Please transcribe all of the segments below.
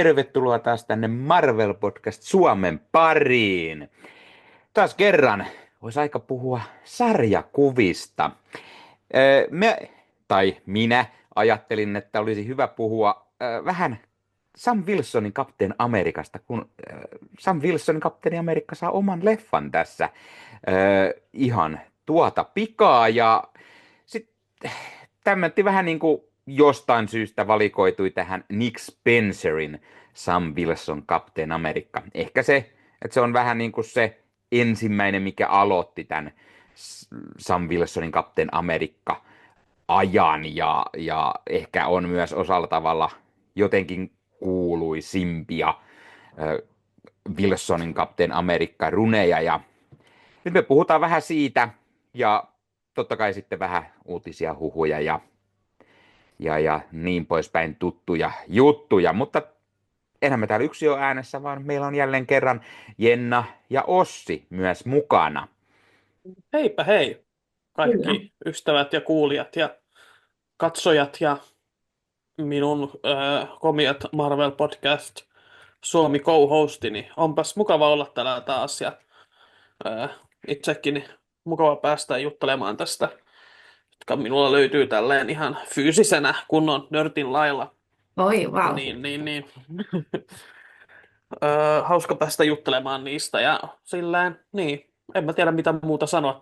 tervetuloa taas tänne Marvel Podcast Suomen pariin. Taas kerran olisi aika puhua sarjakuvista. Minä ajattelin, että olisi hyvä puhua vähän Sam Wilsonin Kapteen Amerikasta, kun Sam Wilsonin Kapteeni Amerikka saa oman leffan tässä ihan tuota pikaa. Ja sitten tämmötti vähän niin kuin jostain syystä valikoitui tähän Nick Spencerin Sam Wilson Kapteen Amerikka. Ehkä se, että se on vähän niin kuin se ensimmäinen, mikä aloitti tämän Sam Wilsonin Kapteen Amerikka ajan ja ehkä on myös osalla tavalla jotenkin kuuluisimpia Wilsonin Kapteen Amerikka runeja. Ja nyt me puhutaan vähän siitä ja totta kai sitten vähän uutisia, huhuja ja niin poispäin tuttuja juttuja, mutta enhän me täällä yksi ole äänessä, vaan meillä on jälleen kerran Jenna ja Ossi myös mukana. Heipä hei, Kyllä. kaikki ystävät ja kuulijat ja katsojat ja minun komiat Marvel Podcast Suomi co-hostini. Onpas mukava olla täällä taas ja itsekin mukava päästä juttelemaan tästä, jotka minulla löytyy tälleen ihan fyysisenä kunnon nörtin lailla. Oi, wow. Niin. Hauska päästä juttelemaan niistä ja silleen, niin, en mä tiedä mitä muuta sanoa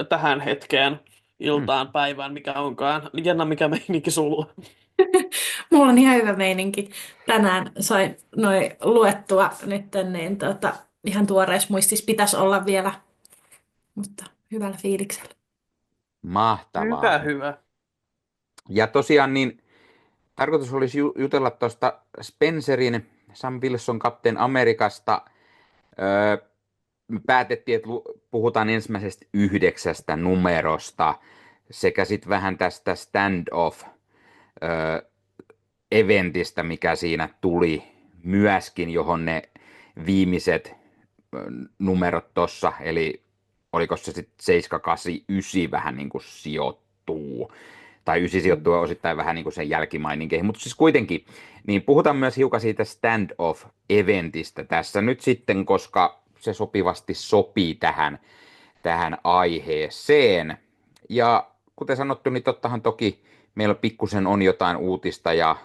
tähän hetkeen, iltaan, päivään, mikä onkaan. Jenna, mikä meininki sulla? Mulla on ihan hyvä meininki. Tänään sain noin luettua nyt, niin ihan tuoreessa muistis pitäisi olla vielä, mutta hyvällä fiiliksellä. Mahtavaa. Hyvä. Ja tosiaan niin tarkoitus olisi jutella tuosta Spencerin Sam Wilson Kapteen Amerikasta. Me päätettiin, että puhutaan ensimmäisestä 9 numerosta sekä sitten vähän tästä stand-off eventistä, mikä siinä tuli myöskin, johon ne viimeiset numerot tossa, eli oliko se sitten 7, 8, 9 vähän niin kuin sijoittuu. Tai 9 sijoittuu osittain vähän niin kuin sen jälkimaininkeihin, mutta siis kuitenkin, niin puhutaan myös hiukan siitä stand-off-eventistä tässä nyt sitten, koska se sopivasti sopii tähän aiheeseen. Ja kuten sanottu, niin tottahan toki meillä pikkusen on jotain uutista ja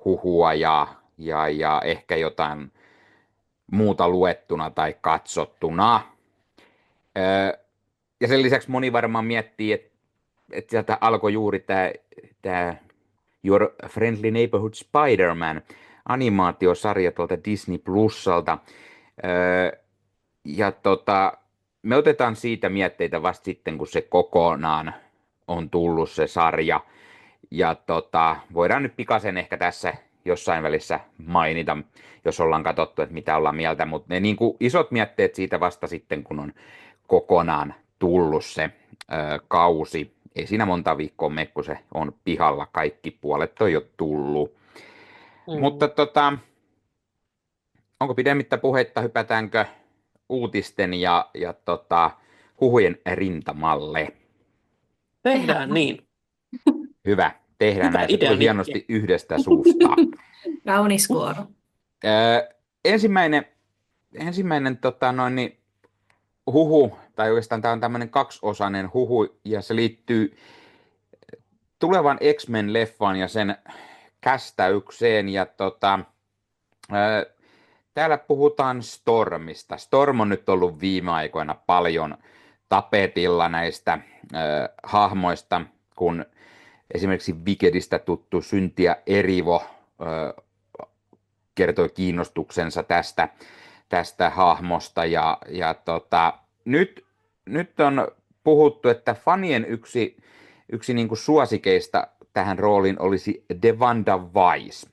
huhua ja ehkä jotain muuta luettuna tai katsottuna. Ja sen lisäksi moni varmaan miettii, että sieltä alkoi juuri tämä Your Friendly Neighborhood Spider-Man animaatiosarja tuolta Disney Plusalta. Ja me otetaan siitä mietteitä vasta sitten, kun se kokonaan on tullut se sarja. Ja voidaan nyt pikaisen ehkä tässä jossain välissä mainita, jos ollaan katsottu, että mitä ollaan mieltä. Mutta ne niin kuin isot mietteet siitä vasta sitten, kun on kokonaan tullut se kausi. Ei siinä monta viikkoa mene, kun se on pihalla. Kaikki puolet on jo tullut. Mutta onko pidemmittä puheitta, hypätäänkö uutisten ja huhujen rintamalle? Tehdään niin. Hyvä, tehdään Hyvä näin. Se idea, tuli hienosti yhdestä suusta. Kaunis kuoro. Ensimmäinen niin huhu, tai oikeastaan tämä on tämmöinen kaksiosainen huhu, ja se liittyy tulevan X-Men-leffaan ja sen kästäykseen, ja täällä puhutaan Stormista. Storm on nyt ollut viime aikoina paljon tapetilla näistä hahmoista, kun esimerkiksi Wickedistä tuttu Cynthia Erivo kertoi kiinnostuksensa tästä hahmosta nyt on puhuttu, että fanien yksi niin kuin suosikeista tähän rooliin olisi Devanda Wise,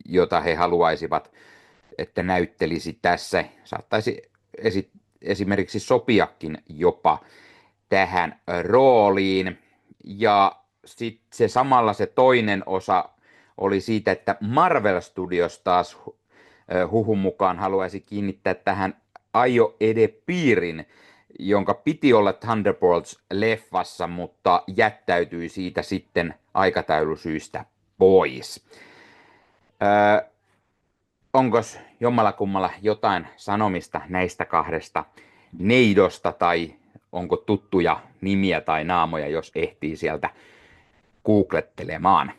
jota he haluaisivat, että näyttelisi tässä. Saattaisi esimerkiksi sopiakin jopa tähän rooliin. Ja sitten se samalla se toinen osa oli siitä, että Marvel Studios taas huhun mukaan haluaisi kiinnittää tähän Ayo Edepirin, jonka piti olla Thunderbolts-leffassa, mutta jättäytyi siitä sitten aikataulusyistä pois. Onkos jommalla jotain sanomista näistä kahdesta neidosta, tai onko tuttuja nimiä tai naamoja, jos ehtii sieltä googlettelemaan?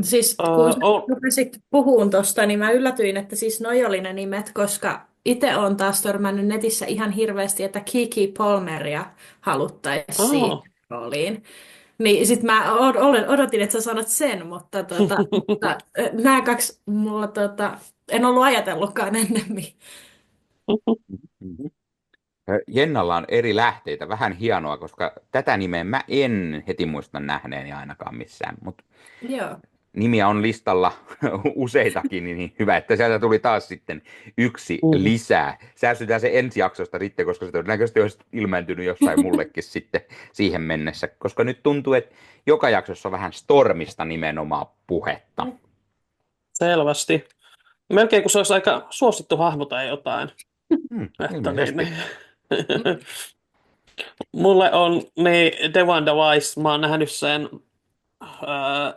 Siis Öö, kun sä on, rupesit puhumaan tuosta, niin mä yllätyin, että siis noi oli ne nimet, koska itse on taas törmännyt netissä ihan hirveästi, että Kiki Palmeria haluttaisiin siihen oh. rooliin. Niin sit mä odotin, että sä sanot sen, mutta nämä kaksi mulla en ollut ajatellutkaan ennemmin. Mhm. Jennalla on eri lähteitä, vähän hienoa, koska tätä nimeä mä en heti muista nähneeni ainakaan missään, mutta Joo. nimiä on listalla useitakin, niin hyvä, että sieltä tuli taas sitten yksi Mm. lisää. Säästytään se ensi jaksosta sitten, koska se todennäköisesti olisi ilmentynyt jossain mullekin sitten siihen mennessä, koska nyt tuntuu, että joka jaksossa on vähän Stormista nimenomaan puhetta. Selvästi. Melkein kun se olisi aika suosittu hahmo tai jotain. Että Ilmeisesti. niin. Mulle on niin Devon Wise, mä oon nähnyt sen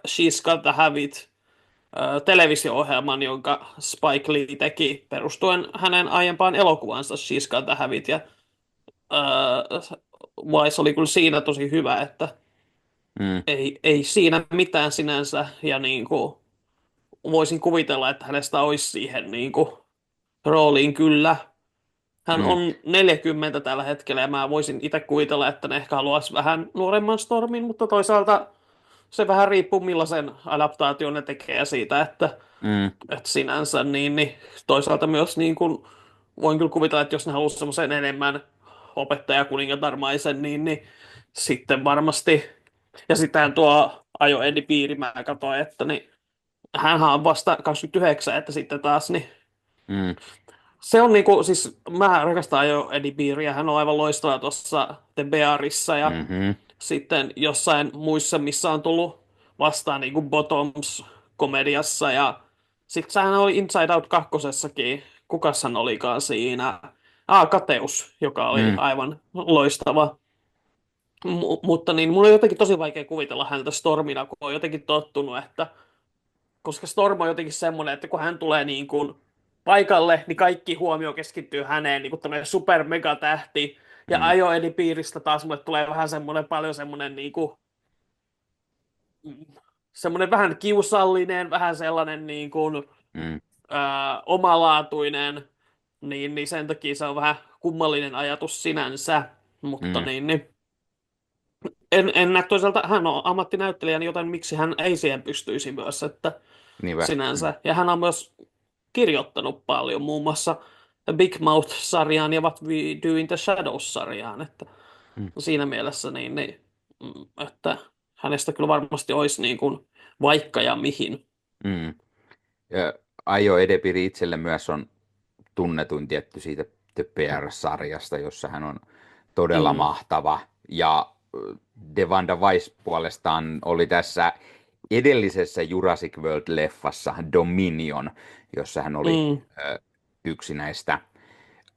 She's Got to Have It televisio-ohjelman, jonka Spike Lee teki perustuen hänen aiempaan elokuvansa She's Got to Have It. Ja Wise oli kyllä siinä tosi hyvä, että Mm, ei siinä mitään sinänsä. Ja niin kuin, voisin kuvitella, että hänestä olisi siihen niin kuin, rooliin kyllä. Hän mm, on 40 tällä hetkellä ja mä voisin itse kuvitella, että ne ehkä haluaisi vähän nuoremman Stormin, mutta toisaalta se vähän riippuu millaisen adaptaation ne tekee siitä, mm, että sinänsä niin toisaalta myös niin kuin, voin kyllä kuvitella, että jos ne haluaisi semmoisen enemmän opettajakuningatarmaisen, niin sitten varmasti, ja sitten tuo Ajo Eddie Piiri, mä katsoin, että niin, hänhän on vasta 29, että sitten taas niin mm, se on niinku, siis mä rakastan jo Eddie Beeria, hän on aivan loistava tuossa The Bearissa ja mhm, sitten jossain muissa, missä on tullut vastaan niinku Bottoms-komediassa ja sitten sehän oli Inside Out kakkosessakin, kukas hän olikaan siinä? Kateus, joka oli mm, aivan loistava. Mutta niin, mun on jotenkin tosi vaikea kuvitella häntä Stormina, kun on jotenkin tottunut, että koska Storm on jotenkin semmoinen, että kun hän tulee niin kuin paikalle, niin kaikki huomio keskittyy häneen, niin kuin tämmöinen super mega tähti. Ja mm, Ajo piiristä taas mulle tulee vähän semmoinen, paljon semmoinen niin kuin, semmoinen vähän kiusallinen, vähän sellainen niin kuin, mm, omalaatuinen, niin sen takia se on vähän kummallinen ajatus sinänsä, mutta mm, niin en näe toisaalta, hän on ammattinäyttelijä, niin joten miksi hän ei siihen pystyisi myös, että niinpä. Mm, sinänsä. Ja hän on myös kirjoittanut paljon, muun muassa Big Mouth-sarjaan ja What We Do in the Shadows-sarjaan, että mm, siinä mielessä että hänestä kyllä varmasti olisi niin kuin vaikka ja mihin. mm. Ja Aio Edebiri itselle myös on tunnetuin tietty siitä The Bear-sarjasta, jossa hän on todella Mm, mahtava. Ja Devanda Weiss puolestaan oli tässä edellisessä Jurassic World-leffassa Dominion, jossa hän oli mm, yksi näistä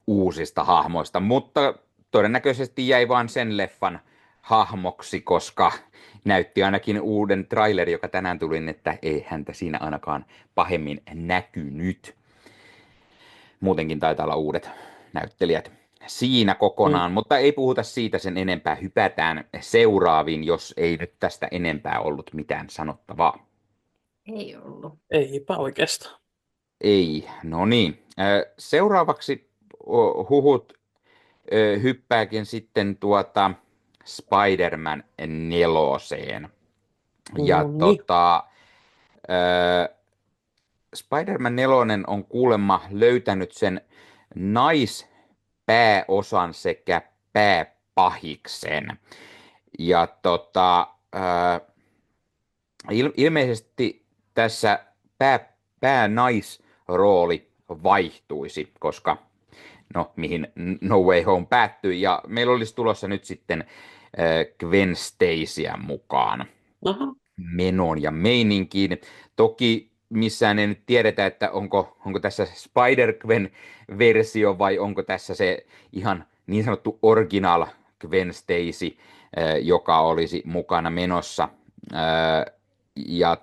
uusista hahmoista, mutta todennäköisesti jäi vain sen leffan hahmoksi, koska näytti ainakin uuden traileri, joka tänään tuli, että ei häntä siinä ainakaan pahemmin näkynyt. Muutenkin taitaa olla uudet näyttelijät siinä mm. kokonaan, mutta ei puhuta siitä sen enempää. Hypätään seuraaviin, jos ei nyt tästä enempää ollut mitään sanottavaa. Ei ollut. Eipä oikeastaan. Ei, no niin. Seuraavaksi huhut hyppääkin sitten Spider-Man 4. Ja No niin. Spider-Man 4 on kuulemma löytänyt sen naispääosan sekä pääpahiksen. Ja ilmeisesti tässä päänaisrooli vaihtuisi, koska no, mihin No Way Home päättyi, ja meillä olisi tulossa nyt sitten Gwen Stacyä mukaan Aha. menoon ja meininkiin. Toki missään ei nyt tiedetä, että onko tässä Spider-Gwen-versio vai onko tässä se ihan niin sanottu original Gwen Stacy, joka olisi mukana menossa. Ja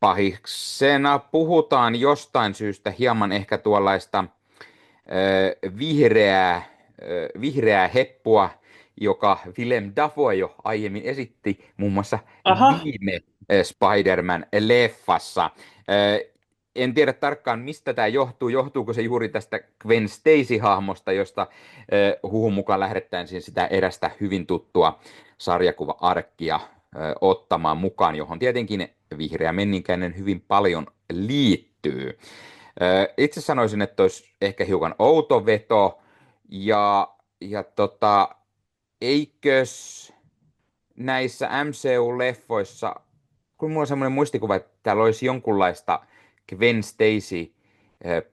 pahiksena puhutaan jostain syystä hieman ehkä tuollaista vihreää, vihreää heppua, joka Willem Dafoe jo aiemmin esitti muun muassa Aha, viime Spider-Man-leffassa. En tiedä tarkkaan, mistä tämä johtuu. Johtuuko se juuri tästä Gwen Stacy-hahmosta, josta huhun mukaan lähdettäisiin sitä erästä hyvin tuttua sarjakuva-arkkia ottamaan mukaan, johon tietenkin vihreä menninkäinen hyvin paljon liittyy. Itse sanoisin, että olisi ehkä hiukan outo veto, ja eikös näissä MCU-leffoissa, kun mulla on semmoinen muistikuva, että täällä olisi jonkunlaista Gwen Stacy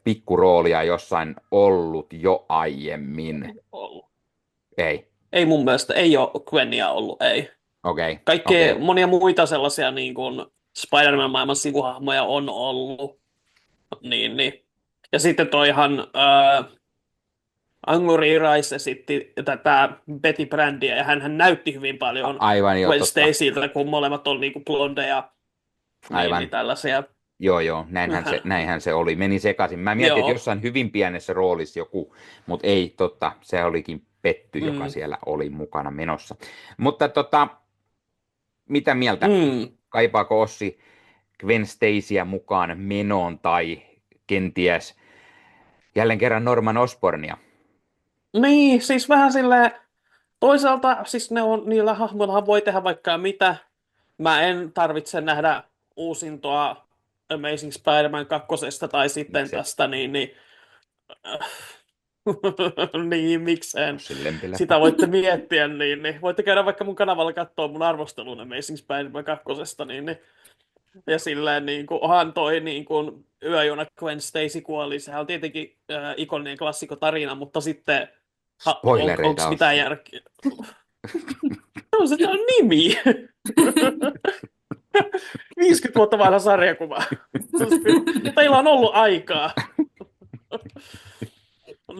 pikkuroolia jossain ollut jo aiemmin. ollut. Ei. Ei mun mielestä, ei ole Gwenia ollut, ei. Okei. Kaikkea Okei. monia muita sellaisia niin kuin Spider-Man-maailman sivuhahmoja on ollut. Niin. Ja sitten toihan Angourie Rice esitti tätä Betty Brandia, ja hän näytti hyvin paljon Aivan jo, Gwen totta. Stacyltä, kun molemmat on niin kuin blondeja. Aivan. Niin tällaisia. Joo, näinhän se oli. Meni sekaisin. Mä mietin, että Joo. jossain hyvin pienessä roolissa joku, mutta ei totta. Se olikin Petty, joka siellä oli mukana menossa. Mutta mitä mieltä? Kaipaako Ossi Gwen Stacyä mukaan menoon tai kenties jälleen kerran Norman Osbornia? Niin, siis vähän silleen, toisaalta siis niillä hahmoilla voi tehdä vaikka mitä. Mä en tarvitse nähdä uusintoa Amazing Spider-Man 2 tai sitten Miksei? tästä, niin niin, mikseen. Ossin lempileffa. Sitä voitte miettiä, niin voitte käydä vaikka mun kanavalla katsoa mun arvostelun Amazing Spider-Man 2, niin. Ja silleen niin kuin, onhan toi niin kuin Yöjuna Gwen Stacy kuoli, sehän on tietenkin ikoninen klassikkotarina, mutta sitten Spoilereita, onko mitään Ossi. järkeä? Se on nimi! 50 vuotta vanha sarjakuva. Teillä on ollut aikaa.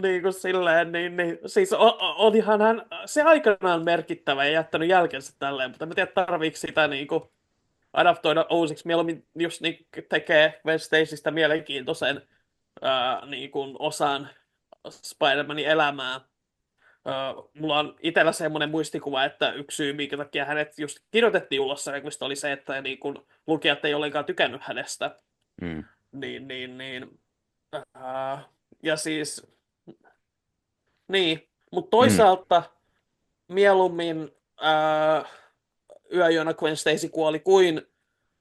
Niin kuin silleen, niin. Siis olihan hän se aikanaan merkittävä ja jättänyt jälkensä tälleen, mutta en tiedä tarviiko sitä niin kuin adaptoida uusiksi. Mieluummin just niin tekee Gwen Stacystä mielenkiintoisen niin kuin osan Spider-Manin elämää. Mulla on itsellä semmoinen muistikuva, että yksi syy, minkä takia hänet just kirjoitettiin ulos sarjakuvista, oli se, että niin kun lukijat ei ollenkaan tykännyt hänestä. Ja siis, niin, mutta toisaalta mieluummin Yöjona Gwen Stacy kuoli kuin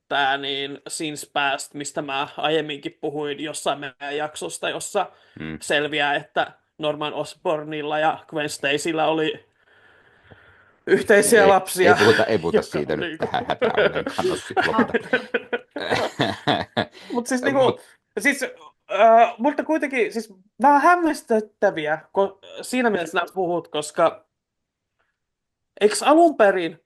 tämä niin Scenes Past, mistä mä aiemminkin puhuin jossain meidän jaksosta, jossa selviää, että Norman Osbornilla ja Gwen Stacyllä oli yhteisiä lapsia. Ei puhuta siitä nyt tähän hätään ollenkaan, Ossi, lopeta. Mutta siis, mutta kuitenkin siis vähän hämmästyttäviä siinä mielessä nämä puhut, koska eikö alun perin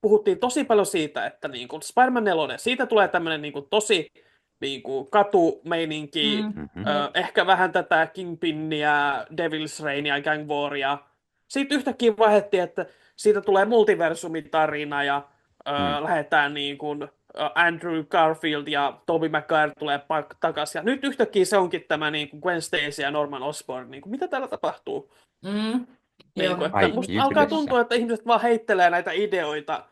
puhuttiin tosi paljon siitä, että niin kuin Spider-Man 4, siitä tulee tämmöinen niin kuin tosi niin kuin katumeininki, ehkä vähän tätä Kingpinniä, Devil's Rainia, Gang Waria. Sitten yhtäkkiä vaihdettiin, että siitä tulee multiversumitarina ja lähdetään niin kuin Andrew Garfield ja Tobey Maguire tulee takaisin. Ja nyt yhtäkkiä se onkin tämä niin kuin Gwen Stacy ja Norman Osborn. Niin kuin, mitä täällä tapahtuu? Niin kuin, että musta alkaa tuntua, että ihmiset vaan heittelee näitä ideoita.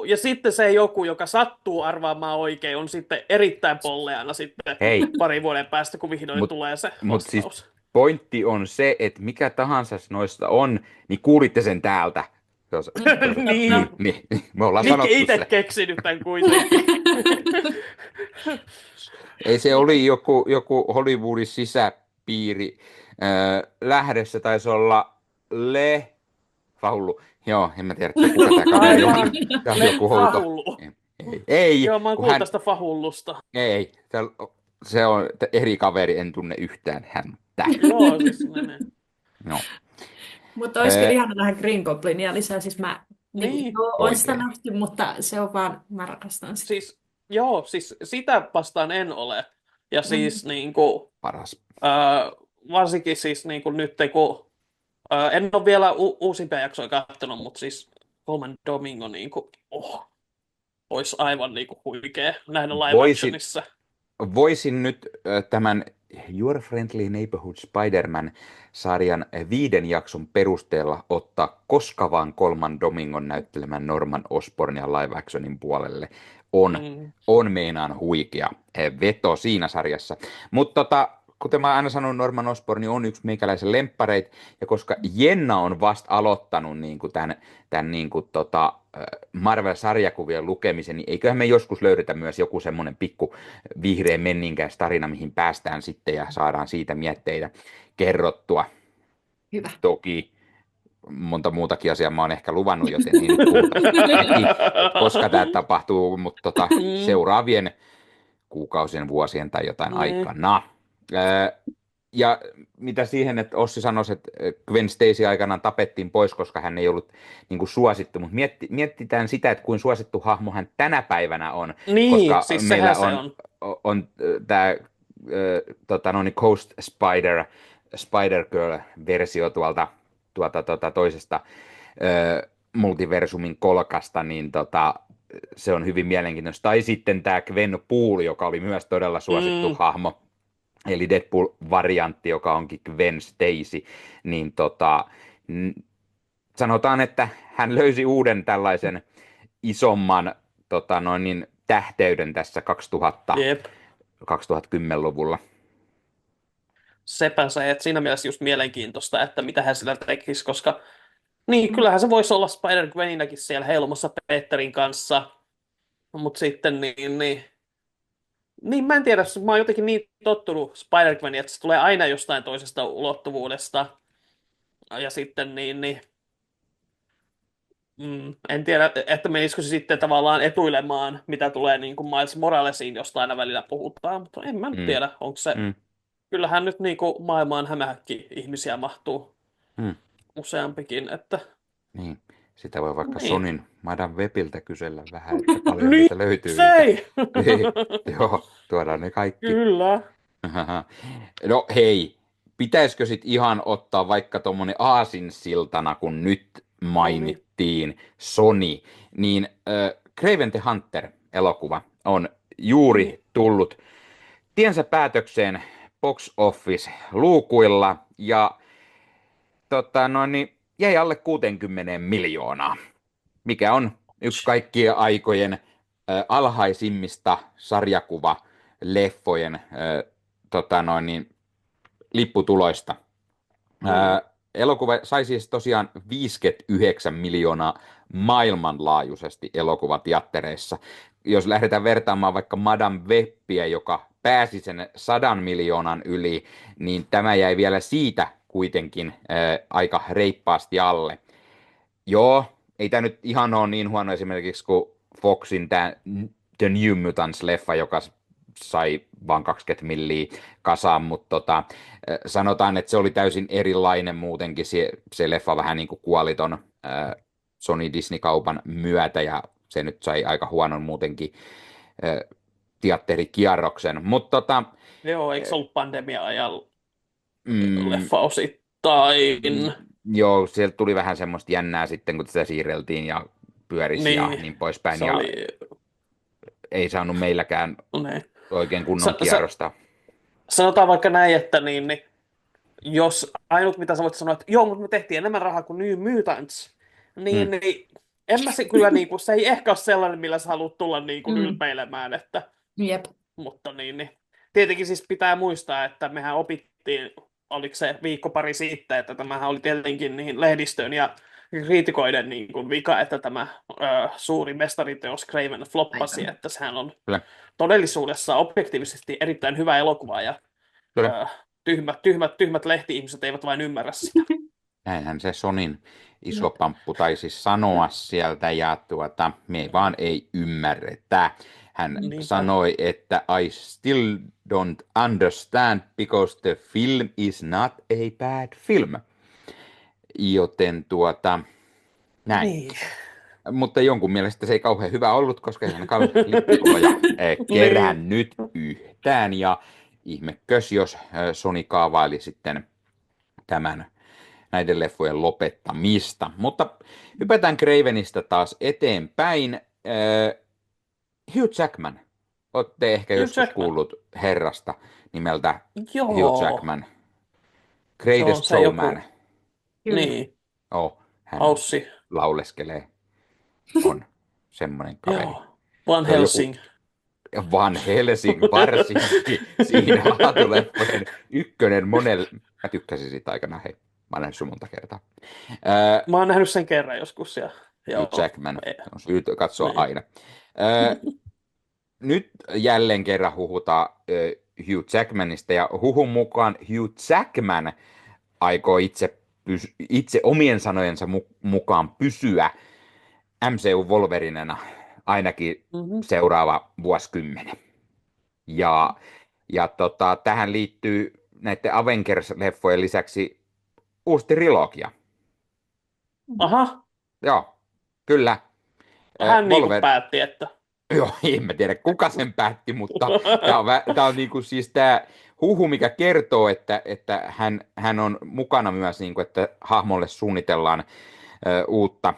Ja, sitten se joku, joka sattuu arvaamaan oikein, on sitten erittäin polleana sitten parin vuoden päästä, kun vihdoin tulee se vastaus. Siis pointti on se, että mikä tahansa noista on, niin kuulitte sen täältä. Niin. Me ollaan sanottu itse se. keksinyt tämän kuitenkin. Ei se oli joku Hollywoodin sisäpiiri. Lähdössä taisi olla Fahullu. Joo, en mä tiedä, kuka tämä kaveri on. Tämä on joku Fahullu. Ei. Joo, mä oon kuullut tästä Fahullusta. Ei, se on eri kaveri, en tunne yhtään häntä. Joo, siis menee. No. Mutta olisi kyllä ihana nähdä Green Goblinia lisää. Siis mä olen sitä nähty, mutta se on vaan, mä rakastan sitä. Siis sitä vastaan en ole. Ja siis niinku paras. Varsinkin siis niinku nyt, kun en ole vielä uusimpia jaksoja katsonut, mutta siis Colman Domingo niinku, olisi aivan niinku huikea nähdä live Voisin, actionissa. voisin nyt tämän Your Friendly Neighborhood Spider-Man-sarjan 5 jakson perusteella ottaa koska vaan Colman Domingon näyttelemän Norman Osbornia live actionin puolelle. On, Mm. on meinaan huikea veto siinä sarjassa. Mutta kuten mä aina sanon, Norman Osborn on yksi meikäläisen lemppareit, ja koska Jenna on vasta aloittanut niin kuin tämän niin kuin Marvel-sarjakuvien lukemisen, niin eiköhän me joskus löydetä myös joku semmoinen pikku vihreä menninkäis tarina, mihin päästään sitten ja saadaan siitä mietteitä kerrottua. Hyvä. Toki monta muutakin asiaa mä oon ehkä luvannut, joten ei nyt puhuta heti, että koska tämä tapahtuu, mutta seuraavien kuukausien, vuosien tai jotain aikana. Ja mitä siihen, että Ossi sanoi, että Gwen Stacy aikanaan tapettiin pois, koska hän ei ollut niin kuin suosittu, mutta mietitään sitä, että kuin suosittu hahmo hän tänä päivänä on, Niin, koska siis meillä sehän se on tämä Ghost Spider-Girl-versio tuolta toisesta multiversumin kolkasta, niin se on hyvin mielenkiintoista. Tai sitten tämä Gwen Poole, joka oli myös todella suosittu hahmo, eli Deadpool-variantti, joka onkin Gwen Stacy, niin sanotaan, että hän löysi uuden tällaisen isomman tähteyden tässä Jep. 2010-luvulla. Sepä se, että siinä mielessä just mielenkiintoista, että mitä hän sillä tekisi, koska niin, kyllähän se voisi olla Spider-Gweninäkin siellä heilumassa Peterin kanssa, mutta sitten niin mä en tiedä, mä oon jotenkin niin tottunut Spider-Gweniin, että se tulee aina jostain toisesta ulottuvuudesta, ja sitten en tiedä, että menisikö se sitten tavallaan etuilemaan, mitä tulee niin kuin Miles Moralesiin, josta aina välillä puhutaan, mutta en mä nyt tiedä, onko se. Kyllähän nyt niin kuin maailmaan hämähäkki ihmisiä mahtuu useampikin, että. Niin, sitä voi vaikka Niin. Sonin Madame Webiltä kysellä vähän, että paljon Niin, niitä löytyy. Sei! Niin, joo, tuodaan ne kaikki. Kyllä. No hei, pitäisikö sit ihan ottaa vaikka tuommoinen aasinsiltana, kun nyt mainittiin Sony, niin Kraven the Hunter-elokuva on juuri tullut tiensä päätökseen box office luukuilla ja jäi alle 60 miljoonaa, mikä on yksi kaikkien aikojen alhaisimmista sarjakuvaleffojen lipputuloista. Elokuva sai siis tosiaan 59 miljoonaa maailmanlaajuisesti elokuvateattereissa. Jos lähdetään vertaamaan vaikka Madame Webbiä, joka pääsi sen 100 miljoonan yli, niin tämä jäi vielä siitä kuitenkin aika reippaasti alle. Joo, ei tämä nyt ihan ole niin huono esimerkiksi kuin Foxin tämä The New Mutants-leffa, joka sai vain 20 milliä kasaan, mutta sanotaan, että se oli täysin erilainen muutenkin. Se leffa vähän niin kuin kuoli ton Sony Disney-kaupan myötä, ja se nyt sai aika huonon muutenkin teatterikierroksen. Mutta joo, eikö se ollut pandemia-ajalla leffa osittain? Joo, sieltä tuli vähän semmoista jännää sitten, kun sitä siirreltiin ja pyörisi ja niin poispäin. Se ja oli. ei saanut meilläkään oikein kunnon kierrosta. Sanotaan vaikka näin, että jos ainut mitä sä voit sanoa, että joo, mutta me tehtiin enemmän rahaa kuin New Mutants, niin en mä se kyllä, se ei ehkä ole sellainen, millä sä haluat tulla ylpeilemään, että. Jep. Mutta tietenkin siis pitää muistaa, että mehän opittiin, oliko se viikko pari sitten, että tämähän oli tietenkin lehdistön ja kriitikoiden vika, että tämä suuri mestariteos Kraven floppasi, että sehän on todellisuudessa objektiivisesti erittäin hyvä elokuva ja tyhmät lehti-ihmiset eivät vain ymmärrä sitä. Näinhän se Sonin iso pamppu taisi sanoa sieltä ja me vaan ei ymmärretä. Hän sanoi, että I still don't understand because the film is not a bad film. Joten näin. Niin. Mutta jonkun mielestä se ei kauhean hyvä ollut, koska ei ainakaan lipputuloja kerännyt yhtään. Ja ihmekös, jos Sony kaavaili sitten näiden leffojen lopettamista. Mutta hypätään Kravenista taas eteenpäin. Hugh Jackman. Olette ehkä Hugh joskus Jackman. kuullut herrasta nimeltä Hugh Joo, Jackman. se on Greatest se Showman. joku. Kyllä. Niin, Hän Aussi. lauleskelee. On semmoinen kaveri. Joo, Van Se on joku Helsing. Van Helsing varsinkin siinä laatuleffojen ykkönen monelle. Mä tykkäsin siitä aikanaan, hei. Mä oon nähnyt sen monta kertaa. Mä oon nähnyt sen kerran joskus ja Hugh joo. Jackman on syytä katsoa Niin. aina. Nyt jälleen kerran huhutaan Hugh Jackmanista, ja huhun mukaan Hugh Jackman aikoo itse omien sanojensa mukaan pysyä MCU Wolverinena ainakin Mhm. seuraava vuosikymmenen. Ja tähän liittyy näiden Avengers-leffojen lisäksi uusi trilogia. Aha, Joo, kyllä. hän niinku Wolver... päätti, että Joo, en mä tiedä kuka sen päätti, mutta tämä on niinku siis tämä huhu, mikä kertoo, että hän on mukana myös, niinku, että hahmolle suunnitellaan uutta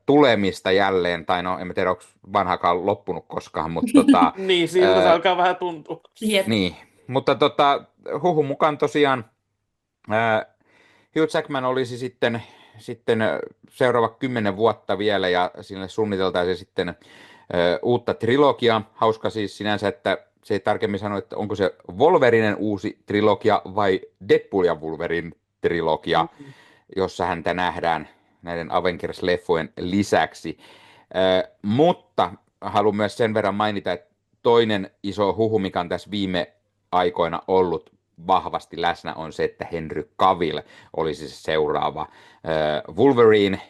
tulemista jälleen, tai no en mä tiedä, onko vanhakaan loppunut koskaan, mutta niin siltä se alkaa vähän tuntua. Jep. niin, mutta huhun mukaan tosiaan Hugh Jackman olisi sitten seuraava 10 vuotta vielä, ja sinne suunniteltaisiin sitten uutta trilogiaa. Hauska siis sinänsä, että se ei tarkemmin sano, että onko se Wolverinen uusi trilogia vai Deadpool ja Wolverine trilogia, jossa häntä nähdään näiden Avengers-leffojen lisäksi. Mutta haluan myös sen verran mainita, että toinen iso huhu, mikä on tässä viime aikoina ollut vahvasti läsnä, on se, että Henry Cavill olisi se seuraava Wolverine.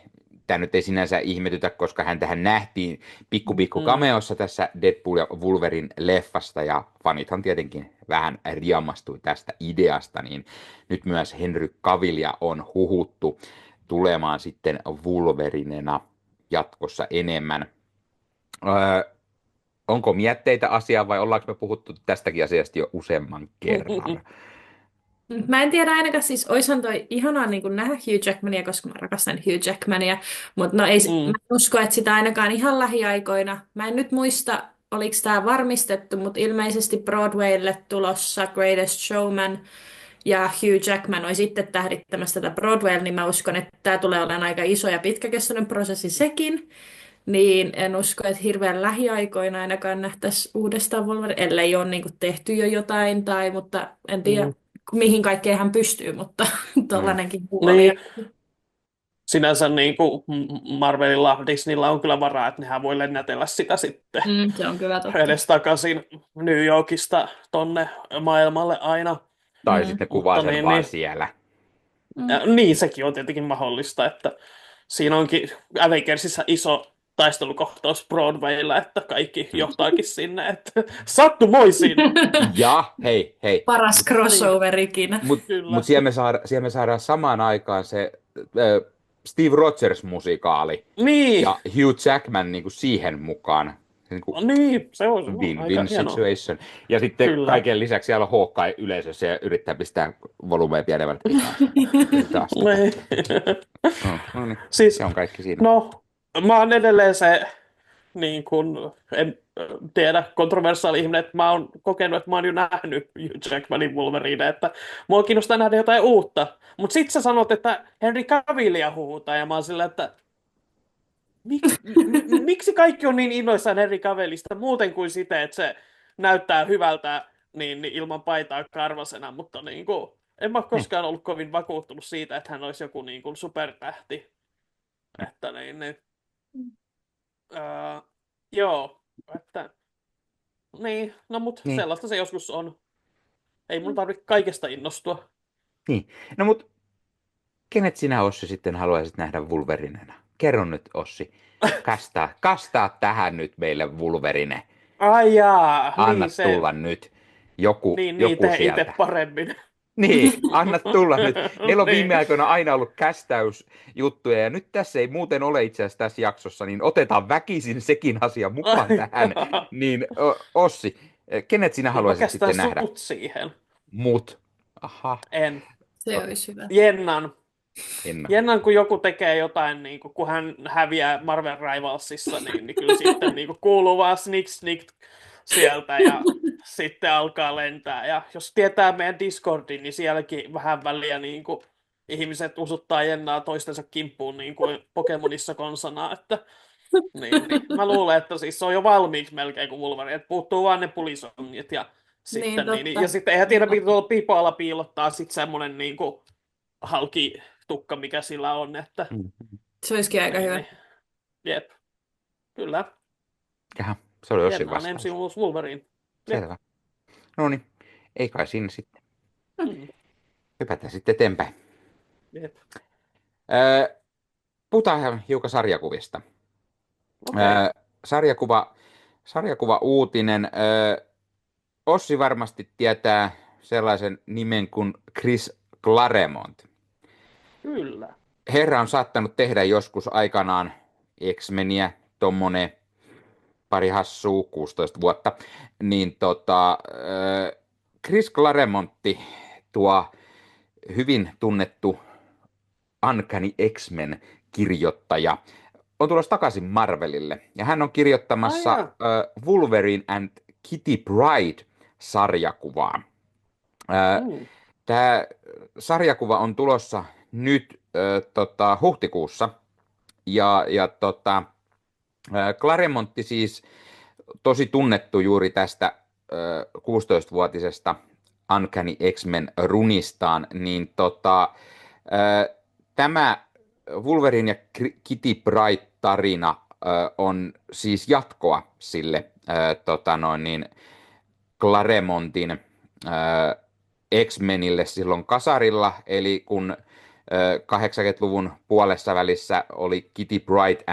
Tämä nyt ei sinänsä ihmetytä, koska häntähän nähtiin pikku cameossa tässä Deadpool ja Wolverine leffasta, ja fanithan tietenkin vähän riamastui tästä ideasta, niin nyt myös Henry Cavillia on huhuttu tulemaan sitten Wolverinena jatkossa enemmän. Onko mietteitä asiaa vai ollaanko me puhuttu tästäkin asiasta jo useamman kerran? Mä en tiedä ainakaan, siis oishan toi ihanaa niin kuin nähdä Hugh Jackmania, koska mä rakastan Hugh Jackmania, mutta no ei, mä en usko, että sitä ainakaan ihan lähiaikoina. Mä en nyt muista, oliko tämä varmistettu, mutta ilmeisesti Broadwaylle tulossa Greatest Showman ja Hugh Jackman oli sitten tähdittämässä tätä Broadwaylla, niin mä uskon, että tämä tulee olemaan aika iso ja pitkäkestoinen prosessi sekin. Niin en usko, että hirveän lähiaikoina ainakaan nähtäisi uudestaan Wolverine, ellei ole niin kuin tehty jo jotain, mutta en tiedä mihin kaikkeen hän pystyy, mutta tuollainenkin puoli. Niin. Sinänsä niin kuin Marvelilla, Disneyllä on kyllä varaa, että nehän voi lennätellä sitä sitten Se on kyllä totta. edestakaisin New Yorkista tonne maailmalle aina. Tai sitten kuvaa sen niin, vaan niin. siellä. Niin, sekin on tietenkin mahdollista, että siinä onkin Avengersissa iso taistelukohtaus Broadwaylla, että kaikki johtaakin sinne, että sattumoisin. Ja hei. Paras crossover ikinä. Mutta siellä me saadaan samaan aikaan se Steve Rogers-musikaali Niin. ja Hugh Jackman niin kuin siihen mukaan. Niin, se on Win-win situation. Ja sitten Kyllä. kaiken lisäksi siellä on Hawkeye yleisössä ja yrittää pistää volumea pienemmältä taas. No niin, Siis, se on kaikki siinä. no, mä oon edelleen se, niin kun, en tiedä, kontroversiaali ihminen, että mä oon kokenut, että mä oon jo nähnyt Hugh Jackmanin Wolverine, että mua kiinnostaa nähdä jotain uutta. Mutta sit sä sanot, että Henry Cavillia huhutaan, ja mä oon sillä, että miksi kaikki on niin innoissaan Henry Cavillista muuten kuin sitä, että se näyttää hyvältä niin ilman paitaa karvasena, mutta niin kuin, en mä ole koskaan ollut kovin vakuuttunut siitä, että hän olisi joku niin kuin supertähti. Että niin. Joo, että niin, no mut sellaista se joskus on. Ei mun tarvitse kaikesta innostua. Niin, no mut kenet sinä, Ossi, sitten haluaisit nähdä Wolverinena? Kerro nyt, Ossi. Kastaa tähän nyt meille Wolverine. Ai jaa, Anna niin tulla nyt joku tee sieltä. itse paremmin. Niin, anna tulla nyt. Meillä on viime aikoina aina ollut kästäysjuttuja, ja nyt tässä ei muuten ole itse asiassa tässä jaksossa, niin otetaan väkisin sekin asia mukaan tähän. Niin, Ossi, kenet sinä haluaisit sitten nähdä? Sut siihen. Mut. Aha. En. Se olisi hyvä. Jennan. En ole. Jännän, kun joku tekee jotain, niin kun hän häviää Marvel Rivalsissa, niin kyllä sitten niin kuuluu vaan snick snick sieltä ja sitten alkaa lentää. Ja jos tietää meidän Discordin, niin sielläkin vähän väliä ihmiset usuttaa jennaa toistensa kimppuun niin kuin Pokemonissa konsana. Että, niin. Mä luulen, että siis se on jo valmiiksi melkein kuin Wolverine, että puuttuu vaan ne pulisongit ja Niin, sitten, ja totta. sitten eihän tiedä, mitä tuolla pipoilla piilottaa sitten semmoinen halki tukka, mikä sillä on, että Mm. Se olisikin aika hyvä. niin. Jep, kyllä. Jaha, se oli Ossin Jenna on vastaus. MCU Wolverine. Jep. Selvä. No niin, ei kai siinä sitten. Mm. Hypätään sitten eteenpäin. Jep. Puhutaan hiukan sarjakuvista. Okei. Sarjakuva uutinen. Ossi varmasti tietää sellaisen nimen kuin Chris Claremont. Kyllä. Herra on saattanut tehdä joskus aikanaan X-Meniä, tommonen pari hassua, 16 vuotta. Niin Chris Claremontti, tuo hyvin tunnettu Uncanny X-Men kirjoittaja, on tulossa takaisin Marvelille. Ja hän on kirjoittamassa Ai jaa. Wolverine and Kitty Pryde-sarjakuvaa. Mm. Tämä sarjakuva on tulossa nyt huhtikuussa. Claremontti siis tosi tunnettu juuri tästä 16-vuotisesta Uncanny X-Men runistaan, niin tämä Wolverine ja Kitty Pryde-tarina on siis jatkoa sille Claremontin X-Menille silloin kasarilla, eli kun 80-luvun puolessa välissä oli Kitty Pryde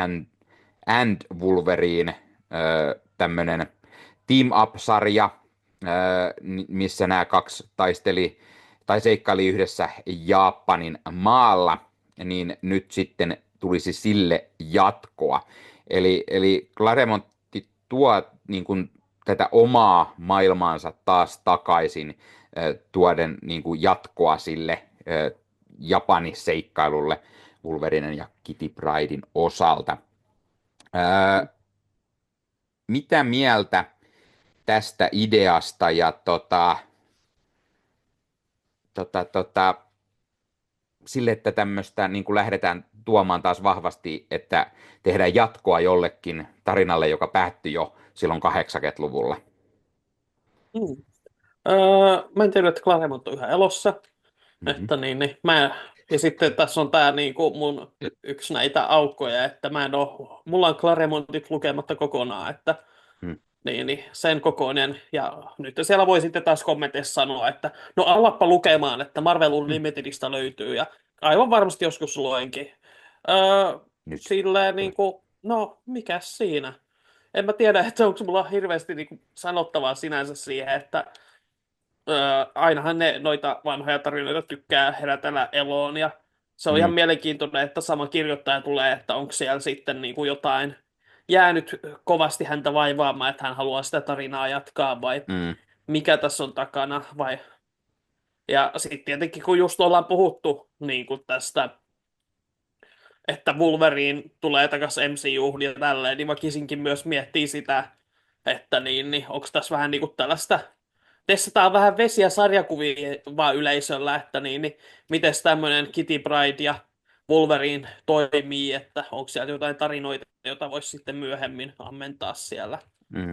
and Wolverine tämmöinen Team Up-sarja, missä nämä kaksi seikkaili yhdessä Japanin maalla, niin nyt sitten tulisi sille jatkoa. Eli Claremontti tuo niin kuin tätä omaa maailmaansa taas takaisin tuoden niin kuin jatkoa sille Japanin seikkailulle Wolverinen ja Kitty Pryden osalta. Mitä mieltä tästä ideasta ja sille, että tämmöistä niin kuin lähdetään tuomaan taas vahvasti, että tehdään jatkoa jollekin tarinalle, joka päättyi jo silloin 80-luvulla? Mm. Mä en tiedä, että Claremont on yhä elossa. Mm-hmm. Että ja sitten tässä on tämä mun yksi näitä aukkoja, että mulla on Claremontit lukematta kokonaan, että niin, sen kokoinen. Ja nyt siellä voi sitten taas kommenteissa sanoa, että no alappa lukemaan, että Marvel Unlimitedista löytyy, ja aivan varmasti joskus luenkin. Silleen no mikäs siinä? En mä tiedä, että onko mulla hirveästi sanottavaa sinänsä siihen, että ainahan noita vanhoja tarinoita tykkää herätellä eloon, ja se on ihan mielenkiintoinen, että sama kirjoittaja tulee, että onko siellä sitten jotain jäänyt kovasti häntä vaivaamaan, että hän haluaa sitä tarinaa jatkaa, vai mikä tässä on takana, vai... Ja sitten tietenkin, kun just ollaan puhuttu tästä, että Wolverine tulee takaisin MCU:hun ja tälleen, niin väkisinkin myös miettii sitä, että onko tässä vähän tällaista, testataan vähän vesiä sarjakuvia vaan yleisöllä, että miten tämmöinen Kitty Pryde ja Wolverine toimii, että onko siellä jotain tarinoita, joita voisi sitten myöhemmin ammentaa siellä,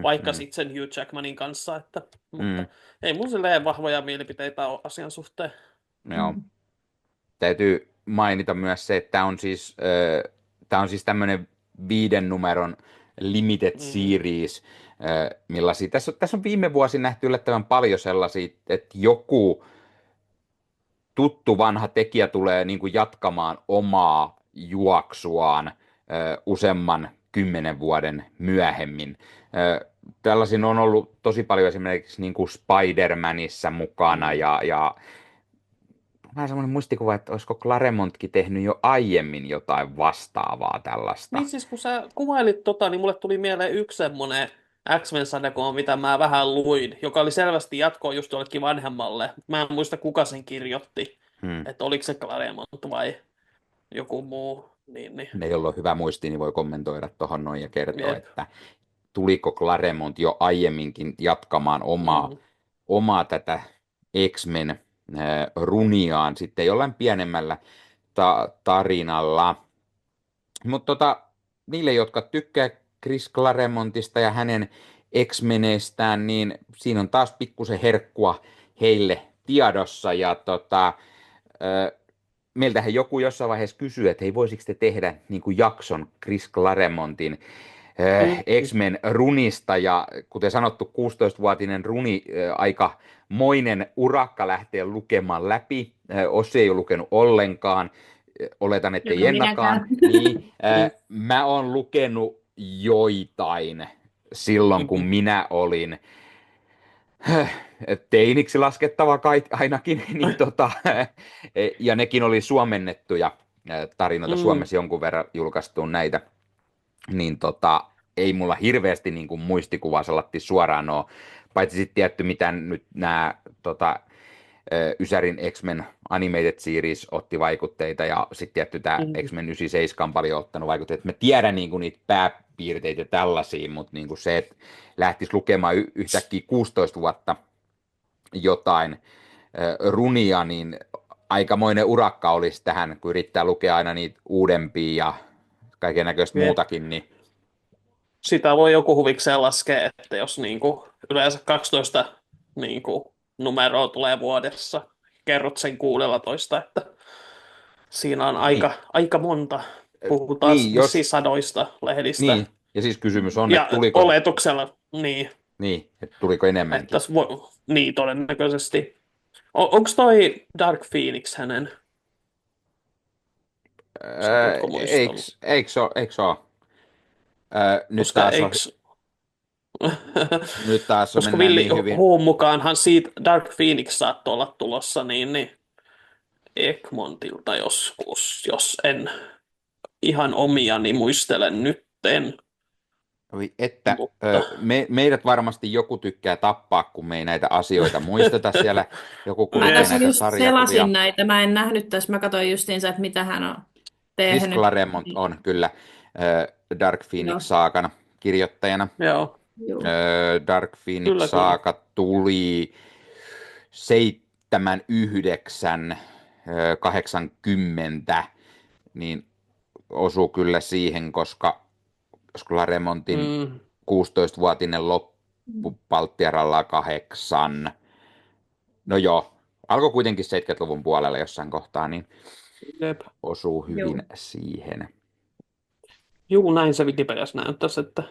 vaikka sitten sen Hugh Jackmanin kanssa, mutta ei mun silleen vahvoja mielipiteitä ole asian suhteen. Joo. Täytyy mainita myös se, että tämä on siis tämmöinen 5 numeron limited series, millaisia. Tässä on viime vuosi nähty yllättävän paljon sellaisia, että joku tuttu vanha tekijä tulee niin kuin jatkamaan omaa juoksuaan useamman 10 vuoden myöhemmin. Tällaisin on ollut tosi paljon esimerkiksi niin kuin Spider-Manissa mukana ja vähän semmoinen muistikuva, että olisiko Claremontkin tehnyt jo aiemmin jotain vastaavaa tällaista. Niin siis kun sä kuvailit niin mulle tuli mieleen yksi semmoinen X-Men-sarjakuva, mitä mä vähän luin, joka oli selvästi jatkoa just jollekin vanhemmalle. Mä en muista, kuka sen kirjoitti, että oliko se Claremont vai... joku muu. Niin. Ne, joilla on hyvä muisti, niin voi kommentoida tuohon noin ja kertoa, Jep. että tuliko Claremont jo aiemminkin jatkamaan omaa, Mm. omaa tätä X-Men runiaan sitten jollain pienemmällä tarinalla. Mutta niille, jotka tykkää Chris Claremontista ja hänen X-Meneistään, niin siinä on taas pikkusen herkkua heille tiedossa. Ja meiltähän joku jossain vaiheessa kysyi, että hei, voisiko te tehdä niin kuin jakson Chris Claremontin Mm. X-Men runista, ja kuten sanottu, 16-vuotinen runi, aika moinen urakka lähteä lukemaan läpi. Ossi ei ole lukenut ollenkaan, oletan, että ei Joka Jennakaan. minäkään. Niin, Mm. mä oon lukenut joitain silloin, kun Mhm. minä olin teiniksi laskettava kai ainakin, niin ja nekin oli suomennettuja tarinoita, Mm. Suomessa jonkun verran julkaistu näitä, niin ei mulla hirveästi niin kuin muistikuvaa suoraan ole, paitsi sitten tietty, mitä nyt nämä Ysärin X-Men Animated Series otti vaikutteita, ja sitten tietty tämä Mm. X-Men 97 on paljon ottanut vaikutteita. Mä tiedän niin kuin niitä pääpiirteitä tällaisia, mutta niin kuin se, että lähtisi lukemaan yhtäkkiä 16 vuotta jotain runia, niin aikamoinen urakka olisi tähän, kun yrittää lukea aina niitä uudempia ja kaiken näköistä Jep. muutakin, niin Sitä voi joku huvikseen laskea, että jos yleensä 12 numeroa tulee vuodessa, kerrot sen 16, että siinä on niin, aika monta. Puhutaan niin, vissiin sadoista lehdistä. niin, ja siis kysymys on, että Ja tuliko, oletuksella, niin, niin, että tuliko että enemmänkin. niin todennäköisesti. Onko toi Dark Phoenix hänen? Satutko muistella? Eikö ole? Nyt Koska taas on, eikö... nyt taas Koska mennään Villi niin hyvin. Huun mukaanhan siitä Dark Phoenix saattoi olla tulossa niin Egmontilta joskus, jos en ihan omiani muistelen nytten, Oi, että mutta meidät varmasti joku tykkää tappaa, kun me ei näitä asioita muisteta siellä. Joku Mä kuvittelee Jep. tässä näitä just sarjakuvia. selasin näitä, mä en nähnyt tässä, mä katsoin justiinsa, että mitä hän on Chris tehnyt. Claremont on kyllä Dark Joo, Phoenix-saakan kirjoittajana. joo, joo. Dark kyllä. Phoenix-saaka tuli 79 80, niin osuu kyllä siihen, koska Laremontin Mm, 16-vuotinen loppu Palttiaralla 8. No joo, alkoi kuitenkin 70-luvun puolella jossain kohtaa, niin jep. osuu hyvin Joo. siihen. Juu, näin se Wikipediassa näyttäisi, että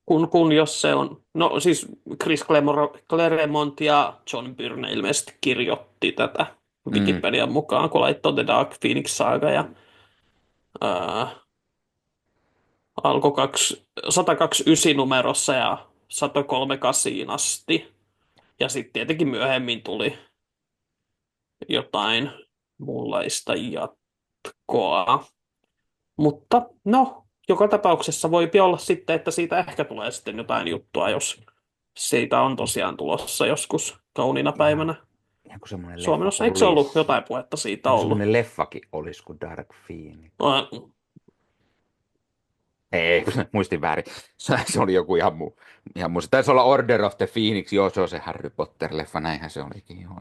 kun jos se on, no siis Chris Claremont ja John Byrne ilmeisesti kirjoitti tätä Mm, Wikipedian mukaan, kun laittoi The Dark Phoenix Saga ja ää, alkoi 129 numerossa ja 138 asti. Ja sitten tietenkin myöhemmin tuli jotain muunlaista jatkoa. Mutta no, joka tapauksessa voi olla sitten, että siitä ehkä tulee sitten jotain juttua, jos siitä on tosiaan tulossa joskus kauniina ihan, päivänä ihan kuin semmoinen leffa Suomessa. Eikö se ollut olisi. jotain puhetta siitä Ihan kuin ollut? semmoinen leffakin olisi kuin Dark Phoenix. Äh, Ei, muistin väärin. Se oli joku ihan muu. Se taisi olla Order of the Phoenix. Joo, se on se Harry Potter-leffa. Näinhän se olikin. Joo,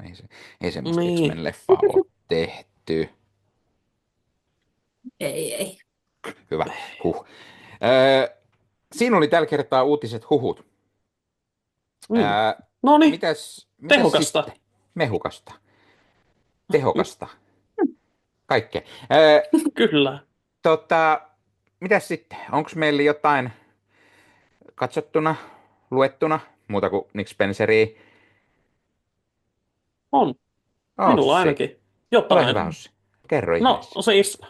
ei semmoista niin, X-Men-leffaa ole tehty. Ei. Hyvä. Siinä oli tällä kertaa uutiset huhut. mm. No niin, Mitäs tehokasta. sitten? Mehukasta. Tehokasta. Kaikkea. Ää, Kyllä. mitäs sitten? Onko meillä jotain katsottuna, luettuna, muuta kuin Nick Spenceria? On. Minulla Ossi. ainakin Ole hyvä, jotain. Ossi. Kerro No ihmeessä. siis,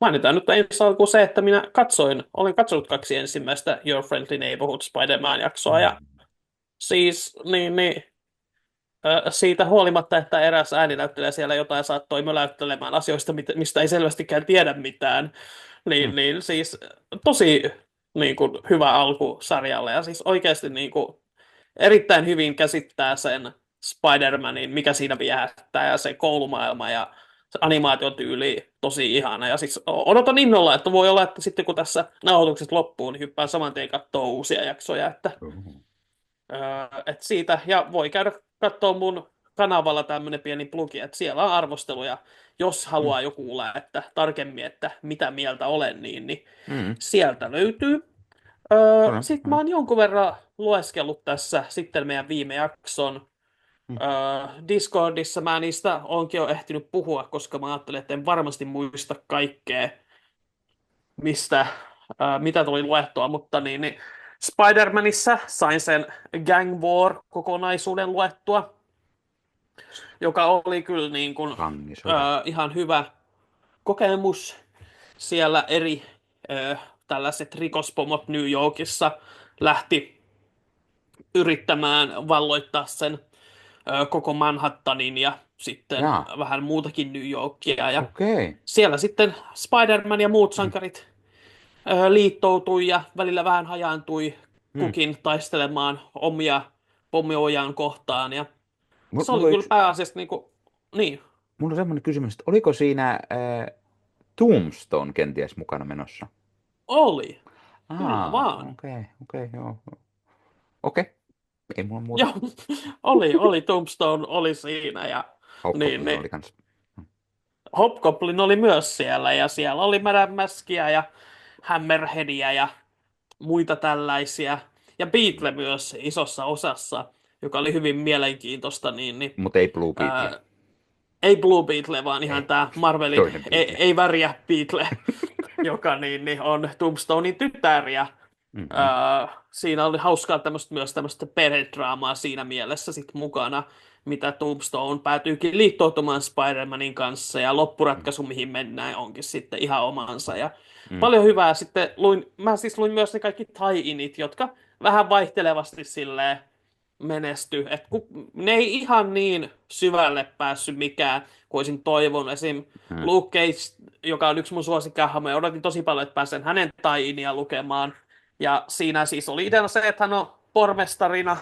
mainitaan nyt ensi alkuun se, että minä olen katsonut 2 ensimmäistä Your Friendly Neighborhood Spider-Man-jaksoa, ja siis siitä huolimatta, että eräs ääninäyttelijä siellä jotain saattoi möläyttelemään asioista, mistä ei selvästikään tiedä mitään, Mm. niin siis tosi hyvä alku sarjalle, ja siis oikeasti erittäin hyvin käsittää sen Spider-Manin, mikä siinä viehättää, ja se koulumaailma, ja se animaatiotyyli tosi ihana. Ja siis odotan innolla, että voi olla, että sitten kun tässä nauhoitukset loppuu, niin hyppään saman tien katsoa uusia jaksoja. Että siitä, ja voi käydä katsoa mun kanavalla tämmönen pieni plugi, että siellä on arvosteluja, jos Mm. haluaa joku kuulla, että tarkemmin, että mitä mieltä olen, niin Mm. sieltä löytyy. Kyllä. Sitten mä oon jonkun verran lueskellut tässä sitten meidän viime jakson. Mm. Discordissa mä niistä oonkin jo ehtinyt puhua, koska mä ajattelin, että en varmasti muista kaikkea, mitä tuli luettua, mutta niin Spider-Manissa sain sen Gang War-kokonaisuuden luettua, joka oli kyllä niin kuin, Kangisoda. ihan hyvä kokemus. Siellä eri tällaiset rikospomot New Yorkissa lähti yrittämään valloittaa sen koko Manhattanin ja sitten Jaa, vähän muutakin New Yorkia. Ja okei. siellä sitten Spider-Man ja muut Mm. sankarit liittoutui ja välillä vähän hajaantui Mm. kukin taistelemaan omia pommiojaan kohtaan. Ja se Mulla oli on kyllä pääasiassa niin, mulla on semmoinen kysymys, että oliko siinä Tombstone kenties mukana menossa? oli. Kyllä vaan. Okei, joo. Okei, ei mulla muuta. Joo, oli, Tombstone oli siinä ja Hobgoblin niin. oli kans. Hobgoblin oli myös siellä ja siellä oli Madame Maskia ja Hammerheadia ja muita tällaisia. Ja Beetle myös isossa osassa, joka oli hyvin mielenkiintoista. Mutta ei Blue Beetle. Ei Blue Beetle, vaan ihan Ei. tämä Marvelin Toinen Beetle. ei väriä Beetle, joka on Tombstonein tytär. Ja, Mm-hmm. siinä oli hauskaa myös tämmöistä perhedraamaa siinä mielessä sit mukana, mitä Tombstone päätyykin liittoutumaan Spider-Manin kanssa, ja loppuratkaisu, mihin mennään, onkin sitten ihan omansa. Ja paljon hyvää. Sitten mä siis luin myös ne kaikki tie-init, jotka vähän vaihtelevasti silleen menesty. Ne ei ihan niin syvälle päässyt mikään, kuin olisin toivonut. Esim. Luke Cage, joka on yksi mun suosikkihahmoja, odotin tosi paljon, että pääsen hänen tie-inia lukemaan. Ja siinä siis oli ideana se, että hän on pormestarina,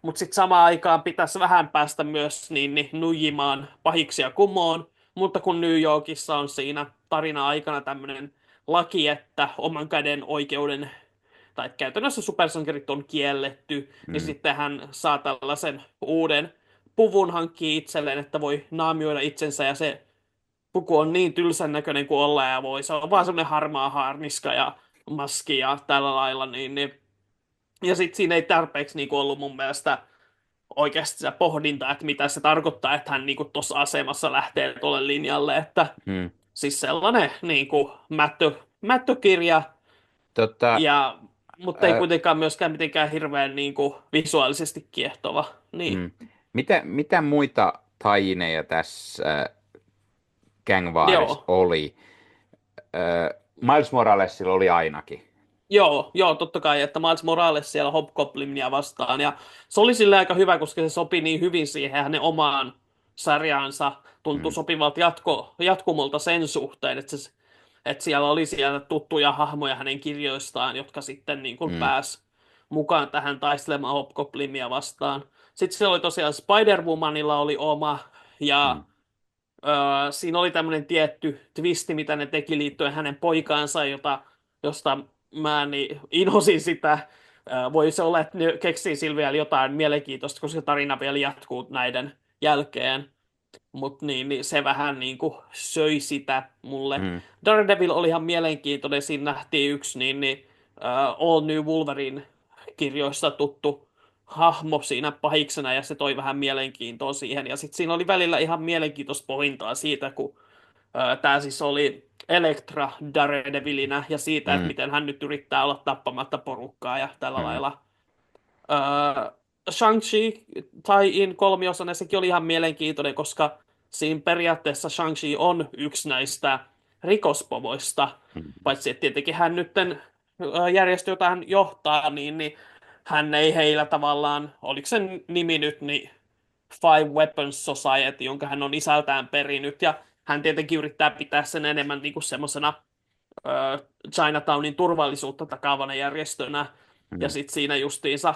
mutta sitten samaan aikaan pitäisi vähän päästä myös nuijimaan pahiksia kumoon. Mutta kun New Yorkissa on siinä tarina-aikana tämmöinen laki, että oman käden oikeuden, tai käytännössä supersankarit on kielletty, niin sitten hän saa tällaisen uuden puvun hankkia itselleen, että voi naamioida itsensä, ja se puku on niin tylsän näköinen kuin ollaan ja voi. Se on vaan semmoinen harmaa harniska ja maski ja tällä lailla. Ja sitten siinä ei tarpeeksi ollut mun mielestä oikeasti se pohdinta, että mitä se tarkoittaa, että hän tuossa asemassa lähtee tuolle linjalle. Että siis sellainen mättökirja, mutta ei kuitenkaan myöskään mitenkään hirveän visuaalisesti kiehtova. Niin. Mitä muita taineja tässä Gang Warissa oli? Miles Moralesilla oli ainakin. Joo, totta kai, että Miles Morales siellä Hobgoblinia vastaan, ja se oli sille aika hyvä, koska se sopi niin hyvin siihen hänen omaan sarjaansa, tuntui sopivalta jatkumolta sen suhteen, että siellä oli siellä tuttuja hahmoja hänen kirjoistaan, jotka sitten pääsi mukaan tähän taistelemaan Hobgoblinia vastaan. Sitten siellä oli tosiaan Spider-Womanilla oli oma, ja siinä oli tämmöinen tietty twisti, mitä ne teki liittyen hänen poikaansa, josta mä inhosin sitä. Voi se olla, että ne keksii sillä vielä jotain mielenkiintoista, koska tarina vielä jatkuu näiden jälkeen. Mutta niin se vähän söi sitä mulle. Daredevil oli ihan mielenkiintoinen. Siinä nähtiin yksi All New Wolverine -kirjoissa tuttu hahmo siinä pahiksena, ja se toi vähän mielenkiintoa siihen. Ja sitten siinä oli välillä ihan mielenkiintoista pohdintaa siitä, kun tämä siis oli Elektra Daredevilinä, ja siitä, että miten hän nyt yrittää olla tappamatta porukkaa ja tällä lailla. Shang-Chi tie-in kolmiosainen, sekin oli ihan mielenkiintoinen, koska siinä periaatteessa Shang-Chi on yksi näistä rikospomoista, paitsi että tietenkin hän nytten järjestö, jota hän johtaa, niin hän ei heillä tavallaan, oliko sen nimi nyt, niin Five Weapons Society, jonka hän on isältään perinyt, ja hän tietenkin yrittää pitää sen enemmän semmoisena Chinatownin turvallisuutta takaavana järjestönä, ja sitten siinä justiinsa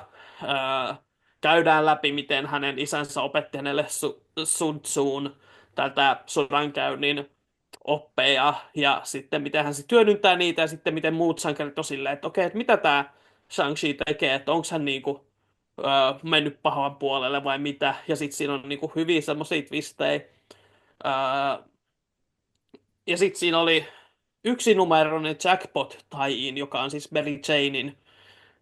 käydään läpi, miten hänen isänsä opetti hänelle Sun Tzuun tätä sodankäynnin oppeja ja sitten miten hän sitten hyödyntää niitä ja sitten miten muut sankarit on silleen, että okei, että mitä tämä Shang-Chi tekee, että onko hän niinku, mennyt pahan puolelle vai mitä. Ja sitten siinä on niinku hyviä semmoisia twistejä. Öö, ja sitten siinä oli yksinumeroinen jackpot tie-in, joka on siis Mary Janein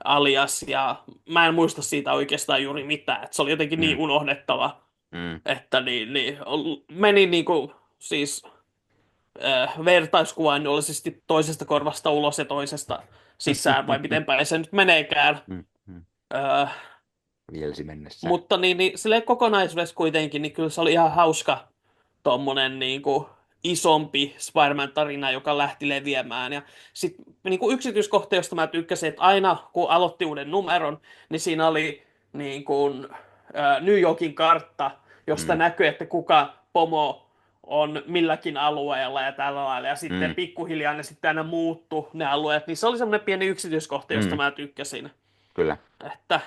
alias, ja mä en muista siitä oikeastaan juuri mitään, että se oli jotenkin niin Mm, unohdettava, mm. että meni niinku siis vertauskuvainnollisesti toisesta korvasta ulos ja toisesta sisään, vai miten päin se nyt meneekään. Mm, mm. Öö, Vielsi mennessään. mutta silleen kokonaisuudessa kuitenkin, niin kyllä se oli ihan hauska tommonen niinku isompi Spider-Man-tarina, joka lähti leviämään. Ja sitten niinku yksityiskohta, josta mä tykkäsin, että aina kun aloitti uuden numeron, niin siinä oli niinku, New Yorkin kartta, josta Mm, näkyy, että kuka pomo on milläkin alueella ja tällä lailla. Ja sitten mm, pikkuhiljaa ne sitten aina muuttu ne alueet. Niin se oli semmoinen pieni yksityiskohta, josta mm. mä tykkäsin. Kyllä. Että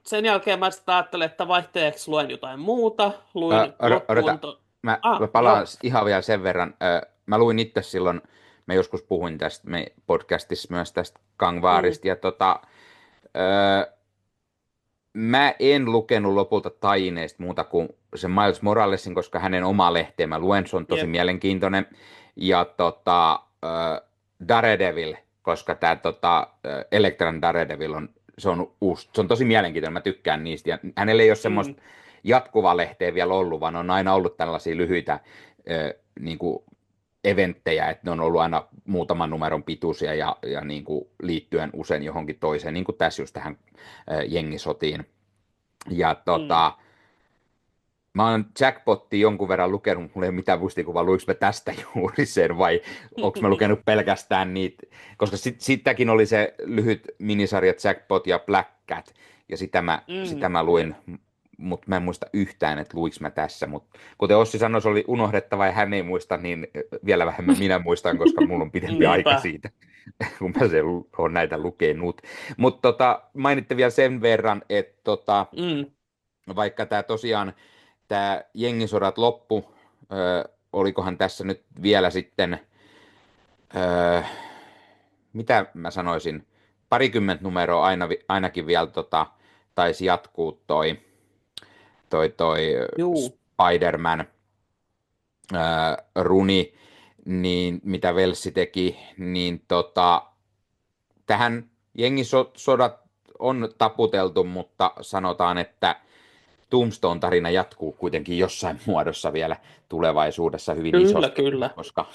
sen jälkeen mä sitten ajattelin, että vaihteeksi luen jotain muuta. Luin Odota, loppuun... mä Joo. palaan ihan vielä sen verran. Mä luin itse silloin, mä joskus puhuin tästä me podcastissa myös tästä Mm, Kangvaarista, ja ö, mä en lukenut lopulta Taineesta muuta kuin sen Miles Moralesin, koska hänen oma lehteen mä luen, se on tosi jep. mielenkiintoinen. Ja Daredevil, koska tämä Electran Daredevil on, se on uusi, se on tosi mielenkiintoinen, mä tykkään niistä. Ja hänellä ei ole Mm, semmoista jatkuvaa lehteä vielä ollut, vaan on aina ollut tällaisia lyhyitä niin kuin eventtejä, että ne on ollut aina muutaman numeron pituisia ja niin kuin liittyen usein johonkin toiseen, niin kuin tässä just tähän jengisotiin. Ja mm. mä oon Jackpottia jonkun verran lukenut, mulla ei ole mitään muistikuvaa, luinko mä tästä juuri sen vai onko mä lukenut pelkästään niitä, koska sitäkin oli se lyhyt minisarja Jackpot ja Black Cat, ja sitä mä luin, Jep. mutta mä en muista yhtään, että luiks mä tässä, mutta kuten Ossi sanoi, se oli unohdettava ja hän ei muista, niin vielä vähemmän minä muistan, koska mulla on pidempi aika Niinpä. siitä, kun mä olen näitä lukenut. Mutta mainitte vielä sen verran, että Mm. vaikka tämä tosiaan tämä jengisodat loppu, olikohan tässä nyt vielä sitten, ö, mitä mä sanoisin, parikymmentä numeroa ainakin vielä taisi jatkuu toi Juu. Spider-Man runi, niin mitä Velsi teki, niin tähän jengisodat on taputeltu, mutta sanotaan, että Tombstone-tarina jatkuu kuitenkin jossain muodossa vielä tulevaisuudessa hyvin Kyllä, isosti, kyllä. koska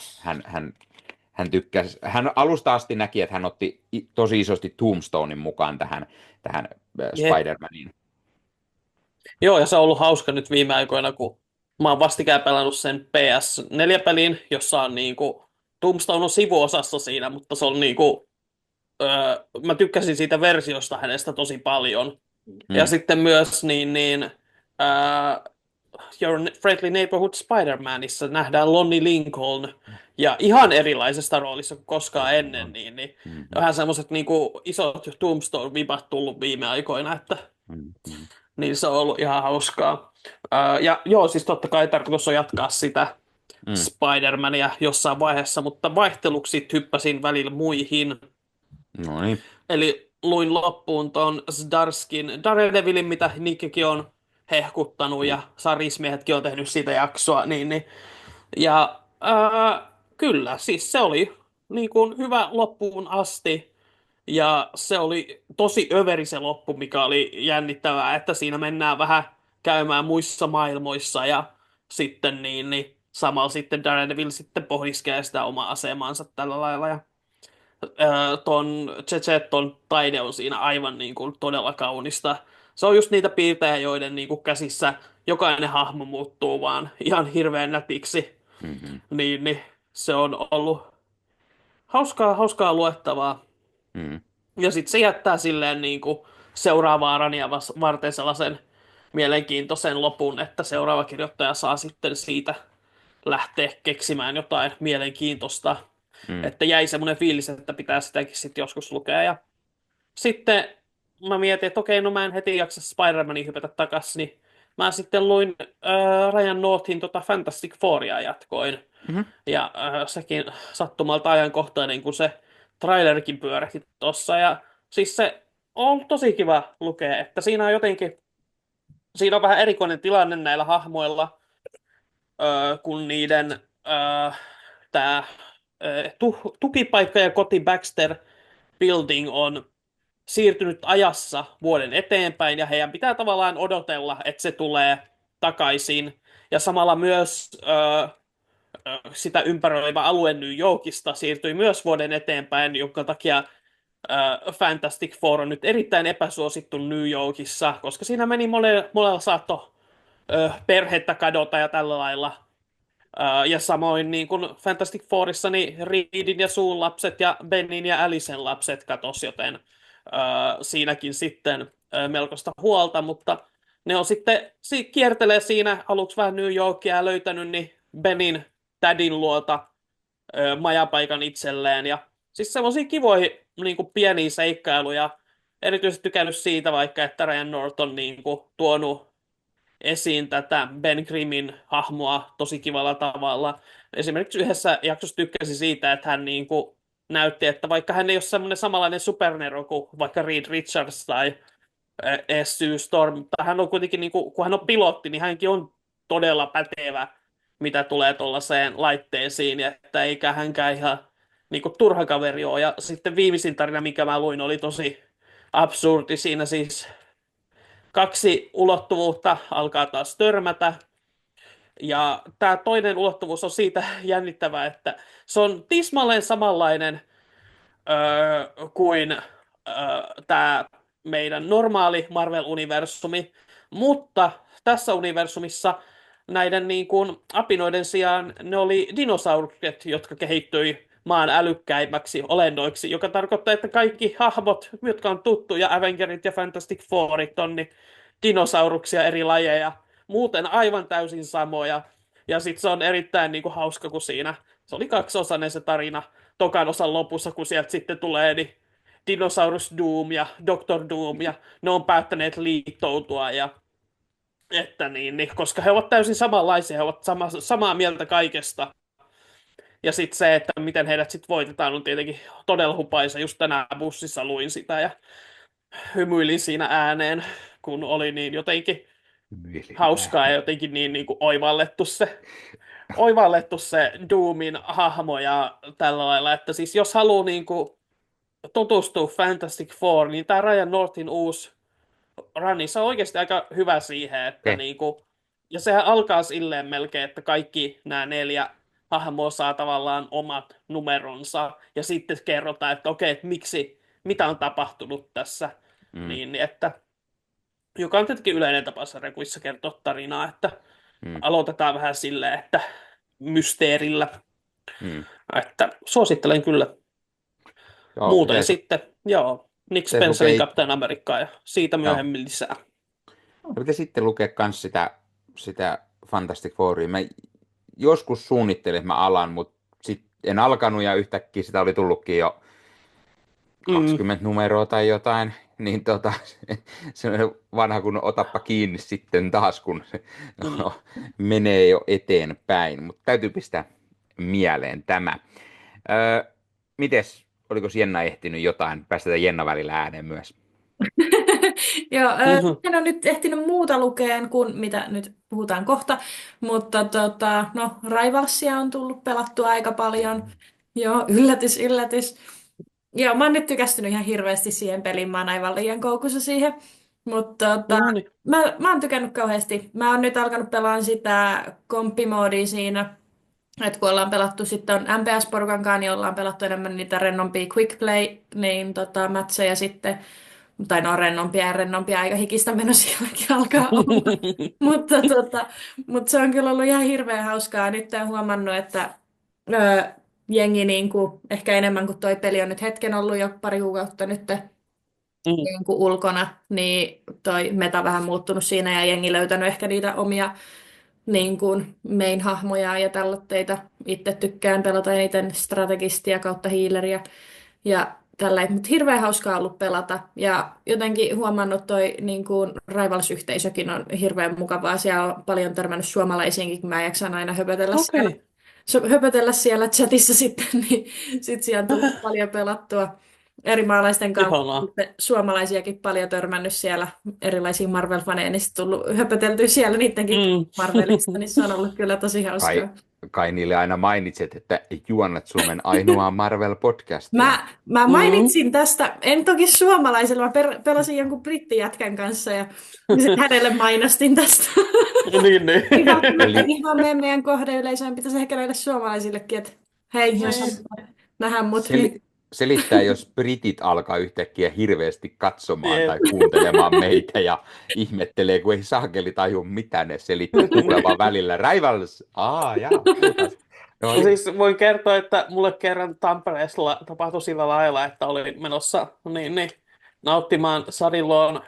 hän tykkäsi, hän alusta asti näki, että hän otti tosi isosti Tombstonein mukaan tähän Jep. Spider-Maniin. Joo, ja se on ollut hauska nyt viime aikoina, kun mä oon vastikään pelannut sen PS4-pelin, jossa on niinku, Tombstone on sivuosassa siinä, mutta se on niinku, mä tykkäsin siitä versiosta hänestä tosi paljon. Ja Mm, sitten myös Your Friendly Neighborhood Spider-Manissa nähdään Lonnie Lincoln ja ihan erilaisesta roolissa kuin koskaan kyllä ennen, on. niin Mm, vähän semmoiset niinku isot Tombstone-vibat tullut viime aikoina, että mm, mm, niin se on ollut ihan hauskaa. Ja joo, siis totta kai tarkoitus on jatkaa sitä mm. Spider-Mania jossain vaiheessa, mutta vaihteluksi sit hyppäsin välillä muihin. No niin. Eli luin loppuun ton Zdarskin Daredevilin, mitä Nikkikin on hehkuttanut Mm, ja Sarismiehetkin on tehnyt siitä jaksoa. Ja kyllä, siis se oli niin kuin hyvä loppuun asti. Ja se oli tosi överi se loppu, mikä oli jännittävää, että siinä mennään vähän käymään muissa maailmoissa ja sitten samalla sitten Daredevil sitten pohdiskelee sitä omaa asemaansa tällä lailla. Ja ton taide on siinä aivan niin kuin todella kaunista. Se on just niitä piirtejä, joiden niin kuin käsissä jokainen hahmo muuttuu vaan ihan hirveän nätiksi. mm, Niin se on ollut hauskaa luettavaa. mm, Ja sitten se jättää silleen niin kuin seuraavaa rania varten sellaisen mielenkiintoisen lopun, että seuraava kirjoittaja saa sitten siitä lähteä keksimään jotain mielenkiintoista. mm, Että jäi semmoinen fiilis, että pitää sitäkin sitten joskus lukea. Ja sitten mä mietin, että okei, no mä en heti jaksa Spider-Manin hypätä takaisin, niin mä sitten luin Ryan Northin Fantastic Fouria jatkoin. Mhm. Ja sekin sattumalta ajankohtainen, kun se trailerikin pyörähti tossa. Ja siis se on tosi kiva lukea, että siinä on jotenkin, siinä on vähän erikoinen tilanne näillä hahmoilla, kun niiden tämä tukipaikka ja koti Baxter Building on siirtynyt ajassa vuoden eteenpäin, ja heidän pitää tavallaan odotella, että se tulee takaisin. Ja samalla myös sitä ympäröivä alue New Yorkista siirtyi myös vuoden eteenpäin, jonka takia Fantastic Four on nyt erittäin epäsuosittu New Yorkissa, koska siinä meni monella saatto perhettä kadota ja tällä lailla. Ja samoin niin kuin Fantastic Fourissa, niin Reedin ja Suun lapset ja Benin ja Alicen lapset katos, joten siinäkin sitten melkoista huolta, mutta ne on sitten, kiertelee siinä aluksi vähän New Yorkia ja löytänyt niin Benin tädin luota majapaikan itselleen. Ja siis semmoisia kivoja niin kuin pieniä seikkailuja. Erityisesti tykännyt siitä vaikka, että Ryan Norton niin kuin, tuonut esiin tätä Ben Grimmin hahmoa tosi kivalla tavalla. Esimerkiksi yhdessä jaksossa tykkäsi siitä, että hän niin kuin, näytti, että vaikka hän ei ole semmoinen samanlainen supernero kuin vaikka Reed Richards tai Sue Storm, mutta hän on kuitenkin, niin kuin, kun hän on pilotti, niin hänkin on todella pätevä, mitä tulee tuollaiseen laitteisiin, ja että eikä hänkään ihan niin kuin, turha kaveri ole. Ja sitten viimeisin tarina, mikä mä luin, oli tosi absurdi. Siinä siis kaksi ulottuvuutta alkaa taas törmätä. Ja tämä toinen ulottuvuus on siitä jännittävä, että se on tismalleen samanlainen kuin tämä meidän normaali Marvel-universumi, mutta tässä universumissa näiden niin kuin apinoiden sijaan ne oli dinosaurukset, jotka kehittyi maan älykkäimmäksi olennoiksi, joka tarkoittaa, että kaikki hahmot, jotka on tuttuja, Avengerit ja Fantastic Fourit, on niin dinosauruksia eri lajeja, muuten aivan täysin samoja. Ja sitten se on erittäin niin kuin, hauska, kun siinä, se oli kaksiosainen se tarina, tokan osan lopussa, kun sieltä sitten tulee niin Dinosaurus Doom ja Doctor Doom, ja ne on päättäneet liittoutua, ja että niin, koska he ovat täysin samanlaisia, he ovat samaa mieltä kaikesta. Ja sitten se, että miten heidät sitten voitetaan, on tietenkin todella hupaisa. Just tänään bussissa luin sitä ja hymyilin siinä ääneen, kun oli niin jotenkin hauskaa ja jotenkin niin kuin oivallettu se Doomin hahmo ja tällä lailla, että siis jos haluaa niin kuin tutustua Fantastic Four, niin tämä Ryan Northin uusi run, se on oikeasti aika hyvä siihen, että Okay. niinku, ja sehän alkaa silleen melkein, että kaikki nämä 4 hahmoa saa tavallaan omat numeronsa, ja sitten kerrotaan, että okei, että miksi, mitä on tapahtunut tässä, niin että, joka on tietenkin yleinen tapa sarjakuissa kertoa tarinaa, että aloitetaan vähän silleen, että mysteerillä, että suosittelen kyllä. Joo, Muuten sitten, joo, Nick Spencerin lukee... Captain Amerikkaa ja siitä myöhemmin lisää. Pitää sitten lukea myös sitä Fantastic Fouria. Mä joskus suunnittelin, että mä alan, mutta sitten en alkanut ja yhtäkkiä sitä oli tullutkin jo 20 numeroa tai jotain. Niin se on vanha kun otappa kiinni sitten taas, kun se menee jo eteenpäin. Mutta täytyy pistää mieleen tämä. Mites, oliko Jenna ehtinyt jotain? Päästetään Jenna välillä ääneen myös. Joo, en ole nyt ehtinyt muuta lukeen kuin mitä nyt puhutaan kohta, mutta no, Rivalsia on tullut pelattua aika paljon. Joo, yllätys, yllätys. Joo, mä oon nyt tykästynyt ihan hirveästi siihen peliin, mä oon aivan liian koukussa siihen. Mutta mä oon tykännyt kauheasti. Mä oon nyt alkanut pelaamaan sitä komppimoodia siinä, että kun ollaan pelattu sitten on MPS-porukan kanssa, niin ollaan pelattu enemmän niitä rennompia quick play niin, matseja sitten. Tai no rennompia, aika hikistä meno sielläkin alkaa olla. mutta se on kyllä ollut ihan hirveän hauskaa. Nyt olen huomannut, että jengi niin kuin, ehkä enemmän kuin toi peli on nyt hetken ollut jo pari kuukautta nyt niin kuin ulkona, niin toi meta vähän muuttunut siinä ja jengi löytänyt ehkä niitä omia niin kuin main-hahmoja ja tällotteita. Itse tykkään pelata eniten strategistia kautta healeria. Ja mutta hirveän hauskaa ollut pelata. Ja jotenkin huomannut toi niin kuin Rivals-yhteisökin on hirveän mukavaa. Siellä on paljon törmännyt suomalaisiinkin, kun mä jaksan aina Okei. höpötellä siellä chatissa sitten, niin sit siellä on tullut paljon pelattua eri maalaisten kanssa. Ihanaa. Sitten suomalaisiakin paljon törmännyt siellä erilaisiin Marvel-faneja, niin sitten tullut höpöteltyä siellä niidenkin Marvelista, niin se on ollut kyllä tosi hauskaa. Kai niille aina mainitset, että juonnat Suomen ainoaa Marvel-podcastia. Mä mainitsin tästä, en toki suomalaisella, mä pelasin jonkun brittijätkän kanssa ja sitten hänelle mainostin tästä. Niin. Ihan meidän kohdeyleisöön pitäisi ehkä näille suomalaisillekin, että hei, jos nähdään mut, niin Selittää, jos britit alkaa yhtäkkiä hirveästi katsomaan tai kuuntelemaan meitä ja ihmettelee, kun ei saakeli taju mitä ne selittää kuulemaan välillä. Rivals! No, siis voin kertoa, että mulle kerran Tampereella tapahtui sillä lailla, että olin menossa nauttimaan Sadilon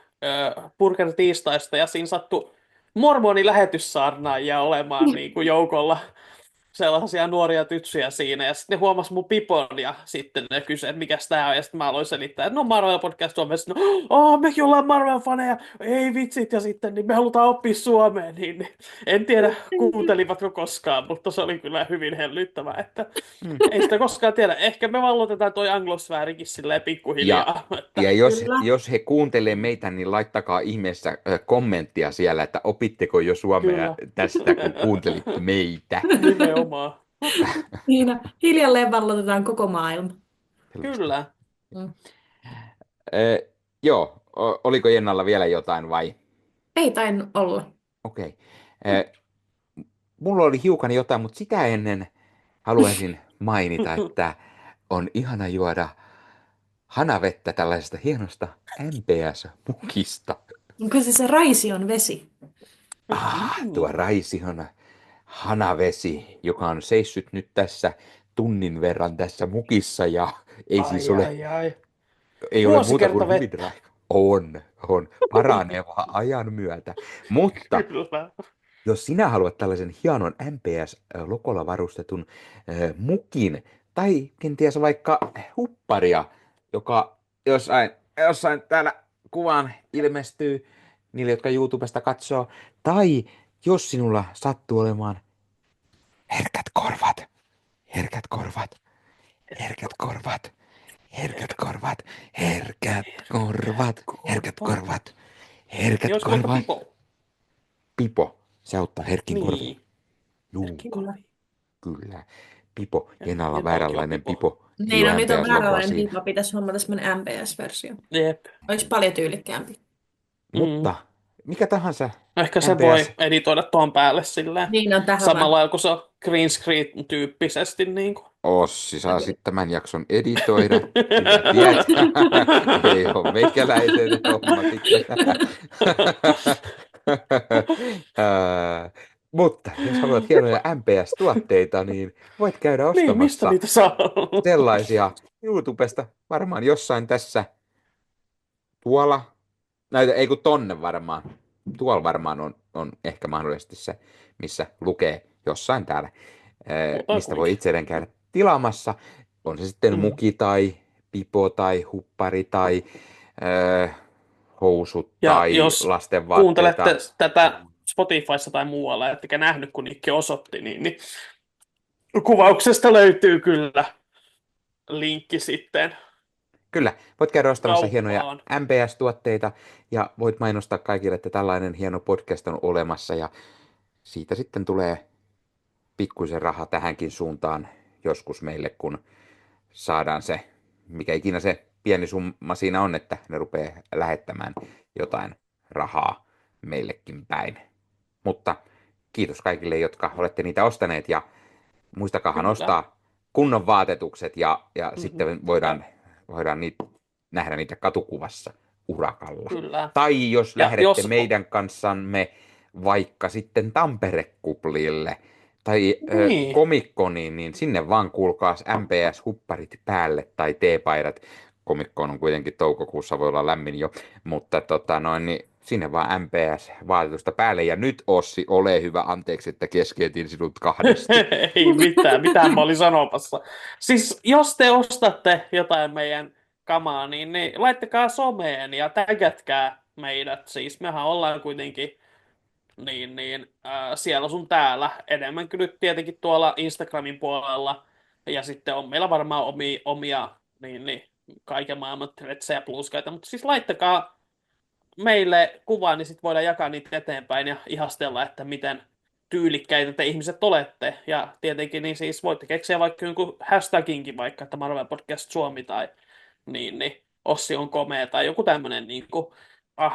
Burger tiistaista ja siinä sattui mormoni lähetyssaarnaajia olemaan niin kuin joukolla sellaisia nuoria tytsyjä siinä, ja sitten ne huomasi mun pipon, ja sitten ne kysyi, että mikäs tää on, ja sitten mä aloin selittää, että no Marvel Podcast Suomessa, mekin ollaan Marvel-faneja, ei vitsit, ja sitten niin me halutaan oppia suomeen, niin en tiedä, kuuntelivatko koskaan, mutta se oli kyllä hyvin hellyttävää, että ei sitä koskaan tiedä, ehkä me vallotetaan toi anglosfäärikin silleen pikkuhiljaa. Ja jos he kuuntelee meitä, niin laittakaa ihmeessä kommenttia siellä, että opitteko jo suomea tästä, kun kuuntelitte meitä. Nimenomaan. Niin, hiljalleen vallotetaan koko maailma. Kyllä. Joo, oliko Jennalla vielä jotain vai? Ei tainnut olla. Okei. Mulla oli hiukan jotain, mutta sitä ennen haluaisin mainita, että on ihana juoda hanavettä tällaisesta hienosta MPS-mukista. Onko se Raision vesi? Tuo Raision hanavesi, joka on seissyt nyt tässä tunnin verran tässä mukissa ja ei ei ole muuta kuin hyvin on paraneva ajan myötä. Mutta jos sinä haluat tällaisen hienon MPS-logolla varustetun mukin tai kenties vaikka hupparia, joka jossain täällä kuvaan ilmestyy niille, jotka YouTubesta katsoo, tai jos sinulla sattuu olemaan herkät korvat, herkät korvat, herkät korvat, herkät korvat, herkät korvat, herkät korvat, herkät korvat. Pipo, se auttaa herkin korviin. Kyllä. Pipo, Jennalla on vääränlainen pipo. Niin, no nyt on vääränlainen pipo, pitäisi hommata semmoinen MPS-versio. Jep. Olisi paljon tyylikkäämpi. Mutta mikä tahansa ehkä se voi editoida tuon päälle silleen. Niin on tähän samalla lailla, kun se on green screen tyyppisesti. Niin kuin. Ossi saa sitten tämän jakson editoida. Tiedät, ei ole meikäläisen homma mutta jos haluat hienoja MPS-tuotteita, niin voit käydä ostamassa mistä niitä saa? Sellaisia YouTubesta. Varmaan jossain tässä tuolla. Ei kun tonne varmaan. Tuolla varmaan on ehkä mahdollisesti se, missä lukee jossain täällä, mistä voi itselleen käydä tilaamassa. On se sitten muki tai pipo tai huppari tai housut ja tai lasten vaatteita. Kuuntelette tätä Spotifyssa tai muualla, ettekä nähnyt, kun Nikke osoitti, niin kuvauksesta löytyy kyllä linkki sitten. Kyllä, voit käydä ostamassa hienoja MPS-tuotteita ja voit mainostaa kaikille, että tällainen hieno podcast on olemassa ja siitä sitten tulee pikkuisen raha tähänkin suuntaan joskus meille, kun saadaan se, mikä ikinä se pieni summa siinä on, että ne rupeaa lähettämään jotain rahaa meillekin päin. Mutta kiitos kaikille, jotka olette niitä ostaneet ja muistakaahan ostaa kunnon vaatetukset ja sitten voidaan nähdä niitä katukuvassa urakalla. Kyllä. Tai jos lähdette meidän kanssamme vaikka sitten Tampere-kuplille tai Comic-Coniin, niin sinne vaan kuulkaas MPS-hupparit päälle tai teepaidat. Comic-Con on kuitenkin toukokuussa, voi olla lämmin jo, mutta niin sinne vaan MPS-vaatetusta päälle. Ja nyt Ossi, ole hyvä, anteeksi, että keskeytin sinut kahdesti. Ei mitään mä olin sanomassa. Siis jos te ostatte jotain meidän kamaa, niin laittakaa someen ja tägätkää meidät. Siis mehän ollaan kuitenkin siellä sun täällä. Enemmän kuin nyt tietenkin tuolla Instagramin puolella. Ja sitten on meillä varmaan omia kaiken maailman threadsejä pluskeita. Mutta siis laittakaa meille kuvaa, niin sitten voidaan jakaa niitä eteenpäin ja ihastella, että miten tyylikkäitä te ihmiset olette. Ja tietenkin niin siis voitte keksiä vaikka jonkun hashtaginkin vaikka, että Marvel Podcast Suomi tai Ossi on komea tai joku tämmöinen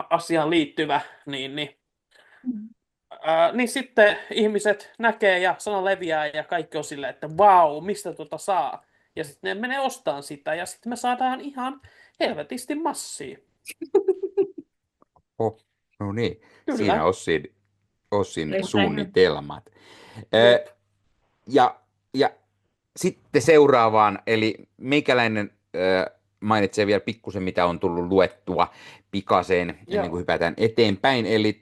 asiaan liittyvä, niin sitten ihmiset näkee ja sana leviää ja kaikki on silleen, että vau, mistä tota saa. Ja sitten ne menee ostamaan sitä ja sitten me saadaan ihan helvetisti massia. Oh, no niin, siinä Kyllä. Ossin Erittäin suunnitelmat. Ja sitten seuraavaan, eli meikäläinen mainitsee vielä pikkusen, mitä on tullut luettua pikaseen ennen Joo. kuin hypätään eteenpäin. Eli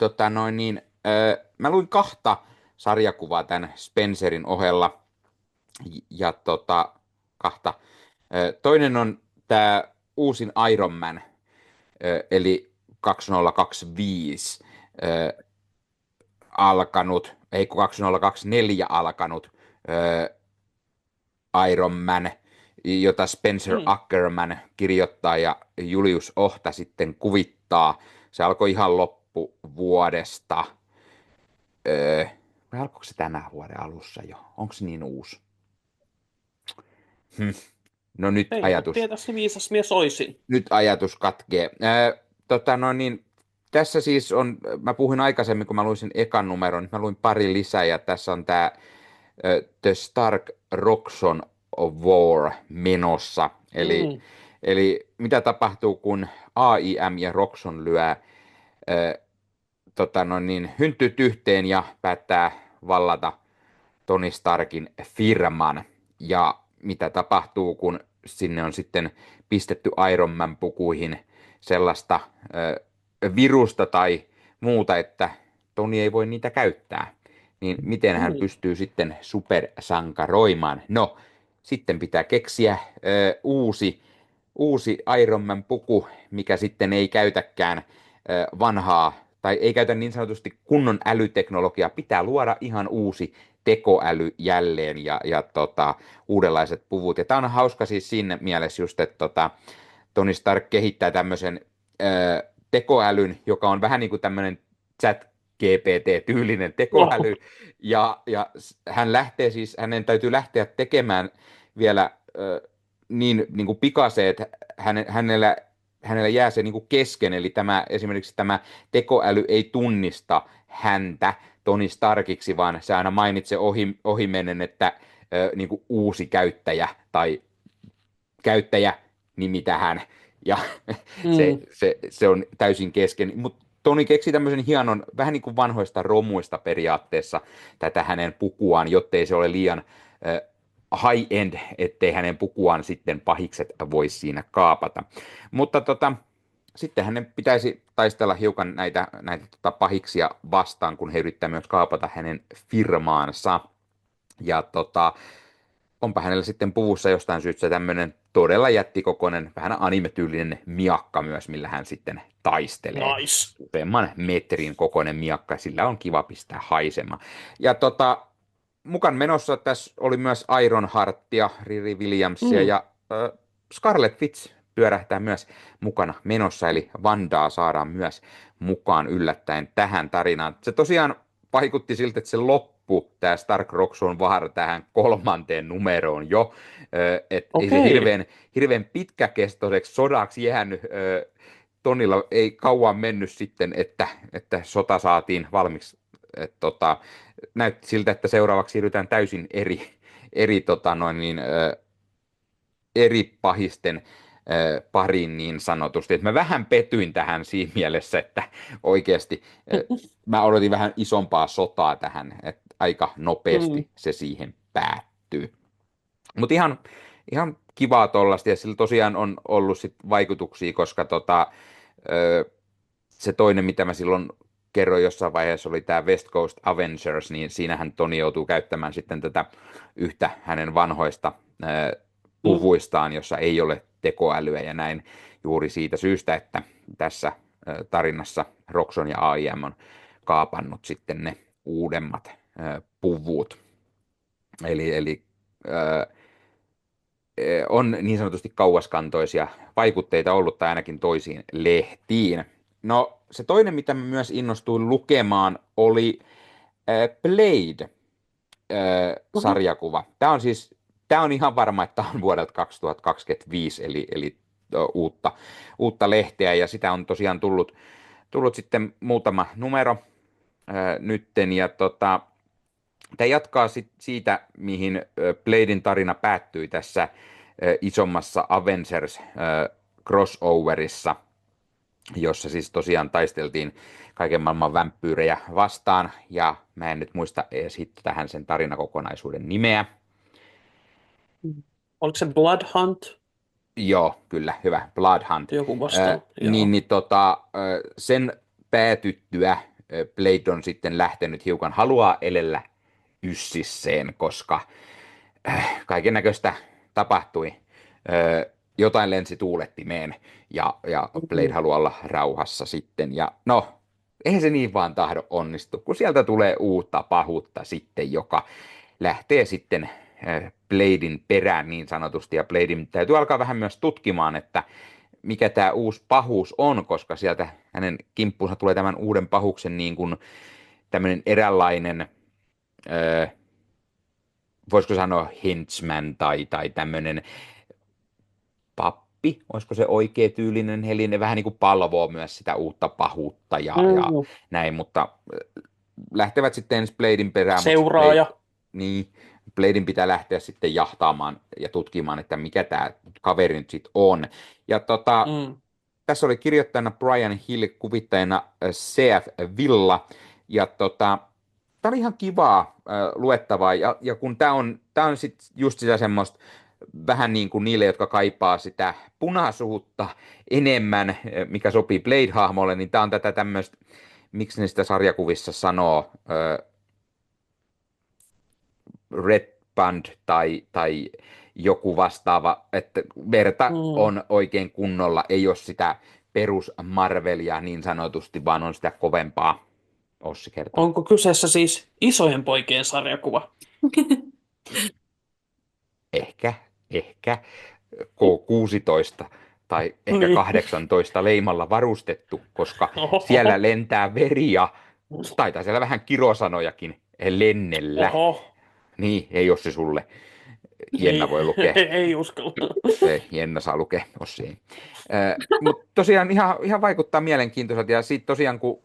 mä luin 2 sarjakuvaa tämän Spencerin ohella. Ja 2. Toinen on tämä uusin Iron Man, eli 2025 alkanut, ei kun 2024 alkanut Iron Man, jota Spencer Ackerman kirjoittaa ja Julius Ohta sitten kuvittaa. Se alkoi ihan loppuvuodesta. Alkoiko se tänä vuoden alussa jo? Onko se niin uusi? No nyt Ei ajatus. tietysti viisas mies oisin. Nyt ajatus katkee. Tässä siis on, mä puhuin aikaisemmin, kun mä luin sen ekan numeron, niin mä luin pari lisää, ja tässä on tämä The Stark-Roxxon War menossa. Eli mitä tapahtuu, kun AIM ja Roxxon lyö hynttyyt yhteen ja päättää vallata Tony Starkin firman, ja mitä tapahtuu, kun sinne on sitten pistetty Iron Man -pukuihin sellaista virusta tai muuta, että Tony ei voi niitä käyttää, niin miten hän pystyy sitten supersankaroimaan? No, sitten pitää keksiä uusi Iron Man -puku, mikä sitten ei käytäkään vanhaa, tai ei käytä niin sanotusti kunnon älyteknologiaa. Pitää luoda ihan uusi tekoäly jälleen ja uudenlaiset puvut. Ja tämä on hauska siis siinä mielessä just, että Tony Stark kehittää tämmöisen tekoälyn, joka on vähän niin kuin tämmöinen chat-GPT-tyylinen tekoäly, ja hänen täytyy lähteä tekemään vielä niin kuin pikaseen, että hänellä jää se niin kuin kesken, eli esimerkiksi tämä tekoäly ei tunnista häntä Tony Starkiksi, vaan se aina mainitsee ohimennen, että niin kuin uusi käyttäjä tai käyttäjä nimi tähän, ja se on täysin kesken. Mutta Tony keksi tämmöisen hienon, vähän niin kuin vanhoista romuista periaatteessa tätä hänen pukuaan, jottei se ole liian high-end, ettei hänen pukuaan sitten pahikset voi siinä kaapata. Mutta sitten hänen pitäisi taistella hiukan näitä pahiksia vastaan, kun he yrittää myös kaapata hänen firmaansa. Ja onpa hänellä sitten puvussa jostain syystä tämmöinen todella jättikokoinen, vähän animetyylinen miakka myös, millä hän sitten taistelee. Nice. Useamman metrin kokoinen miakka, sillä on kiva pistää haisemaan. Ja mukaan menossa tässä oli myös Ironheartia, Riri Williamsia ja Scarlet Witch pyörähtää myös mukana menossa, eli Vandaa saadaan myös mukaan yllättäen tähän tarinaan. Se tosiaan vaikutti siltä, että se loppu, tämä Stark-Roxxon War tähän 3. numeroon jo, että ei se hirveän pitkäkestoiseksi sodaksi jäänyt. Tonilla ei kauan mennyt sitten, että sota saatiin valmiiksi. Näytti siltä, että seuraavaksi siirrytään täysin eri pahisten pariin niin sanotusti. Et mä vähän petyin tähän siinä mielessä, että oikeasti mä odotin vähän isompaa sotaa tähän, että aika nopeasti se siihen päättyy. Mutta ihan kivaa tollaista, ja sillä tosiaan on ollut sit vaikutuksia, koska se toinen, mitä mä silloin kerroin jossain vaiheessa, oli tämä West Coast Avengers, niin siinähän Tony joutuu käyttämään sitten tätä yhtä hänen vanhoista puvuistaan, jossa ei ole tekoälyä ja näin juuri siitä syystä, että tässä tarinassa Roxxon ja AIM on kaapannut sitten ne uudemmat puvut. Eli on niin sanotusti kauaskantoisia vaikutteita ollut tai ainakin toisiin lehtiin. No se toinen, mitä mä myös innostuin lukemaan, oli Blade-sarjakuva. Tämä on ihan varma, että tämä on vuodelta 2025, eli uutta lehteä, ja sitä on tosiaan tullut sitten muutama numero nytten, ja tämä jatkaa siitä, mihin Bladen tarina päättyi tässä isommassa Avengers crossoverissa, jossa siis tosiaan taisteltiin kaiken maailman vampyyrejä vastaan, ja mä en nyt muista edes tähän sen tarinakokonaisuuden nimeä. Oliko se Blood Hunt? Joo, kyllä, hyvä, Blood Hunt. Joku vastaava, sen päätyttyä Blade on sitten lähtenyt hiukan haluaa elellä yssisseen, koska kaiken näköistä tapahtui. Jotain lensi tuulettimeen ja Blade haluaa olla rauhassa sitten. Ja no, eihän se niin vaan tahdo onnistu, kun sieltä tulee uutta pahuutta sitten, joka lähtee sitten Bladen perään niin sanotusti. Ja Bladen täytyy alkaa vähän myös tutkimaan, että mikä tämä uusi pahuus on, koska sieltä hänen kimppuunsa tulee tämän uuden pahuksen niin kuin tämmöinen eräänlainen, voisiko sanoa henchman tai tämmöinen pappi, olisiko se oikea tyylinen, eli ne vähän niin kuin palvoo myös sitä uutta pahuutta ja näin, mutta lähtevät sitten ensin Bladen perään. Seuraaja. Niin, Bladen pitää lähteä sitten jahtaamaan ja tutkimaan, että mikä tämä kaveri nyt sitten on. Ja tässä oli kirjoittajana Brian Hill, kuvittajana C.F. Villa, ja tämä oli ihan kivaa luettavaa, ja kun tämä on sitten just sitä semmoista, vähän niin kuin niille, jotka kaipaa sitä punaisuutta enemmän, mikä sopii Blade-hahmolle, niin tämä on tätä tämmöistä, miksi ne sitä sarjakuvissa sanoo, Red Band tai joku vastaava, että verta on oikein kunnolla, ei ole sitä perus Marvelia niin sanotusti, vaan on sitä kovempaa. Ossi kertoo. Onko kyseessä siis isojen poikien sarjakuva? Ehkä K16 tai ehkä 18 leimalla varustettu, koska siellä lentää veri ja taitaa siellä vähän kirosanojakin lennellä. Niin, ei Ossi sulle. Jenna voi lukea. Ei uskalla. Jenna saa lukea, Ossi ei. Mutta tosiaan ihan vaikuttaa mielenkiintoiselta, ja sitten tosiaan kun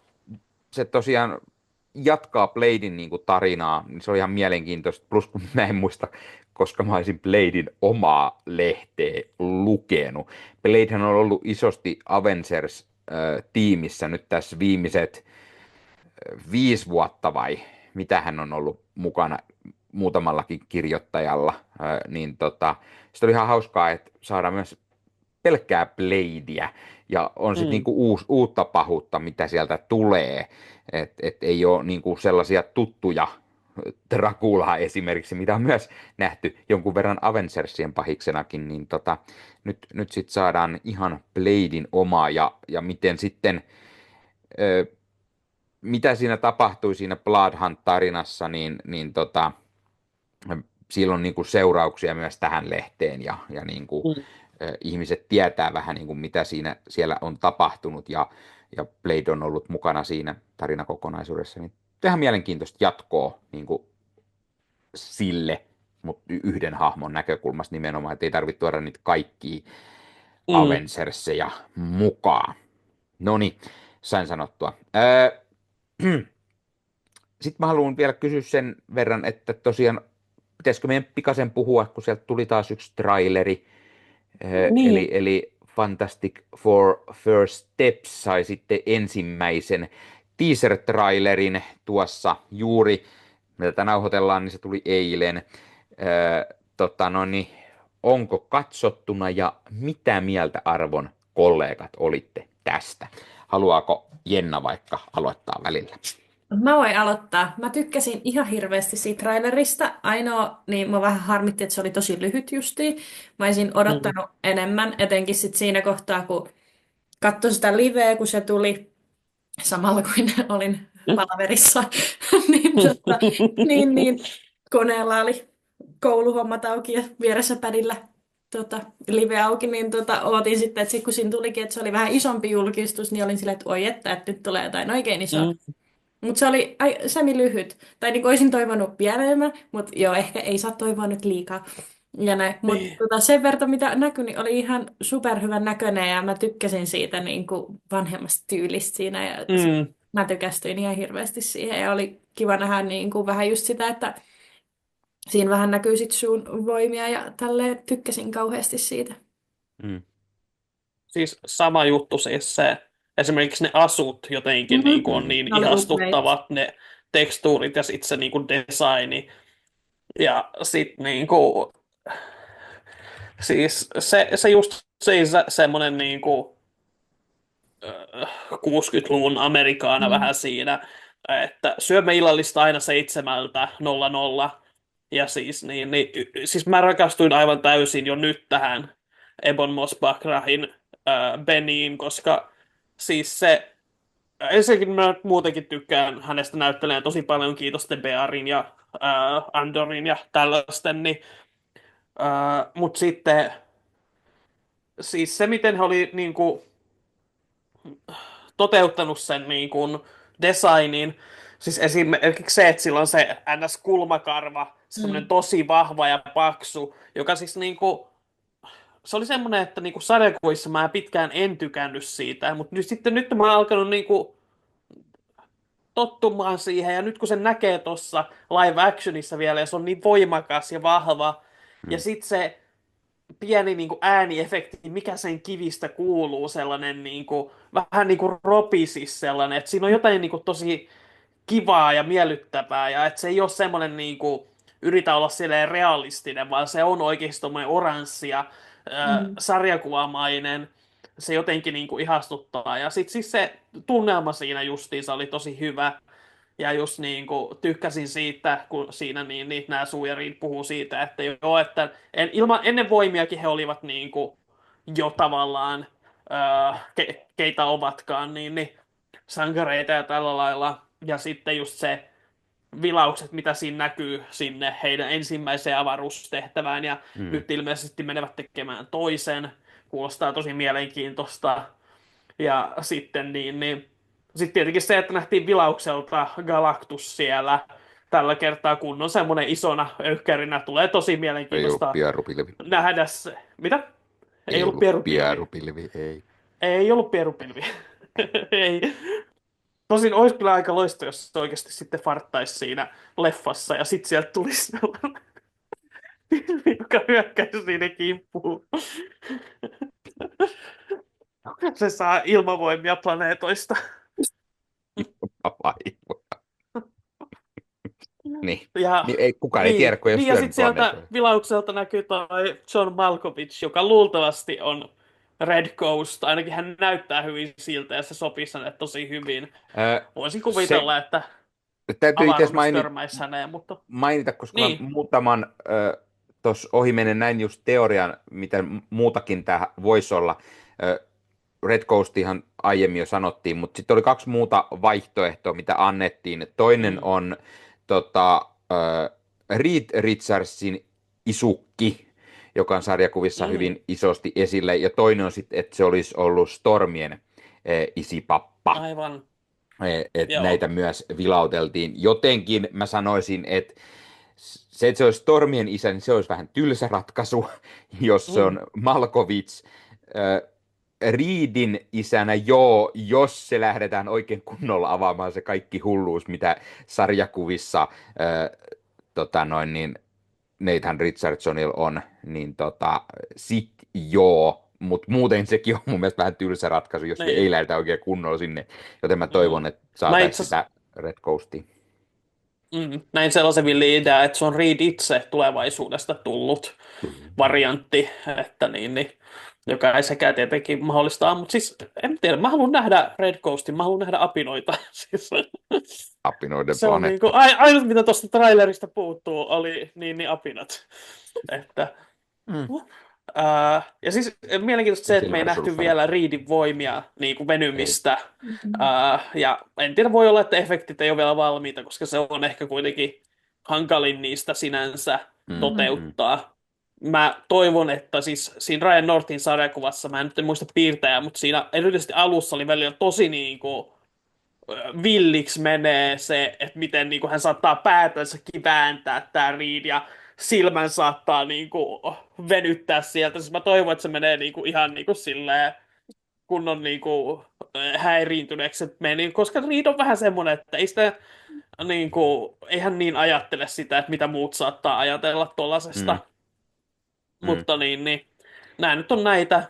se tosiaan jatkaa Bladen niin kuin tarinaa, niin se on ihan mielenkiintoista. Plus kun mä en muista, koska mä olisin Bladen omaa lehteä lukenut. Bladehan on ollut isosti Avengers-tiimissä nyt tässä viimeiset 5 vuotta vai mitä hän on ollut mukana muutamallakin kirjoittajalla. Niin sitten oli ihan hauskaa, että saadaan myös pelkkää Bladea ja on sitten niinku uutta pahuutta, mitä sieltä tulee. Et ei ole niinku sellaisia tuttuja Draculaa esimerkiksi, mitä on myös nähty jonkun verran Avengersien pahiksenakin, niin nyt sitten saadaan ihan Bladen omaa ja miten sitten, mitä siinä tapahtui siinä Blood Hunt-tarinassa, niin sillä on niinku seurauksia myös tähän lehteen ja niinku, ihmiset tietää vähän niin kuin mitä siellä on tapahtunut ja Blade on ollut mukana siinä tarinakokonaisuudessa, niin ihan mielenkiintoista jatkoa niin kuin sille, mutta yhden hahmon näkökulmasta nimenomaan, että ei tarvitse tuoda niitä kaikkia Avengerseja mukaan. No niin, sain sanottua. Sitten mä haluan vielä kysyä sen verran, että tosiaan pitäisikö meidän pikaisen puhua, kun sieltä tuli taas yksi traileri, eli Fantastic Four First Steps sai sitten ensimmäisen teaser-trailerin tuossa mitä tätä nauhoitellaan, niin se tuli eilen. Onko katsottuna ja mitä mieltä arvon kollegat olitte tästä? Haluaako Jenna vaikka aloittaa välillä? Mä voin aloittaa. Mä tykkäsin ihan hirveästi siitä trailerista. Ainoa, niin mä vähän harmitti, että se oli tosi lyhyt justiin. Mä olisin Mm. odottanut enemmän, etenkin sit siinä kohtaa, kun katsoin sitä liveä, kun se tuli samalla kuin olin palaverissa. niin, niin, koneella oli kouluhommat auki ja vieressä pädillä live auki, niin ootin sitten, että sit kun siinä tulikin, että se oli vähän isompi julkistus, niin olin silleen, että oi että nyt tulee jotain oikein isoa. Mm. Mutta se oli semi lyhyt. Tai niin olisin toivonut pienemmän, mutta joo, ehkä ei saa toivoa nyt liikaa. Ja näin. Mutta Niin. sen verran, mitä näkyi, niin oli ihan superhyvän näköinen ja mä tykkäsin siitä niin kuin vanhemmasta tyylistä siinä. Ja Mm. mä tykästyin ihan hirveästi siihen ja oli kiva nähdä niin kuin vähän just sitä, että siinä vähän näkyy sit sun voimia ja tälleen tykkäsin kauheasti siitä. Mm. Siis sama juttu siis se, esimerkiksi ne asut jotenkin niin kuin on Mm. niin Ne oli upeita. ihastuttavat, ne tekstuurit ja sitten se niin kuin designi. Ja sitten niin kuin, siis se just semmoinen niin kuin 60-luvun Amerikaana Mm. vähän siinä, että syömme illallista aina 7:00. Ja siis, siis mä rakastuin aivan täysin jo nyt tähän Ebon Moss-Backrahin Beniin, koska siis se, ensinnäkin mä muutenkin tykkään hänestä näyttelijän tosi paljon, kiitos The Bearin ja Andorin ja tällaisten, niin, mutta sitten siis se, miten he oli niin kuin, toteuttanut sen niin kuin designin. Siis esimerkiksi se, että sillä on se NS-kulmakarva, semmoinen Mm. tosi vahva ja paksu, joka siis niin kuin, se oli semmoinen, että niin kuin sarjakuvissa mä pitkään en tykännyt siitä, mutta nyt mä oon alkanut niin kuin tottumaan siihen, ja nyt kun sen näkee tuossa live actionissa vielä, ja se on niin voimakas ja vahva, ja Mm. sitten se pieni niin kuin ääniefekti, mikä sen kivistä kuuluu, sellainen niin kuin, vähän niin kuin ropisis sellainen, että siinä on jotain niin kuin tosi kivaa ja miellyttävää, ja että se ei ole semmoinen niin kuin, yritä olla silleen realistinen, vaan se on oikeasti tommoinen oranssi ja Mm. sarjakuvamainen, se jotenkin niin kuin ihastuttaa, ja sitten siis se tunnelma siinä justiinsa oli tosi hyvä, ja just niin kuin tykkäsin siitä, kun siinä niin nämä Sue ja Reed puhuu siitä, että joo, että ennen voimiakin he olivat niin kuin jo tavallaan, keitä ovatkaan, niin sankareita ja tällä lailla. Ja sitten just se vilaukset, mitä siinä näkyy sinne heidän ensimmäiseen avaruustehtävään, ja Mm. nyt ilmeisesti menevät tekemään toisen. Kuulostaa tosi mielenkiintoista. Ja sitten sitten tietenkin se, että nähtiin vilaukselta Galactus siellä tällä kertaa kunnon semmoinen isona öyhkärinä. Tulee tosi Ei ollut mielenkiintoista pierupilvi. nähdä se. Mitä? Ei Ei ollut ollut pierupilvi. pierupilvi, ei. Ei ollut pierupilvi. Ei. Tosin olisi kyllä aika loista, jos se oikeasti sitten farttaisi siinä leffassa ja sitten sieltä tulisi sellainen pilvi, joka hyökkäisi siinä kimppuun. Se saa ilmavoimia planeetoista. Aivan. Niin. Ja, Niin ei, kukaan ei tiedä, kun ei ole ja sitten syönyt sieltä planeetoja. vilaukselta näkyy toi John Malkovich, joka luultavasti on Red Ghost. Ainakin hän näyttää hyvin siltä ja se sopii hänelle tosi hyvin. Voisin kuvitella, että Täytyy itse asiassa avaruudessa törmäisi häneen, mutta mainita, koska mä niin. muutaman tuossa ohimennen näin just teorian, mitä muutakin tämä voisi olla. Red Ghostihan aiemmin jo sanottiin, mutta sitten oli kaksi muuta vaihtoehtoa, mitä annettiin. Toinen on Reed Richardsin isukki, joka on sarjakuvissa hyvin isosti esille, ja toinen on sitten, että se olisi ollut Stormien isipappa. Aivan. Että Joo. näitä myös vilauteltiin. Jotenkin mä sanoisin, että se olisi Stormien isä, niin se olisi vähän tylsä ratkaisu, jos se on Malkovich. Reedin isänä, joo, jos se lähdetään oikein kunnolla avaamaan se kaikki hulluus, mitä sarjakuvissa niin Nathan Richardsonilla on, niin sit joo, mutta muuten sekin on mun mielestä vähän tylsä ratkaisu, jos Niin. ei lähdetä oikein kunnolla sinne, joten mä toivon, että saataisiin sitä Red Ghostia. Näin sellaisen villi idea, että se on Reed itse tulevaisuudesta tullut variantti, että niin. joka ei sekään tietenkin mahdollistaa, mutta siis en tiedä, mä haluan nähdä Red Ghostin, mä haluan nähdä apinoita. Siis, Apinoiden se on planeetta. ainut, mitä tuosta trailerista puuttuu, oli niin apinat. Että, ja siis mielenkiintoista se, että me ei nähty Silver vielä Reedin voimia niin kuin venymistä. Mm. Ja en tiedä, voi olla, että efektit ei ole vielä valmiita, koska se on ehkä kuitenkin hankalin niistä sinänsä toteuttaa. Mä toivon, että siis siinä Ryan Northin sarjakuvassa, mä en nyt muista piirtäjää, mutta siinä erityisesti alussa oli välillä tosi niin kuin villiksi menee se, että miten niin kuin hän saattaa päätänsäkin vääntää tää Reed ja silmän saattaa niin kuin venyttää sieltä. Siis mä toivon, että se menee niin kuin ihan niin kuin silleen kunnon niin kuin häiriintyneeksi, että meni, koska Reed on vähän semmoinen, että ei sitä niin kuin, eihän niin ajattele sitä, että mitä muut saattaa ajatella tollasesta. Mutta niin, nämä nyt on näitä.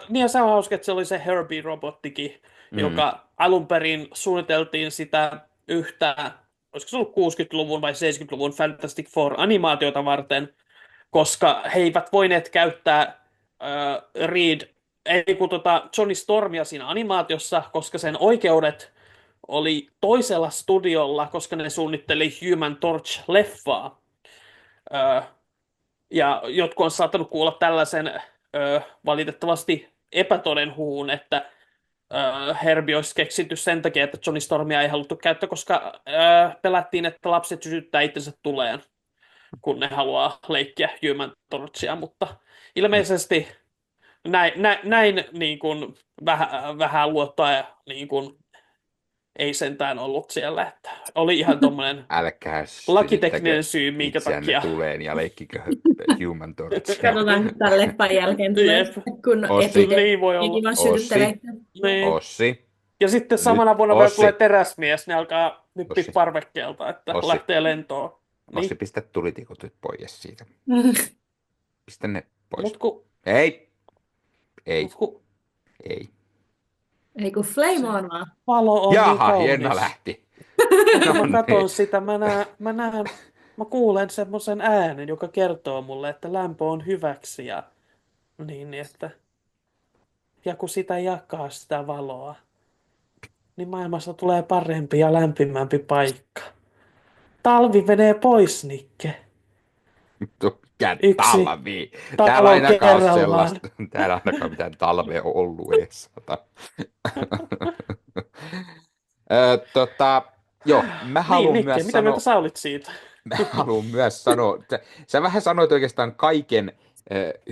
Niin ja se on hauska, että se oli se Herbie-robottikin, joka alun perin suunniteltiin sitä yhtä, olisiko se ollut 60-luvun vai 70-luvun Fantastic Four-animaatiota varten, koska he eivät voineet käyttää Reed, ei kun Johnny Stormia siinä animaatiossa, koska sen oikeudet oli toisella studiolla, koska ne suunnitteli Human Torch-leffaa. Ja jotkut on saattanut kuulla tällaisen valitettavasti epätoden huun, että Herbie olisi keksitty sen takia, että Johnny Stormia ei haluttu käyttää, koska pelättiin, että lapset sytyttää itsensä tuleen, kun ne haluaa leikkiä Human Torchia, mutta ilmeisesti näin niin kuin, vähän luottaa niin kuin, ei sentään ollut siellä, että oli ihan tuommoinen Älkää lakitekninen syy, minkä itseänne takia. tuleen ja leikkikö Human Torch. Katsotaan, tämän leffan jälkeen tulee Jep. sitten, kun Ossi. Niin voi olla. Epikin vaan Ossi. sytyttelee. Niin. Ossi, Ja sitten samana vuonna Ossi. vielä tulee teräsmies, ne alkaa nyppiä Ossi. parvekkeelta, että Ossi. lähtee lentoon. Ossi, Niin. pistä tulitikut nyt pois siitä. Pistä ne pois. Mut kun, Ei, ei. Ei kun flame on vaan. valo on niin Jaha, kaunis. Jenna lähti. Kun mä katson niin. sitä, mä kuulen semmoisen äänen, joka kertoo mulle, että lämpö on hyväksi ja niin, että ja kun sitä jakaa sitä valoa, niin maailmassa tulee parempi ja lämpimämpi paikka. Talvi menee pois, Nikke. Mikä Yksi talvi. talo Täällä ei ainakaan ole kerrallaan. sellaista. Täällä ainakaan mitään talvea ollut edes. Joo, mä Niin, haluan Nikke, myös mitä sanoa, mieltä sä olit siitä? mä haluan myös sanoa, sä vähän sanoit oikeastaan kaiken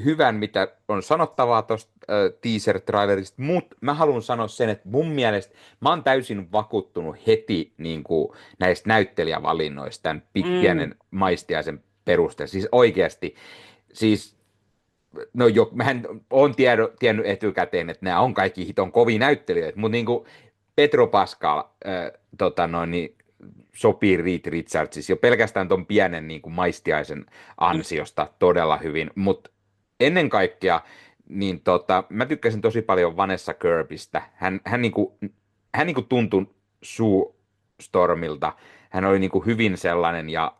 hyvän, mitä on sanottavaa tuosta teaser-trailerista, mutta mä haluan sanoa sen, että mun mielestä mä oon täysin vakuuttunut heti niin kuin näistä näyttelijävalinnoista tämän pienen maistiaisen perusteella. Siis oikeasti, siis no jo, mähän oon tiennyt etukäteen, että nämä on kaikki hiton kovia näyttelijöitä, mutta niin kuin Pedro Pascal niin sopii Reed Richards jo pelkästään ton pienen niin kuin maistiaisen ansiosta todella hyvin, mutta ennen kaikkea niin mä tykkäsin tosi paljon Vanessa Kirbystä. Hän niinku tuntui Sue Stormilta. Hän oli niinku hyvin sellainen ja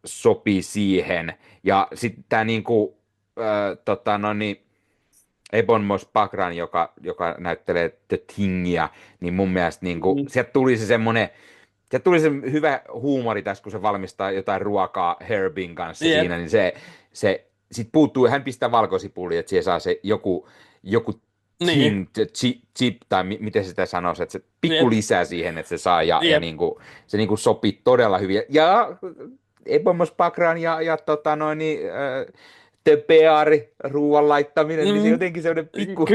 sopii siihen. Ja sitten tämä niinku, Ebon Moss-Bachrach, joka näyttelee The Thingia, niin mun mielestä sieltä tuli se hyvä huumori tässä, kun se valmistaa jotain ruokaa Herbin kanssa siinä, niin se sit puuttuu, hän pistää valkosipuliin, että siihen saa se joku chip, tai miten sitä sanoisi, että se pikku lisää siihen, että se saa, ja se sopii todella hyvin. Ja Ebon Moss-Bachrach ja ruoan laittaminen, niin se jotenkin semmoinen pikku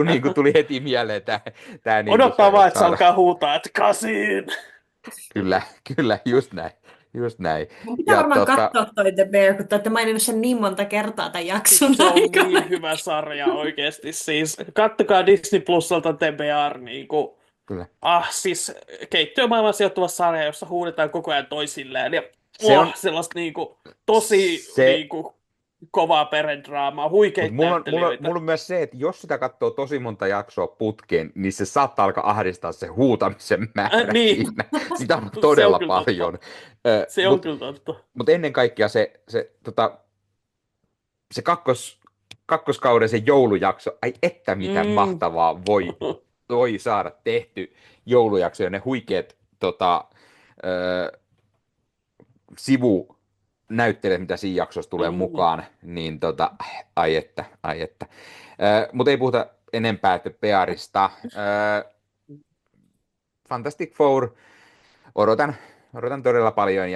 niin kuin tuli heti mieleen tämä Odottaa vaan, että se alkaa huutaa, että kasiin! Kyllä, just näin. Mun pitää varmaan katsoa toi The Bear, kun te olette maininnut sen niin monta kertaa tämän jakson Se on aikana. niin hyvä sarja oikeasti. Siis kattokaa Disney Plusalta The Bear. Niin kuin, Kyllä. Siis keittiömaailman sijoittuva sarja, jossa huudetaan koko ajan toisilleen. Ja sellaista niin kuin, tosi niin kuin, kovaa perhedraamaa, huikeita näyttelijöitä. Mulla on myös se, että jos sitä katsoo tosi monta jaksoa putkeen, niin se saattaa alkaa ahdistaa se huutamisen määrä siinä. Sitä on todella paljon. Se on kyllä totta. Mutta ennen kaikkea se kakkoskauden se joulujakso, ai että mitä Mm. mahtavaa voi saada tehty joulujakso ja ne huikeat sivunäyttelijät, mitä siinä jaksossa tulee Mm. mukaan, niin ai että. Mutta ei puhuta enempää Bearista. Fantastic Four, odotan todella paljon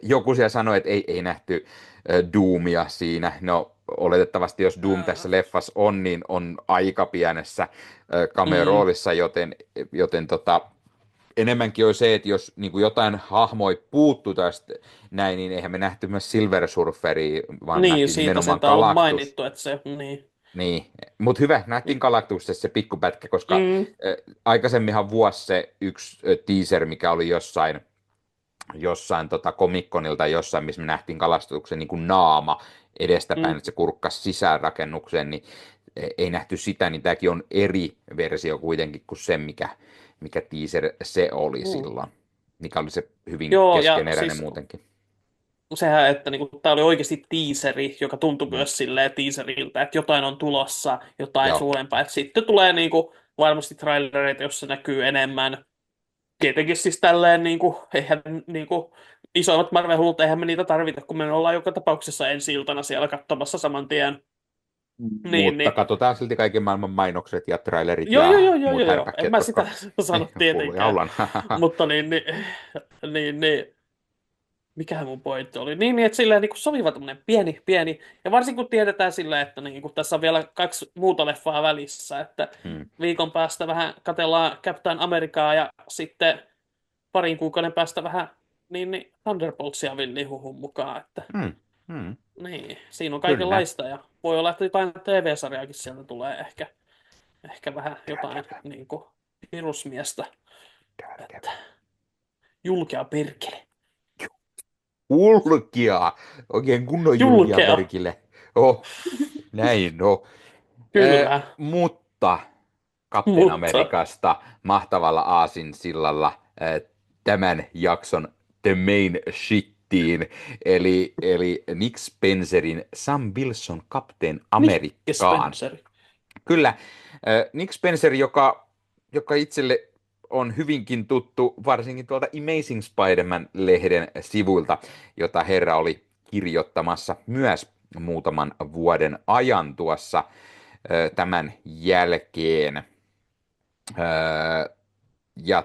joku siellä sanoi, että ei nähty Doomia siinä. No oletettavasti jos Doom tässä leffassa on, niin on aika pienessä Mm. cameo-roolissa, joten enemmänkin on se, että jos niin kuin jotain hahmoja puuttuu tästä näin, niin eihän me nähty myös Silver Surferia, vaan me Niin, nähtiin siitä nimenomaan sentään on Galactus. mainittu, että se, niin. Niin, mutta hyvä, nähtiin Galactuksessa se pikkupätkä, koska Mm. aikaisemminhan vuosi se yksi teaser, mikä oli jossain Comic-Conilta jossain, missä me nähtiin Galactuksen niin kuin naama edestäpäin, Mm. että se kurkkasi sisään rakennukseen, niin ei nähty sitä, niin tämäkin on eri versio kuitenkin kuin se, mikä teaser se oli Mm. silloin, mikä oli se hyvin Joo, ja keskeneräinen siis muutenkin. sehän, että niinku, tämä oli oikeasti teaseri, joka tuntui Mm. myös silleen teaseriltä, että jotain on tulossa, jotain Joo, suurempaa. Että sitten tulee niinku, varmasti trailereita, jossa näkyy enemmän. Tietenkin siis tälleen, niinku, eihän niinku, isoimmat Marvel-hulut, eihän me niitä tarvita, kun me ollaan joka tapauksessa ensi iltana siellä katsomassa saman tien. Niin, mutta niin. katsotaan silti kaiken maailman mainokset ja trailerit Joo, joo, ja joo, joo, muut joo, joo. En härpäkkeet, mä sitä koska sano hulluja tietenkään. ollaan. Mutta niin, mikähän mun pointti oli? Niin, että silleen niin sopiva tämmöinen pieni. Ja varsinkin kun tiedetään silleen, että niin kun tässä on vielä 2 muuta leffaa välissä, että Hmm. viikon päästä vähän katellaan Captain Americaa ja sitten parin kuukauden päästä vähän niin Thunderboltsia villihuhun mukaan. Että, Hmm. Hmm. niin, siinä on Kyllä. kaikenlaista ja voi olla, että jotain TV-sarjaakin sieltä tulee ehkä vähän jotain niin kuin virusmiestä. Että julkea perkele. Julkia! Oikein kunnon julkia Julkea, perkille. Oh, näin, no. kyllä. Mutta Captain Mutta Amerikasta mahtavalla aasinsillalla tämän jakson The Main Shittiin, eli Nick Spencerin Sam Wilson Captain Nick Amerikkaan. Spencer. Kyllä, Nick Spencer, joka itselle on hyvinkin tuttu varsinkin tuolta Amazing Spider-Man-lehden sivuilta, jota herra oli kirjoittamassa myös muutaman vuoden ajan tuossa tämän jälkeen. Ja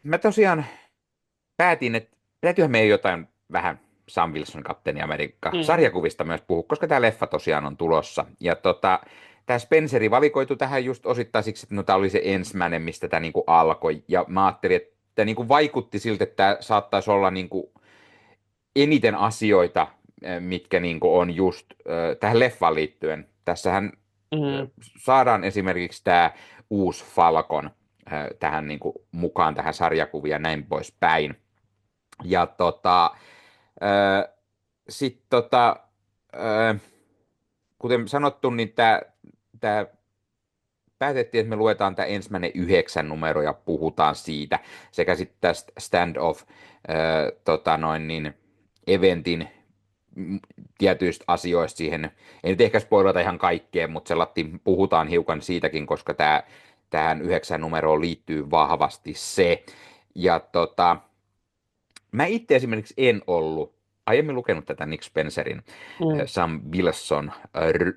mä tosiaan päätin, että täytyyhän meidän jotain vähän Sam Wilson Kapteeni Amerikka Mm. sarjakuvista myös puhua, koska tämä leffa tosiaan on tulossa. Ja tämä Spenceri valikoitu tähän just osittain siksi, että no, tämä oli se ensimmäinen, mistä tämä niinku alkoi. Ja mä ajattelin, että tämä niinku vaikutti siltä, että tämä saattaisi olla niinku eniten asioita, mitkä niinku on just tähän leffaan liittyen. Tässähän Mm. saadaan esimerkiksi tämä uusi Falcon tähän niinku mukaan tähän sarjakuvia ja näin poispäin. Ja sitten kuten sanottu, niin tämä päätettiin, että me luetaan tämä ensimmäinen 9 numero ja puhutaan siitä, sekä sitten tästä stand-off eventin tietyistä asioista siihen. Ei nyt ehkä spoilata ihan kaikkea, mutta puhutaan hiukan siitäkin, koska tähän 9 numeroon liittyy vahvasti se. Ja mä itse esimerkiksi en ollut aiemmin lukenut tätä Nick Spencerin Mm. Sam Wilson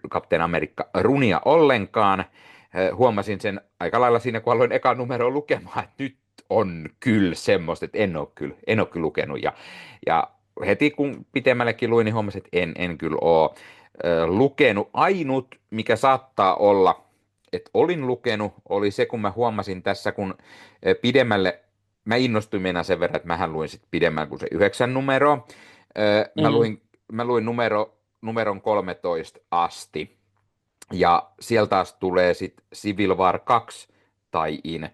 Captain Amerikka runia ollenkaan. Huomasin sen aika lailla siinä, kun aloin eka numeroa lukemaan, että nyt on kyllä semmoista, että en ole kyllä lukenut. Ja heti kun pitemmällekin luin, niin huomasin, että en kyllä ole lukenut. Ainut, mikä saattaa olla, että olin lukenut, oli se, kun mä huomasin tässä, kun pidemmälle mä innostuin mennä sen verran, että mähän luin sitten pidemmän kuin se 9 numero. Mm. Mä luin numeron 13 asti. Ja sieltä taas tulee sitten Civil War 2 tai-in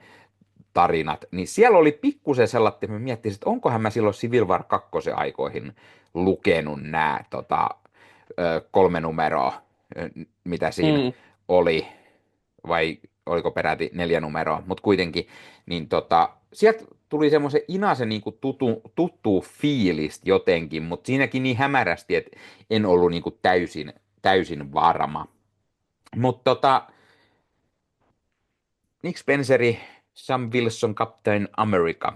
tarinat. Niin siellä oli pikkusen sellainen, että mä miettisin, että onkohan mä silloin Civil War 2 aikoihin lukenut nämä 3 numeroa, mitä siinä Mm. oli, vai oliko peräti 4 numeroa, mutta kuitenkin, niin sieltä tuli semmoisen inasen niin tuttu fiilis jotenkin, mutta siinäkin niin hämärästi, että en ollut niin kuin täysin varma. Mutta Nick Spenceri, Sam Wilson, Captain America.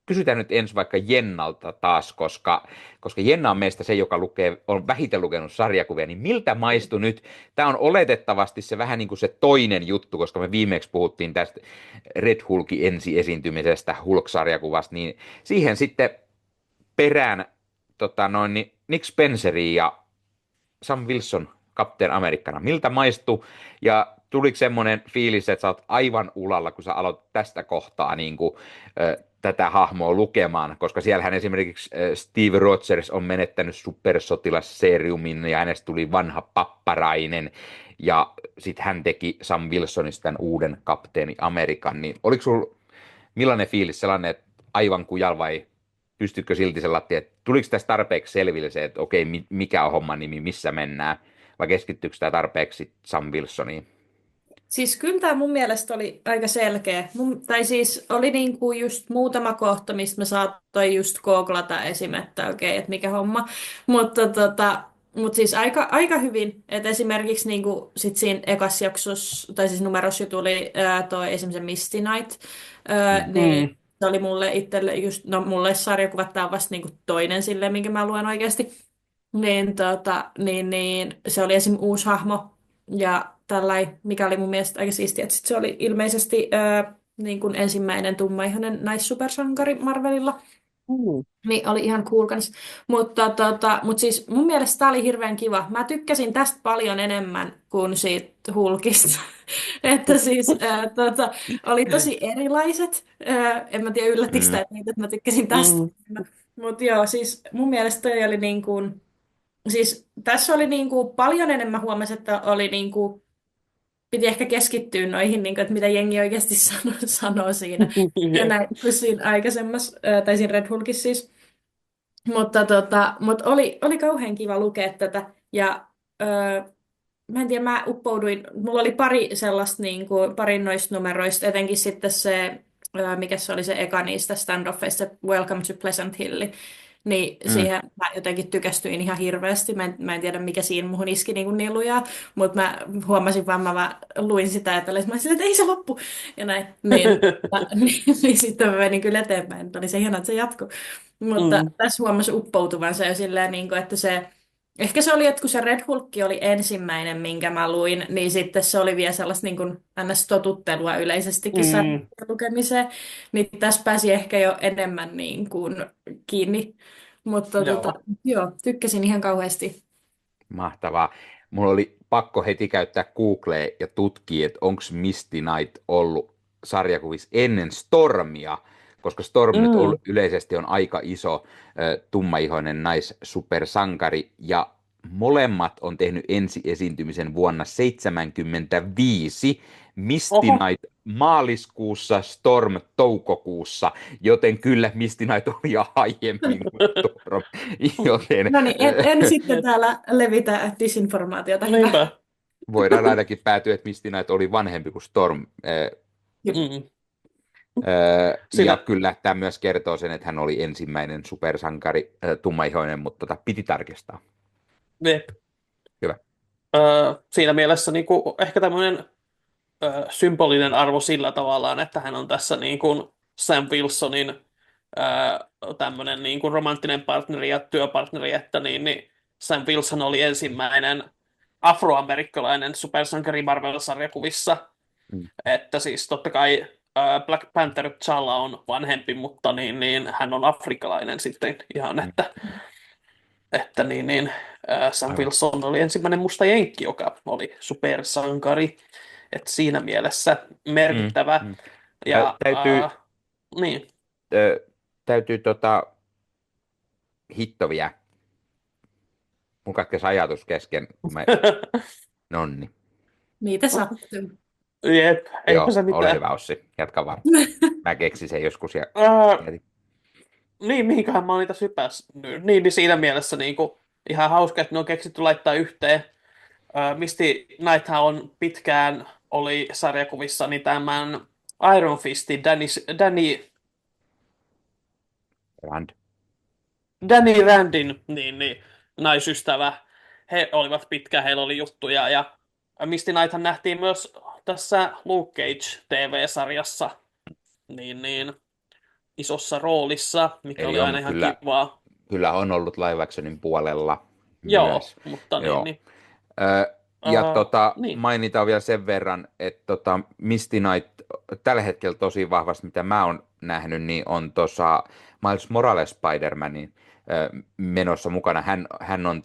Kysytään nyt ensin vaikka Jennalta taas, koska Jenna on meistä se, joka on vähiten lukenut sarjakuvia, niin miltä maistui nyt? Tämä on oletettavasti se vähän niin kuin se toinen juttu, koska me viimeksi puhuttiin tästä Red Hulkin ensi-esiintymisestä Hulk-sarjakuvasta, niin siihen sitten perään niin Nick Spenceri ja Sam Wilson Captain Amerikkana. Miltä maistui ja tuliko semmoinen fiilis, että sä oot aivan ulalla, kun sä aloit tästä kohtaa niin kuin, tätä hahmoa lukemaan, koska siellähän esimerkiksi Steve Rogers on menettänyt supersotilasserumin ja hänestä tuli vanha papparainen ja sitten hän teki Sam Wilsonista tämän uuden kapteeni Amerikan, niin oliko sulla millainen fiilis sellainen, että aivan kujal vai pystytkö silti sellainen, että tuliko tästä tarpeeksi selville se, että okei, mikä on homman nimi, missä mennään, vai keskittyykö tämä tarpeeksi Sam Wilsoniin? Siis kyllä tämä mun mielestä oli aika selkeä. Tai siis oli niinku just muutama kohta, mistä mä saattoin just googlata esim. Että okei, että mikä homma. Mutta siis aika hyvin. Että esimerkiksi niinku sit siinä ekas jaksossa, tai siis numerossa jo tuli toi esimerkiksi se Misty Knight. Niin se oli mulle itselle just, no mulle sarjakuvat tää on vasta niinku toinen silleen, minkä mä luen oikeasti. Niin, se oli esim. Uusi hahmo. Ja tällainen, mikä oli mun mielestä aika siistiä, että sit se oli ilmeisesti niin kuin ensimmäinen tummaihoinen naissupersankari Marvelilla. Niin oli ihan cool kans. Mutta siis mun mielestä tää oli hirveän kiva. Mä tykkäsin tästä paljon enemmän kuin siitä Hulkista. Että siis oli tosi erilaiset. En mä tiedä yllättikö sitä, että mä tykkäsin tästä. Mutta joo, siis mun mielestä toi oli niin kuin. Siis tässä oli niinku paljon enemmän huomasin, että oli niinku, piti ehkä keskittyä noihin, niinku, että mitä jengi oikeasti sanoo siinä. Ja näin, kuin siinä aikaisemmassa, tai siinä Red Hulkissa siis. Mutta oli kauhean kiva lukea tätä. Ja mä en tiedä, mä uppouduin, mulla oli pari sellaista, niinku, pari noista numeroista, etenkin sitten se, mikä se oli se eka niistä standoffeista, Welcome to Pleasant Hill. Niin siihen mä jotenkin tykästyin ihan hirveästi. Mä en tiedä, mikä siinä muhun iski niin lujaa, mutta mä huomasin vaan, mä luin sitä, että ei se loppu. Ja näin. Niin sitten mä menin kyllä eteenpäin. Että oli se ihanaa, että se jatkuu. Mutta tässä huomasi uppoutuvansa jo silleen, niin kuin, että se. Ehkä se oli, että kun se Red Hulk oli ensimmäinen, minkä mä luin, niin sitten se oli vielä sellaista niin kuin NS-totuttelua yleisestikin lukemiseen. Niin tässä pääsi ehkä jo enemmän niin kuin kiinni. Mutta joo, tykkäsin ihan kauheasti. Mahtavaa. Mulla oli pakko heti käyttää Googlea ja tutkia, että onko Misty Knight ollut sarjakuvissa ennen Stormia, koska Storm nyt yleisesti on aika iso tummaihoinen naissupersankari, ja molemmat on tehnyt ensi-esiintymisen vuonna 1975, Misty Knight maaliskuussa, Storm toukokuussa, joten kyllä Misty Knight oli jo aiemmin kuin Storm. Joten, no niin, en sitten täällä levitä disinformaatiota. Niinpä. Voidaan ainakin päätyä, että Misty Knight oli vanhempi kuin Storm. Ja kyllä tämä myös kertoo sen, että hän oli ensimmäinen supersankari, tummaihoinen, mutta piti tarkistaa. Jep. Hyvä. Siinä mielessä niin kuin, ehkä tämmöinen symbolinen arvo sillä tavallaan, että hän on tässä niin kuin Sam Wilsonin tämmöinen niin kuin romanttinen partneri ja työpartneri, että niin Sam Wilson oli ensimmäinen afroamerikkalainen supersankari Marvel-sarjakuvissa. Että siis totta kai Black Panther T'Challa on vanhempi, mutta niin hän on afrikkalainen sitten ihan, että Sam Wilson oli ensimmäinen musta jenkki, joka oli supersankari. Että siinä mielessä merkittävä. Ja, niin. Täytyy hitto vielä. Mun katkesi ajatus kesken. Nonni. Niitä sattuu. Jep, eipä se mitään. Ole hyvä, Ossi. Jatka vaan. Mä keksin sen joskus. Ja niin, mihinköhän mä oon niitä sypässyt. Niin siinä mielessä niin kuin, ihan hauska, että ne on keksitty laittaa yhteen. Misty Knighthan on pitkään oli sarjakuvissa niin tämän Iron Fistin Rand. Danny Randin naisystävä. He olivat pitkään, heillä oli juttuja. Ja Misty Knighthan nähtiin myös tässä Luke Cage TV-sarjassa isossa roolissa, mikä Eli oli aina on ihan kyllä, kivaa. kyllä on ollut live actionin puolella Joo, myös. mutta Joo. Ja niin. mainitaan vielä sen verran, että Misty Knight tällä hetkellä tosi vahvasti, mitä mä oon nähnyt, niin on tuossa Miles Morales Spider-Manin menossa mukana. Hän on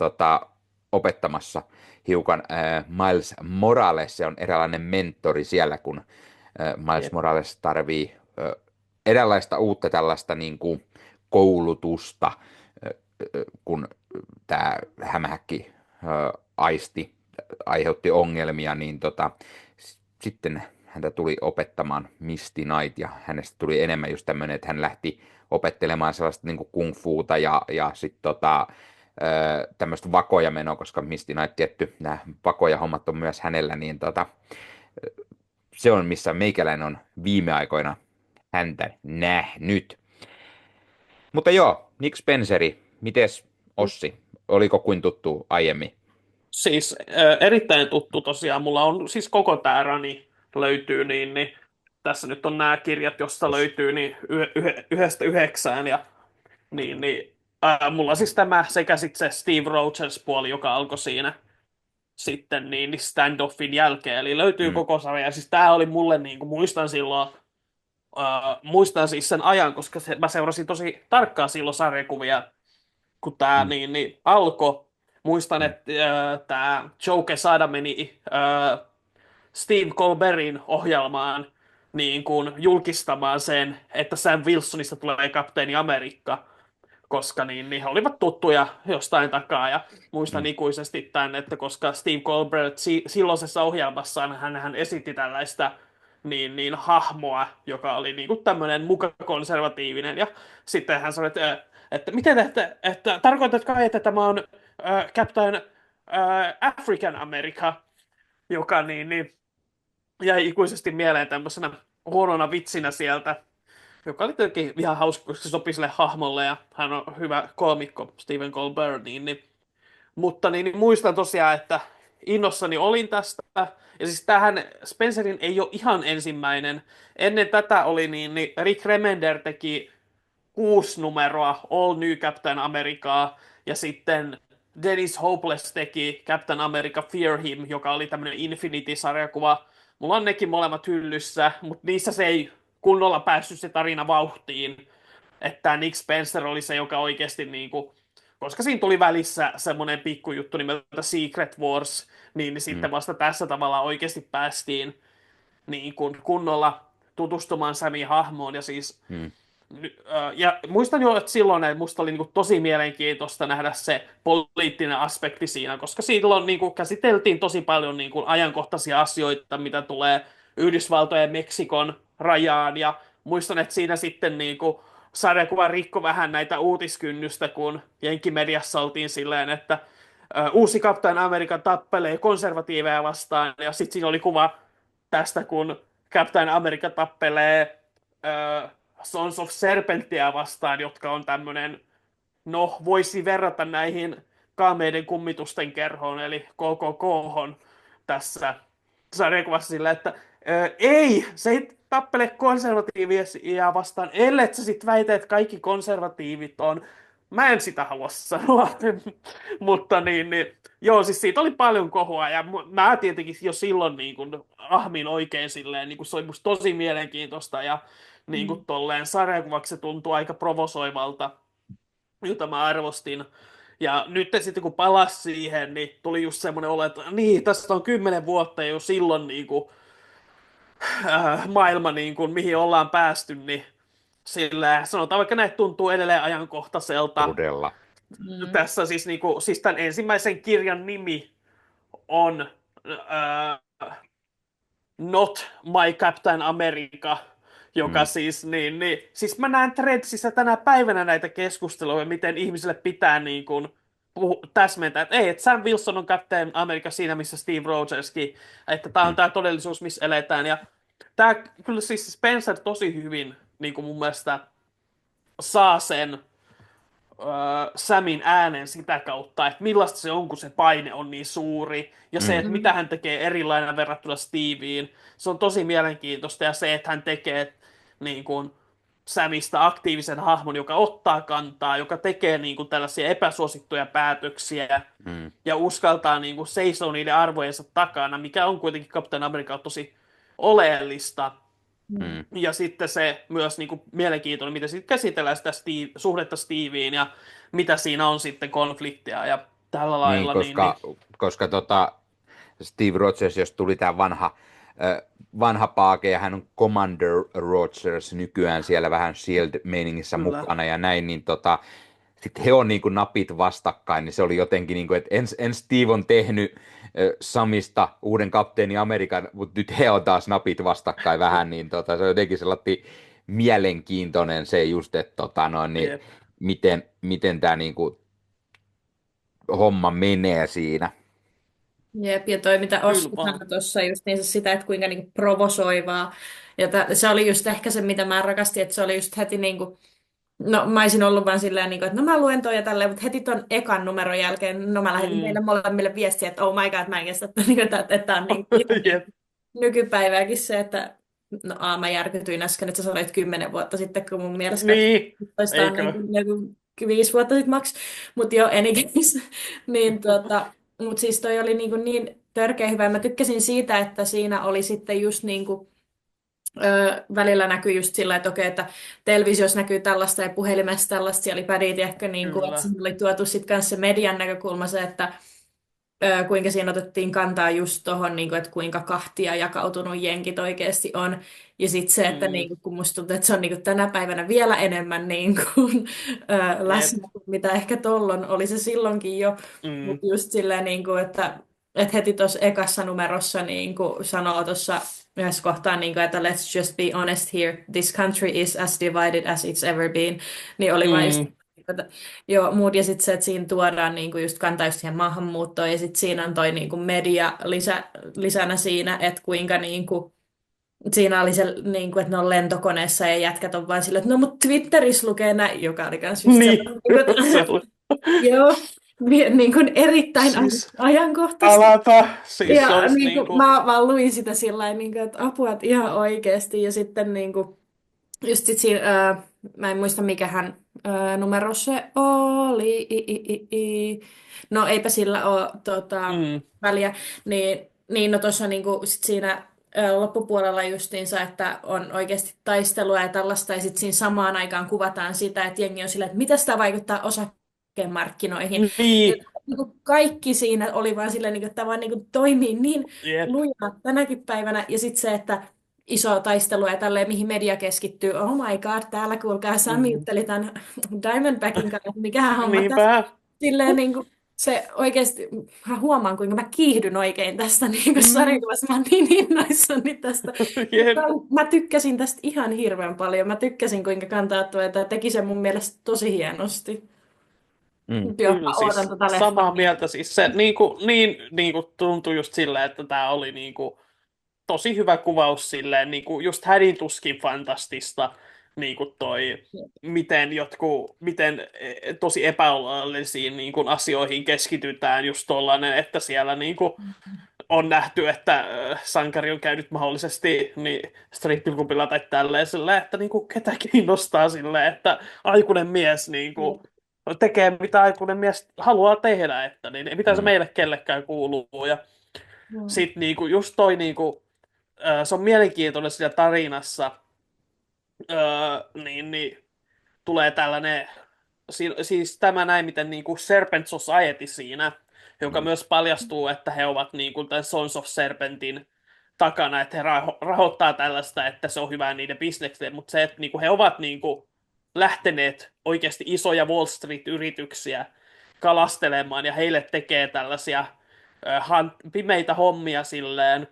opettamassa hiukan Miles Morales, se on eräänlainen mentori siellä, kun Miles Jep. Morales tarvii eräänlaista uutta tällaista niin kuin koulutusta, kun tämä hämähäkki aisti aiheutti ongelmia, niin sitten häntä tuli opettamaan Misty Knight, ja hänestä tuli enemmän just tämmöinen, että hän lähti opettelemaan sellaista niin kuin kung fuuta ja sitten tämmöistä vakoja menoa, koska Misty Knight tietty, nämä vakoja hommat on myös hänellä, niin se on missä meikäläinen on viime aikoina häntä nähnyt. Mutta joo, Nick Spenceri, mites Ossi? Oliko kuin tuttu aiemmin? Siis erittäin tuttu tosiaan. Mulla on siis koko tää rani löytyy, tässä nyt on nämä kirjat, josta löytyy yhdestä yhdeksään. Ja mulla siis tämä sekä sitten se Steve Rogers-puoli, joka alkoi siinä sitten standoffin jälkeen. Eli löytyy Mm, koko sarja. Ja siis tämä oli mulle, niin kuin muistan silloin, muistan siis sen ajan, koska mä seurasin tosi tarkkaan silloin sarjakuvia, kun tämä mm, alkoi. Muistan, mm, että tämä Joe Quesada meni Steve Colbertin ohjelmaan niin kuin julkistamaan sen, että Sam Wilsonista tulee kapteeni Amerikka, koska he olivat tuttuja jostain takaa. Ja muistan mm, ikuisesti tämän, että koska Steve Colbert silloisessa ohjelmassaan hän esitti tällaista hahmoa, joka oli niin kuin tämmöinen muka konservatiivinen. Ja sitten hän sanoi, että miten että tarkoitatko kai, että tämä on Captain African America, joka jäi ikuisesti mieleen tämmöisenä huonona vitsinä sieltä, joka oli tietenkin ihan hauska, koska se sopi sille hahmolle ja hän on hyvä koomikko, Stephen Colbert, mutta muistan tosiaan, että innossani olin tästä. Ja siis tähän Spencerin ei ole ihan ensimmäinen. Ennen tätä oli Rick Remender teki 6 numeroa All New Captain Americaa ja sitten Dennis Hopeless teki Captain America Fear Him, joka oli tämmöinen Infinity-sarjakuva. Mulla on nekin molemmat hyllyssä, mutta niissä se ei kunnolla päässyt se tarina vauhtiin. Että Nick Spencer oli se, joka oikeasti koska siinä tuli välissä semmoinen pikkujuttu nimeltä Secret Wars, mm, sitten vasta tässä tavalla oikeasti päästiin kunnolla tutustumaan Samin hahmoon. Ja siis mm, ja muistan jo, että silloin että musta oli tosi mielenkiintoista nähdä se poliittinen aspekti siinä, koska silloin käsiteltiin tosi paljon ajankohtaisia asioita, mitä tulee Yhdysvaltojen ja Meksikon rajaan, ja muistan, että siinä sitten sarjakuva rikko vähän näitä uutiskynnystä, kun Jenkkimediassa oltiin silleen, että uusi Captain America tappelee konservatiiveja vastaan, ja sitten siinä oli kuva tästä, kun Captain America tappelee Sons of Serpentia vastaan, jotka on tämmöinen, no voisi verrata näihin kaameiden kummitusten kerhoon, eli KKK:hon tässä sarjakuvassa sillä, että ei, se ei tappele konservatiivia vastaan, ellei sä sit väitä, että kaikki konservatiivit on. Mä en sitä halua sanoa, mutta joo, siis siitä oli paljon kohua, ja mä tietenkin jo silloin ahmin oikein silleen, se oli musta tosi mielenkiintoista, ja tolleen sarjakuvaksi se tuntuu aika provosoivalta, jota mä arvostin. Ja nyt sitten kun palasi siihen, niin tuli just semmoinen olo, että niin, tästä on 10 vuotta ja jo silloin maailma, mihin ollaan päästy, niin sillä sanotaan vaikka näin, tuntuu edelleen ajankohtaiselta. todella. Mm. Tässä siis tämän ensimmäisen kirjan nimi on Not My Captain America, joka Mm, siis, siis mä näen Threadsissä tänä päivänä näitä keskusteluja, miten ihmisille pitää täsmentää, että ei, että Sam Wilson on Captain America siinä, missä Steve Rogerskin, että tämä on tämä todellisuus, missä eletään, ja Tää kyllä siis Spencer tosi hyvin niin kuin mun mielestä saa sen Samin äänen sitä kautta, että millaista se on, kun se paine on niin suuri, ja se, Mm, että mitä hän tekee erilainen verrattuna Steveen, se on tosi mielenkiintoista, ja se, että hän tekee niin kuin, Samista aktiivisen hahmon, joka ottaa kantaa, joka tekee niin kuin, tällaisia epäsuosittuja päätöksiä, mm, ja uskaltaa niin kuin, seisoo niiden arvojensa takana, mikä on kuitenkin Captain America tosi oleellista. mm. Ja sitten se myös niin kuin, mielenkiintoinen, miten sitten käsitellään sitä suhdetta Steveen ja mitä siinä on sitten konfliktia ja tällä Niin, lailla. koska Steve Rogers, jos tuli tämä vanha paake ja hän on Commander Rogers nykyään siellä vähän Shield-meiningissä Kyllä. mukana ja näin, niin sitten he on niin kuin napit vastakkain, niin se oli jotenkin niin kuin, että en Steve on tehnyt Samista uuden kapteeni Amerikan, mutta nyt he on taas napit vastakkain vähän, niin se on jotenkin sellainen mielenkiintoinen se just, että niin, Jep. miten tämä niin kuin homma menee siinä. Jep, ja toi mitä Kyllä Osku vaan. sanoi tuossa just niin sitä, että kuinka niinku provosoivaa. Ja se oli just ehkä se, mitä mä rakastin, että se oli just heti niinku, no mä olisin ollut vaan silleen, niinku, että no mä luen toi ja tälleen, mutta heti ton ekan numeron jälkeen, no mä lähetin Mm. meille molemmille viestiä, että oh my god, mä en kestä, että on niin Jep. nykypäivääkin se, että no mä järkytyin äsken, että sä sanoit 10 vuotta sitten, kun mun mielestä Niin, 12 on eikö? niin kuin joku 5 vuotta sitten maks. Mutta joo, any case. Niin, mutta siis toi oli niin törkeä hyvä. Mä tykkäsin siitä, että siinä oli sitten just niin kuin, välillä näkyy just sillä, että okei, että televisiossa näkyy tällaista ja puhelimessa tällaista, siellä oli pädit ehkä niin kuin, että Kyllä. siinä oli tuotu sitten kanssa se median näkökulma se, että kuinka siinä otettiin kantaa just tuohon, niin että kuinka kahtia jakautunut jenkit oikeasti on. Ja sitten se, että Mm. niin kuin, kun musta tuntuu, että se on niin kuin tänä päivänä vielä enemmän niin kuin, Jep. läsnä, kuin mitä ehkä tollon oli se silloinkin jo. Mm. Mutta just silleen, niin kuin, että heti tuossa ekassa numerossa niin kuin sanoo tuossa yhdessä kohtaa, niin kuin, että let's just be honest here, this country is as divided as it's ever been, niin oli vain Mm. joo, muut ja sitten se, että siinä tuodaan niinku just kantaa just siihen maahanmuuttoon ja sitten siinä on toi niinku media lisänä siinä, että kuinka niinku, siinä oli se, niinku, että ne on lentokoneessa ja jätkät on vaan sillä, että no mut Twitterissä lukee näin, joka oli kans just Niin, sellainen, niinku, se että, oli. joo, niin kuin erittäin Siis, ajankohtaista. alata. Siis se Ja olisi niin kuin, niinku, mä vaan luin sitä sillä lailla, niin kuin, että apua, että ihan oikeasti. Ja sitten niin kuin, just sit siinä, mä en muista mikähän numero se oli. No eipä sillä ole mm, väliä. Niin no tuossa niinku, sit siinä loppupuolella justiinsa, että on oikeasti taistelua ja tällaista. Ja sitten siinä samaan aikaan kuvataan sitä, että jengi on sillä, että mitä sitä vaikuttaa osakemarkkinoihin. Ja niin, niinku kaikki siinä oli vaan sillä, niinku, että tämä vaan niinku toimii niin jep. lujana tänäkin päivänä. Ja sitten se, että iso taistelu ja tälleen, mihin media keskittyy. Oh my god, täällä kuulkaa Sami Mm. jutteli tämän Diamondbackin kanssa, että mikähän homma tässä. Niinpä. Silleen niin kuin, se oikeasti, mä huomaan kuinka mä kiihdyn oikein tästä niin kuin Mm. sarjakuvassa. Mä oon niin innoissani tästä. Jep. Mä tykkäsin tästä ihan hirveän paljon. Mä tykkäsin kuinka kantaa tuo, että teki sen mun mielestä tosi hienosti. Mm. Joo, Kyllä, mä ootan siis tota leffaa. samaa mieltä. Siis se niinku tuntui just silleen, että tämä oli niinku tosi hyvä kuvaus silleen, niinku just hädintuskin fantastista, niinku toi, miten tosi epäolellisiin niinku asioihin keskitytään just tollanen, että siellä niinku on nähty, että sankari on käynyt mahdollisesti niin strippiklubbilla tai tälleen silleen, että niinku ketä kiinnostaa silleen, että aikuinen mies niinku tekee mitä aikuinen mies haluaa tehdä, että niin mitä se Mm. meille kellekään kuuluu. Ja Joo. sitten niinku, just toi, niinku, se on mielenkiintoinen siinä tarinassa, niin tulee tällainen, siis tämä näin, miten niinku Serpent Society siinä, joka Mm. myös paljastuu, että he ovat niinku tämän Sons of Serpentin takana, että he rahoittaa tällaista, että se on hyvä niiden bisnekselle, mutta se, että niinku he ovat niinku lähteneet oikeasti isoja Wall Street-yrityksiä kalastelemaan, ja heille tekee tällaisia pimeitä hommia silleen,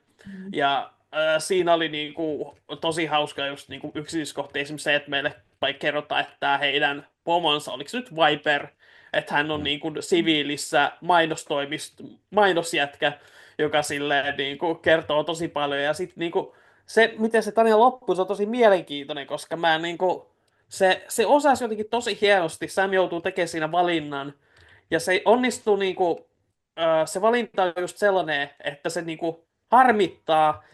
ja siinä oli niinku tosi hauska just niinku yksityiskohta esimerkiksi se, että meille vai kerrotaan, että tämä heidän pomonsa, oliko se nyt Viper, että hän on Mm. niinku siviilissä mainosjätkä, joka silleen niinku kertoo tosi paljon, ja sitten niinku se, miten se tarina loppui, se on tosi mielenkiintoinen, koska mä niinku, se osasi jotenkin tosi hienosti. Sam joutuu tekemään siinä valinnan. Ja se onnistuu niinku, se valinta on just sellainen, että se niinku harmittaa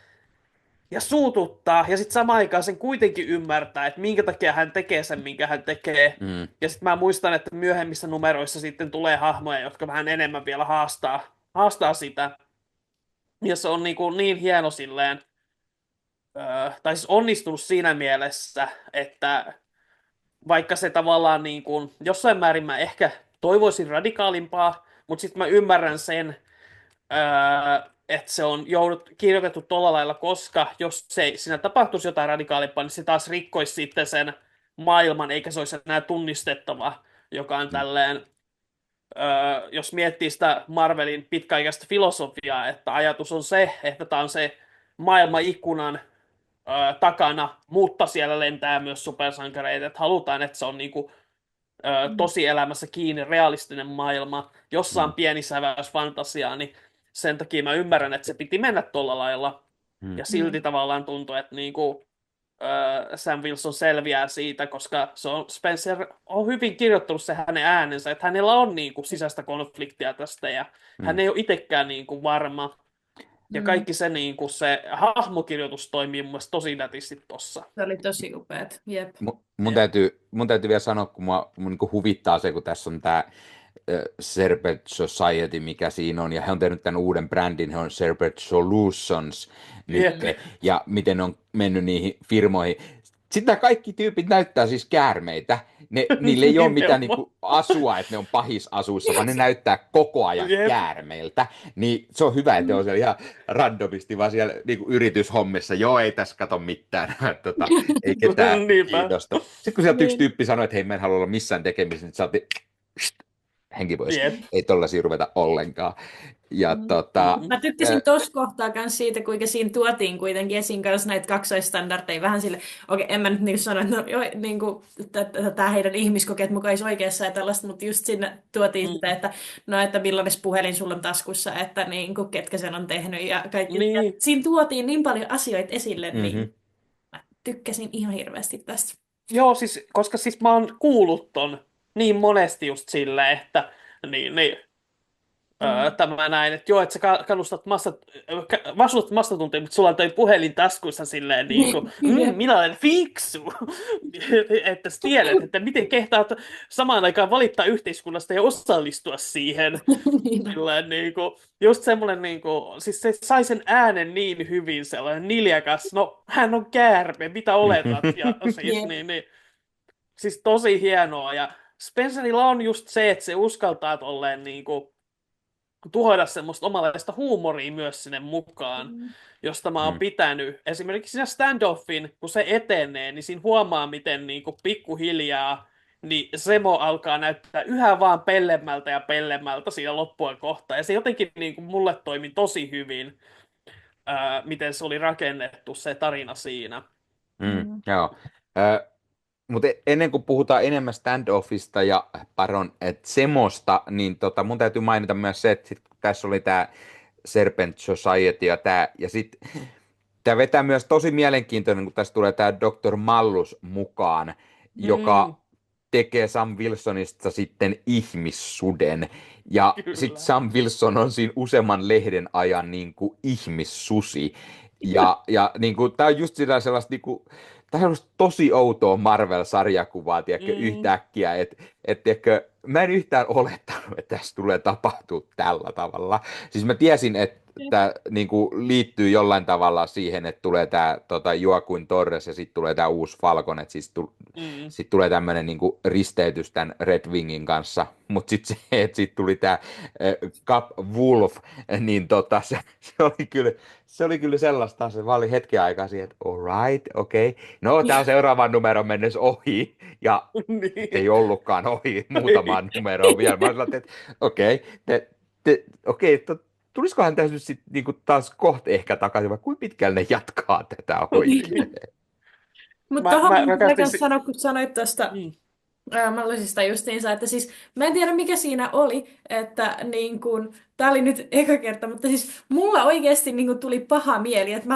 ja suututtaa, ja sitten samaan aikaan sen kuitenkin ymmärtää, että minkä takia hän tekee sen, minkä hän tekee. Mm. Ja sitten mä muistan, että myöhemmissä numeroissa sitten tulee hahmoja, jotka vähän enemmän vielä haastaa sitä. Ja se on niin hieno silleen, tai siis onnistunut siinä mielessä, että vaikka se tavallaan niin kuin, jossain määrin mä ehkä toivoisin radikaalimpaa, mutta sitten mä ymmärrän sen, että se on kirjoitettu tuolla lailla, koska jos se, siinä tapahtuisi jotain radikaalimpaa, niin se taas rikkoisi sitten sen maailman, eikä se olisi enää tunnistettava, joka on tälleen, jos miettii sitä Marvelin pitkäaikaista filosofiaa, että ajatus on se, että tämä on se maailman ikkunan takana, mutta siellä lentää myös supersankareita, että halutaan, että se on niinku tosielämässä kiinni realistinen maailma, jossa on pieni säväys fantasiaa, niin sen takia mä ymmärrän, että se piti mennä tuolla lailla. Ja silti tavallaan tuntuu, että niinku, Sam Wilson selviää siitä, koska Spencer on hyvin kirjoittanut se hänen äänensä, että hänellä on niinku sisäistä konfliktia tästä, ja hän ei ole itsekään niinku varma. Ja kaikki se, niinku, se hahmokirjoitus toimii mun mielestä tosi nätisti tossa. Se oli tosi upeat. Jep. Mun täytyy vielä sanoa, kun mun niin huvittaa se, kun tässä on tämä Serpent Society, mikä siinä on, ja he on tehnyt tämän uuden brändin, he on Serpent Solutions nyt, ja miten ne on mennyt niihin firmoihin. Sitten nämä kaikki tyypit näyttää siis käärmeitä. Niillä ei ole mitään niinku asua, että ne on pahisasuissa, vaan ne näyttää koko ajan käärmeiltä. Niin se on hyvä, että ne on siellä ihan randomisti, vaan siellä niinku yrityshommissa. Joo, ei tässä kato mitään. Ei ketään kiinnosta. Sitten kun sieltä yksi tyyppi sanoi, että hei, mä en halua olla missään tekemisissä, niin saatiin henki pois. Ei tollaisia ruveta ollenkaan. Ja mä tykkäsin tuossa kohtaa myös siitä, kuinka siinä tuotiin kuitenkin esiin kanssa näitä kaksoistandardeja vähän sille, okei, en mä nyt niin sano, että no, niin tämä heidän ihmiskokeet mukaan olisi oikeassa ja tällaista, mutta just sinne tuotiin sitä, että no, että millainen puhelin sulla on taskussa, että niin kuin, ketkä sen on tehnyt ja kaikki. Niin. Ja siinä tuotiin niin paljon asioita esille, niin mä tykkäsin ihan hirveästi tästä. Joo, siis, koska siis mä oon kuullut ton niin monesti just silleen, että tämä näin, että joo, että sä vastuutat massatuntia, mutta sulla on toi puhelin taskuissa silleen niin kuin, minä olen fiksu, että sä tiedät, että miten kehtaat samaan aikaan valittaa yhteiskunnasta ja osallistua siihen. Silleen, niin kuin, just semmoinen, niin kuin, siis se sai sen äänen niin hyvin, sellainen niljakas, no hän on käärme, mitä oletat, ja siis, siis tosi hienoa, ja Spencerilla on just se, että se uskaltaa tolleen niin kuin tuhoida semmoista omanlaista huumoria myös sinne mukaan, josta mä oon pitänyt. Esimerkiksi siinä standoffin, kun se etenee, niin siinä huomaa, miten niin kuin pikkuhiljaa niin Zemo alkaa näyttää yhä vaan pellemmältä ja pellemmältä siinä loppua kohtaa. Ja se jotenkin niin kuin mulle toimi tosi hyvin, miten se oli rakennettu se tarina siinä. Joo. Mutta ennen kuin puhutaan enemmän standoffista ja Baron Zemosta, niin mun täytyy mainita myös se, että tässä oli tämä Serpent Society ja sitten tämä vetää myös tosi mielenkiintoinen, kun tässä tulee tämä Dr. Mallus mukaan, joka tekee Sam Wilsonista sitten ihmissuden. Ja sitten Sam Wilson on siinä useamman lehden ajan niin kuin ihmissusi. Ja niin kuin, tämä on just sellaista niin kuin, tämä on tosi outoa Marvel-sarjakuvaa, tiedätkö, yhtäkkiä, että mä en yhtään olettanut, että tässä tulee tapahtua tällä tavalla. Siis mä tiesin, että tämä niin kuin, liittyy jollain tavalla siihen, että tulee tämä Joaquin Torres ja sitten tulee tämä uusi Falcon, että siis sit tulee tämmöinen niin kuin, risteytys tämän Red Wingin kanssa, mutta sitten se, että sitten tuli tämä Cap Wolf, niin se oli kyllä sellaista, se vaan oli hetken aikaa siihen, että alright, okei. No, tämä on seuraavan numeron mennessä ohi, ja ei ollutkaan ohi muutamaan numeroon vielä. Mä sanoin, että okei, tulisikohan tässä nyt sitten niinku taas kohta ehkä takaisin, vai kuinka pitkälle ne jatkaa tätä oikein? Mutta tuohon mä sanoa, kun sanoit tuosta Mallusista justiinsa, että siis mä en tiedä mikä siinä oli, että niin kun, tää oli nyt eka kerta, mutta siis mulla oikeasti niin kun tuli paha mieli, että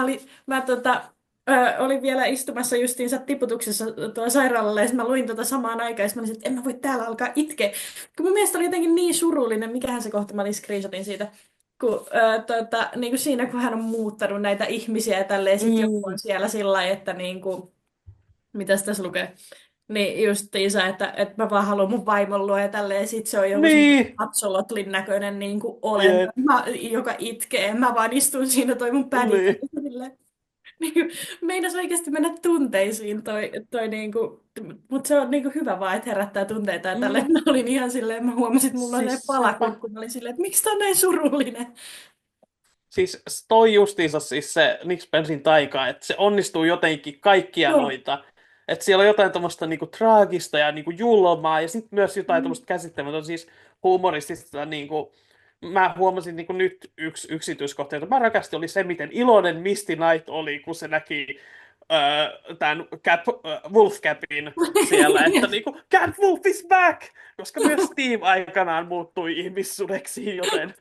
olin vielä istumassa justiinsa tiputuksessa tuolla sairaalalle, ja sit mä luin tota samaan aikaan, ja sit mä olin, että en mä voi täällä alkaa itkeä. Kun mun mielestä oli jotenkin niin surullinen, mikähän se kohta, mä olin screenshotin siitä, kun, niin kuin siinä, kun hän on muuttanut näitä ihmisiä ja tälleen, sit joku on siellä sillä lailla, että niin kuin, mitäs tässä lukee? Niin justiinsa, että mä vaan haluan mun vaimon luo ja tälleen, ja sit se on joku Niin, Axolotlin näköinen niin kuin olento, jep, joka itkee. Mä vaan istun siinä, toi mun pädi. niin. Niin, meinas oikeasti mennä tunteisiin toi niinku, mutta se on niinku hyvä vaan, että herättää tunteita ja tälleen. Mm. Mä olin ihan silleen, mä huomasin, että mulla on ne Siis sepä. palakurkku. Mä olin silleen, että miksi tää on näin surullinen? Siis toi justiinsa siis se Nick Spencein taika, että se onnistuu jotenkin kaikkia Joo. noita. Että siellä on jotain tämmöistä niinku traagista ja niinku julmaa ja sitten myös jotain Mm. tämmöistä käsittämätöntä, siis humoristista niinku. Mä huomasin niinku nyt yksi yksityiskohta, jota mä rakastin, oli se, miten iloinen Misty Knight oli, kun se näki tämän Wolf Capin siellä, että niinku, Cat Wolf is back! Koska myös Steve aikanaan muuttui ihmissudeksi, joten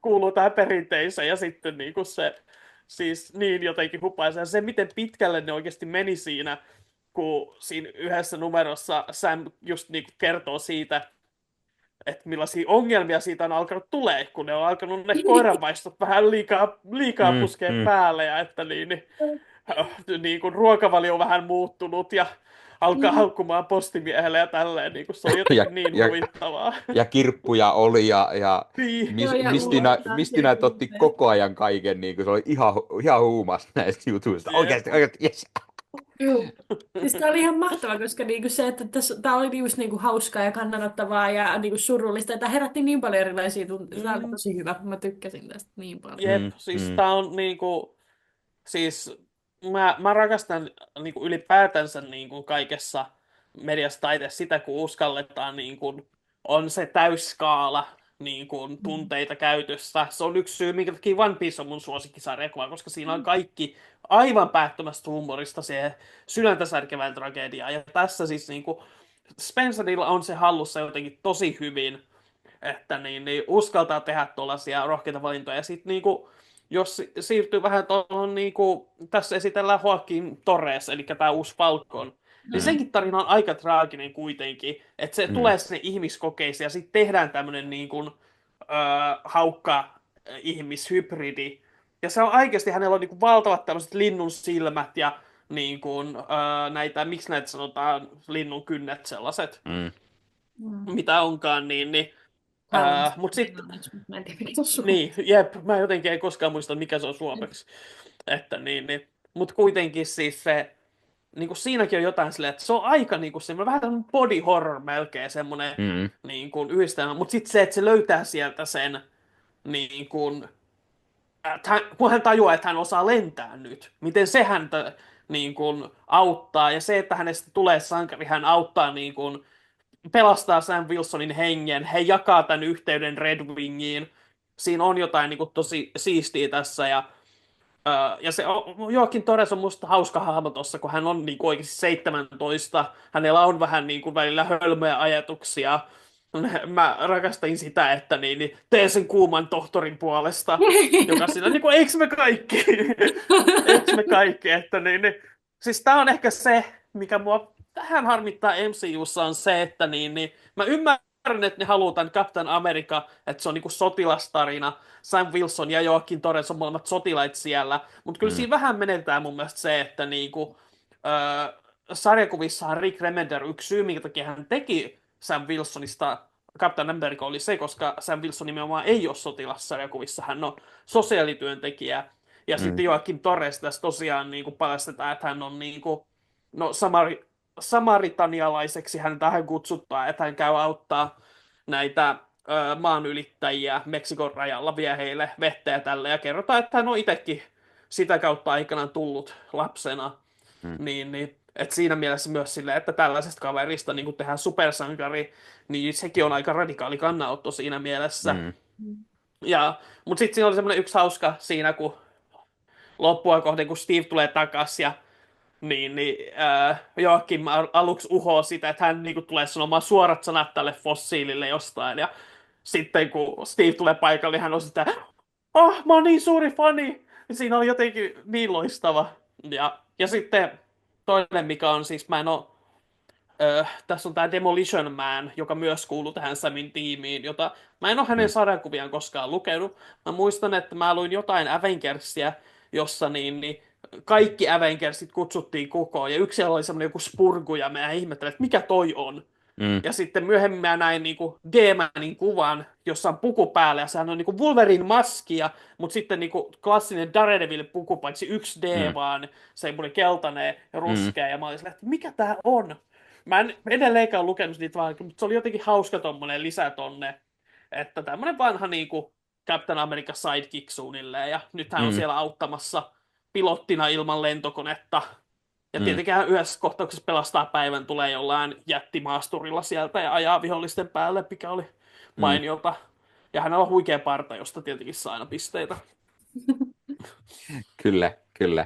kuuluu tähän perinteiseen ja sitten niinku se siis niin jotenkin hupaisa. Ja se, miten pitkälle ne oikeasti meni siinä, kun siinä yhdessä numerossa Sam just niinku kertoo siitä, että millaisia ongelmia siitä on alkanut tulee, kun ne on alkanut ne koiranvaistot vähän liikaa Mm, puskea mm. päälle ja että niin kuin ruokavalio on vähän muuttunut ja alkaa haukkumaan postimiehelle ja tälleen, niin kuin se on Ja, jotenkin niin ja, huvittavaa. ja kirppuja oli ja Niin, Joo, ja Misty Knight otti koko ajan kaiken, niin kuin se oli ihan huumassa näistä jutuista. jep. Oikeasti, yes. Joo. Siis tämä oli ihan mahtavaa, koska niinku se, että tämä oli just niinku hauskaa ja kannanottavaa ja niinku surullista. Tämä herätti niin paljon erilaisia tunteita. Tämä oli tosi hyvä. Mä tykkäsin tästä niin paljon. Jep, Mm, siis mm. tää on niinku, siis mä rakastan niinku ylipäätänsä niinku kaikessa mediassa taiteessa sitä, kun uskalletaan niinku, on se täyskaala niinku, tunteita käytössä. Se on yksi syy, minkä takia One Piece on mun suosikkisarjakuva, koska siinä on kaikki aivan päättömästä humorista siihen sydäntä särkevään tragediaan. Ja tässä siis niinku, Spencerilla on se hallussa jotenkin tosi hyvin, että niin uskaltaa tehdä tuollaisia rohkeita valintoja. Ja sitten niinku, jos siirtyy vähän tuohon, niinku, tässä esitellään Joaquin Torres, eli tämä uusi Falcon, niin Mm, senkin tarina on aika traaginen kuitenkin, että se mm. tulee sinne ihmiskokeisiin ja sitten tehdään tämmöinen niinku, haukka ihmishybridi. Ja se on oikeasti, hänellä on niinku valtavat tämmöiset linnun silmät ja niinku, näitä, miksi näitä sanotaan, linnun kynnet sellaiset, Mm. mitä onkaan, niin mutta sitten, Mä en tiedä, mikä se on niin, jep, mä jotenkin en koskaan muista, mikä se on suomeksi. Että niin. Mutta kuitenkin siis se, niin kuin siinäkin on jotain silleen, että se on aika niin kuin semmoinen, vähän tämmöinen body horror melkein semmoinen Mm. niin kuin yhdistelmä. Mutta sitten se, että se löytää sieltä sen, niin kuin, kun hän tajuaa, että hän osaa lentää nyt, miten se häntä niin kuin, auttaa. Ja se, että hänestä tulee sankari, hän auttaa niin kuin, pelastaa Sam Wilsonin hengen. He jakaa tämän yhteyden Red Wingiin. Siinä on jotain niin kuin, tosi siistiä tässä. Ja se Joaquin Torres on musta hauska hahmo tossa, kun hän on niin kuin, oikeasti 17. Hänellä on vähän niin kuin, välillä hölmöjä ajatuksia. Mä rakastin sitä, että tee sen kuuman tohtorin puolesta, joka sillä niin kuin, eikö me kaikki? Eikö me kaikki? Että siis tää on ehkä se, mikä mua vähän harmittaa MCUssa on se, että mä ymmärrän, että ne haluaa tämän Captain America, että se on niinku sotilastarina. Sam Wilson ja Joaquin Torres on molemmat sotilaat siellä, mutta kyllä Mm. siinä vähän menetään mun mielestä se, että sarjakuvissahan Rick Remender yksi syy, minkä takia hän teki Sam Wilsonista Captain America oli se, koska Sam Wilson nimenomaan ei ole sotilassarjakuvissa, hän on sosiaalityöntekijä. Ja sitten Joaquin Torres tässä tosiaan niin kuin paljastetaan, että hän on niin kuin, no, samaritanialaiseksi hän tähän kutsuttaa, että hän käy auttaa näitä maanylittäjiä Meksikon rajalla, vie heille vettä ja tälle, ja kerrotaan, että hän on itsekin sitä kautta aikanaan tullut lapsena. Että siinä mielessä myös silleen, että tällaisesta kaverista niin tehdään supersankari, niin sekin on aika radikaali kannanotto siinä mielessä. Mm. Mutta sitten siinä oli semmoinen yksi hauska siinä, kun loppua kohden, kun Steve tulee takas ja Joakim aluksi uhoo sitä, että hän niinku tulee sanomaan suorat sanat tälle fossiilille jostain. Ja sitten kun Steve tulee paikalle, niin hän on sitä, mä oon niin suuri fani. Ja siinä oli jotenkin niin loistava. Ja sitten toinen, mikä on siis, mä en oo, tässä on tämä Demolition Man, joka myös kuuluu tähän Samin tiimiin, jota mä en ole hänen Mm. sarjakuviaan koskaan lukenut. Mä muistan, että mä luin jotain Avengersia, jossa niin kaikki Avengersit kutsuttiin kokoon, ja yksi oli semmoinen joku spurgu, ja mä ihmettelin, että mikä toi on. Mm. Ja sitten myöhemmin mä näin niinku G-Manin kuvan, jossa on puku päällä, ja sehän on niinku Wolverine maskia, mutta sitten niinku klassinen Daredevil puku, paitsi 1D, Mm. vaan semmoinen keltainen ja Mm. ruskea, ja mä olin silleen, että mikä tää on? Mä en edelleenkään lukenut niitä vaan, mutta se oli jotenkin hauska tommonen lisä tonne, että tämmönen vanha niinku Captain America sidekick suunnilleen, ja nyt hän on Mm. siellä auttamassa pilottina ilman lentokonetta. Ja Mm. tietenkin hän yhdessä kohtauksessa pelastaa päivän, tulee jollain jättimaasturilla sieltä ja ajaa vihollisten päälle, mikä oli Mm. mainiota. Ja hänellä on huikea parta, josta tietenkin saa aina pisteitä. Kyllä, kyllä.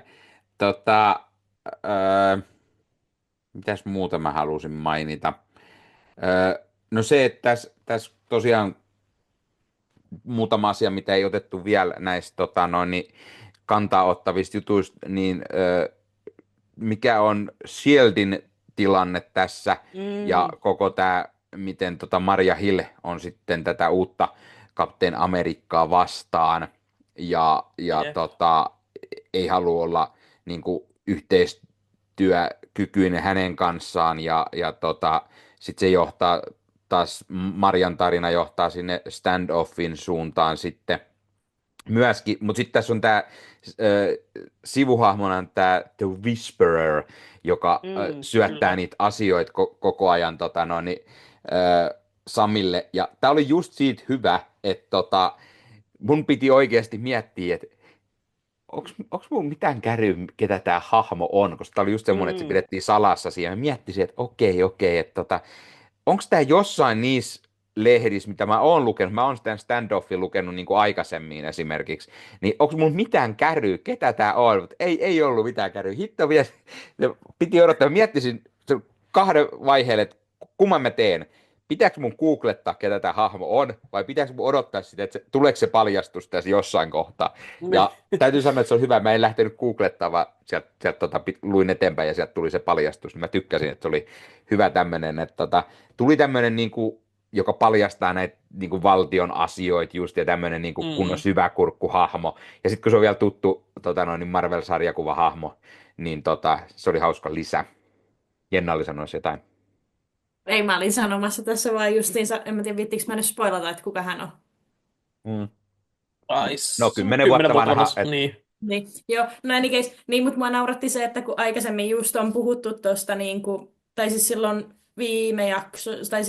Tota, öö, mitäs muuta mä halusin mainita? No se, että tässä tosiaan muutama asia, mitä ei otettu vielä näistä niin kantaa ottavista jutuista, niin mikä on Shieldin tilanne tässä ja koko tämä, miten Maria Hill on sitten tätä uutta Captain Amerikkaa vastaan ja Jep. ei halua olla niin kuin, yhteistyökykyinen hänen kanssaan ja sitten se johtaa taas, Marian tarina johtaa sinne standoffin suuntaan sitten myöskin, mutta sitten tässä on tämä sivuhahmona tämä The Whisperer, joka syöttää Kyllä. niitä asioita koko ajan Samille. Ja tämä oli just siitä hyvä, että mun piti oikeasti miettiä, että onko mun mitään käryä, ketä tämä hahmo on, koska tämä oli just semmoinen, että se pidettiin salassa siihen. Mä miettisin, että okei, että onko tämä jossain niissä lehdissä, mitä mä oon lukenut, mä oon sitä standoffin lukenut niin kuin aikaisemmin esimerkiksi, niin onko mun mitään käryä, ketä tämä on, mutta ei ollut mitään käryä. Hitto vielä, piti odottaa, mä miettisin kahden vaiheelle, että kumman mä teen. Pitääkö mun googlettaa, ketä tämä hahmo on, vai pitääkö mun odottaa sitä, että tuleeko se paljastus tässä jossain kohtaa. Ja täytyy sanoa, että se on hyvä. Mä en lähtenyt googlettaa, vaan sieltä luin eteenpäin ja sieltä tuli se paljastus. Mä tykkäsin, että se oli hyvä tämmöinen, että tuli tämmöinen, niin kuin, joka paljastaa näitä niin kuin valtion asioita just ja tämmöinen niin kuin kunnon syväkurkkuhahmo. Ja sitten kun se on vielä tuttu niin Marvel-sarjakuvahahmo, niin se oli hauska lisä. Jenna oli sanoisi jotain. Ei, mä olin sanomassa tässä vaan justiinsa, en mä tiedä, viittiinkö mä nyt spoilata, että kuka hän on. No 10 vuotta vanha. Niin. Niin, joo, no niin, mutta mua nauratti se, että kun aikaisemmin just on puhuttu tuosta, niin kuin, tai siis silloin viime jakso, tai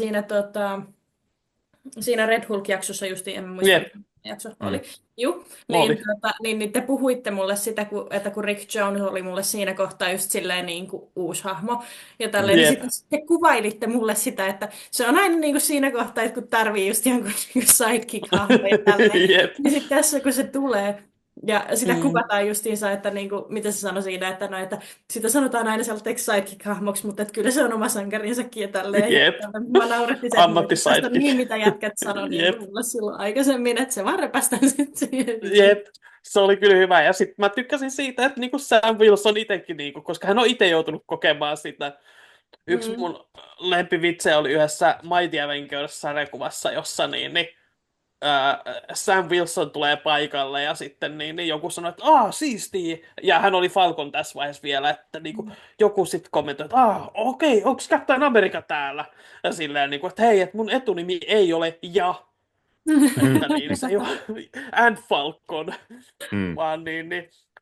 siinä Red Hulk-jaksossa justiin, en muista, Jep. mikä jakso oli. Juu, Oli. niin te puhuitte mulle sitä, että kun Rick Jones oli mulle siinä kohtaa just silleen niin kuin uusi hahmo, ja tälleen, niin Jep. sitten te kuvailitte mulle sitä, että se on aina niin kuin siinä kohtaa, että kun tarvii just jonkun niin sidekick-hahmo ja tälleen, Jep. niin sitten tässä kun se tulee, ja sitä kuvataan justiinsa, että niinku, mitä se sanoi siinä, että, no, että sitä sanotaan aina sellaiseksi sidekick-hahmoksi, mutta että kyllä se on oma sankarinsakin ja tälleen. Jep. Mä naurettiin se, Ammattisidekick. niin mitä jätkät sanoi Jep. niin mulle silloin aikaisemmin, että se vaan repästään sitten siihen. Jep, se oli kyllä hyvä. Ja sitten mä tykkäsin siitä, että niinku Sam Wilson itsekin, niinku, koska hän on itse joutunut kokemaan sitä. Yksi mun lempivitsejä oli yhdessä Mighty Avengers-sarjakuvassa, jossa Sam Wilson tulee paikalle ja sitten niin joku sanoi, että siistiä. Ja hän oli Falcon tässä vaiheessa vielä, että niinku, joku sitten kommentoi, että okei, onko Captain America täällä? Ja silleen, niinku, että hei, että mun etunimi ei ole että niin, se ei ole and Falcon, vaan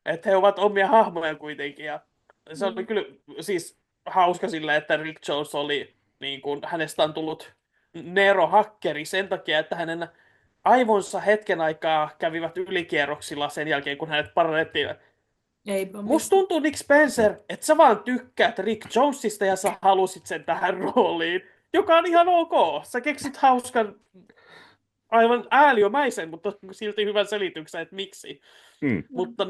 että he ovat omia hahmoja kuitenkin. Ja se oli kyllä siis hauska silleen, että Rick Jones oli, niin kuin, hänestä on tullut Nero-hakkeri sen takia, että hänen aivonsa hetken aikaa kävivät ylikierroksilla sen jälkeen, kun hänet parannettiin. Musta tuntuu, Nick Spencer, että sä vaan tykkäät Rick Jonesista ja sä halusit sen tähän rooliin, joka on ihan ok. Sä keksit hauskan, aivan ääliömäisen, mutta silti hyvän selityksen, että miksi. Mutta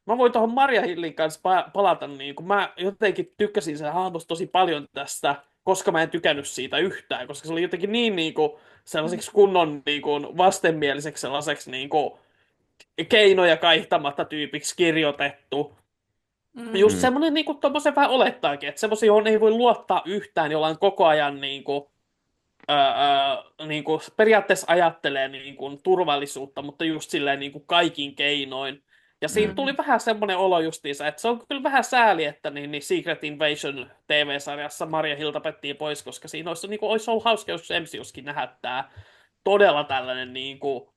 mä voin tuohon Maria Hillin kanssa palata, niin kun mä jotenkin tykkäsin sen hahmosta tosi paljon tästä, koska mä en tykännyt siitä yhtään, koska se oli jotenkin niin kuin sellaiseksi kunnon niin kuin vastenmieliseksi sellaiseksi niin kuin keinoja kaihtamatta tyypiksi kirjoitettu. Mm. Just Mm, semmoinen niin kuin tommosen vähän olettaakin, että semmoisia, johon ei voi luottaa yhtään, jolla on koko ajan niin kuin periaatteessa ajattelee niin kuin turvallisuutta, mutta just silleen niin kuin kaikin keinoin. Ja siinä mm, tuli Mm. vähän semmoinen olo justiinsa, että se on kyllä vähän sääli, että niin Secret Invasion TV-sarjassa Maria Hill tapettiin pois, koska siinä olisi ollut hauska, jos MCUskin nähdä tämä todella tällainen niin kuin,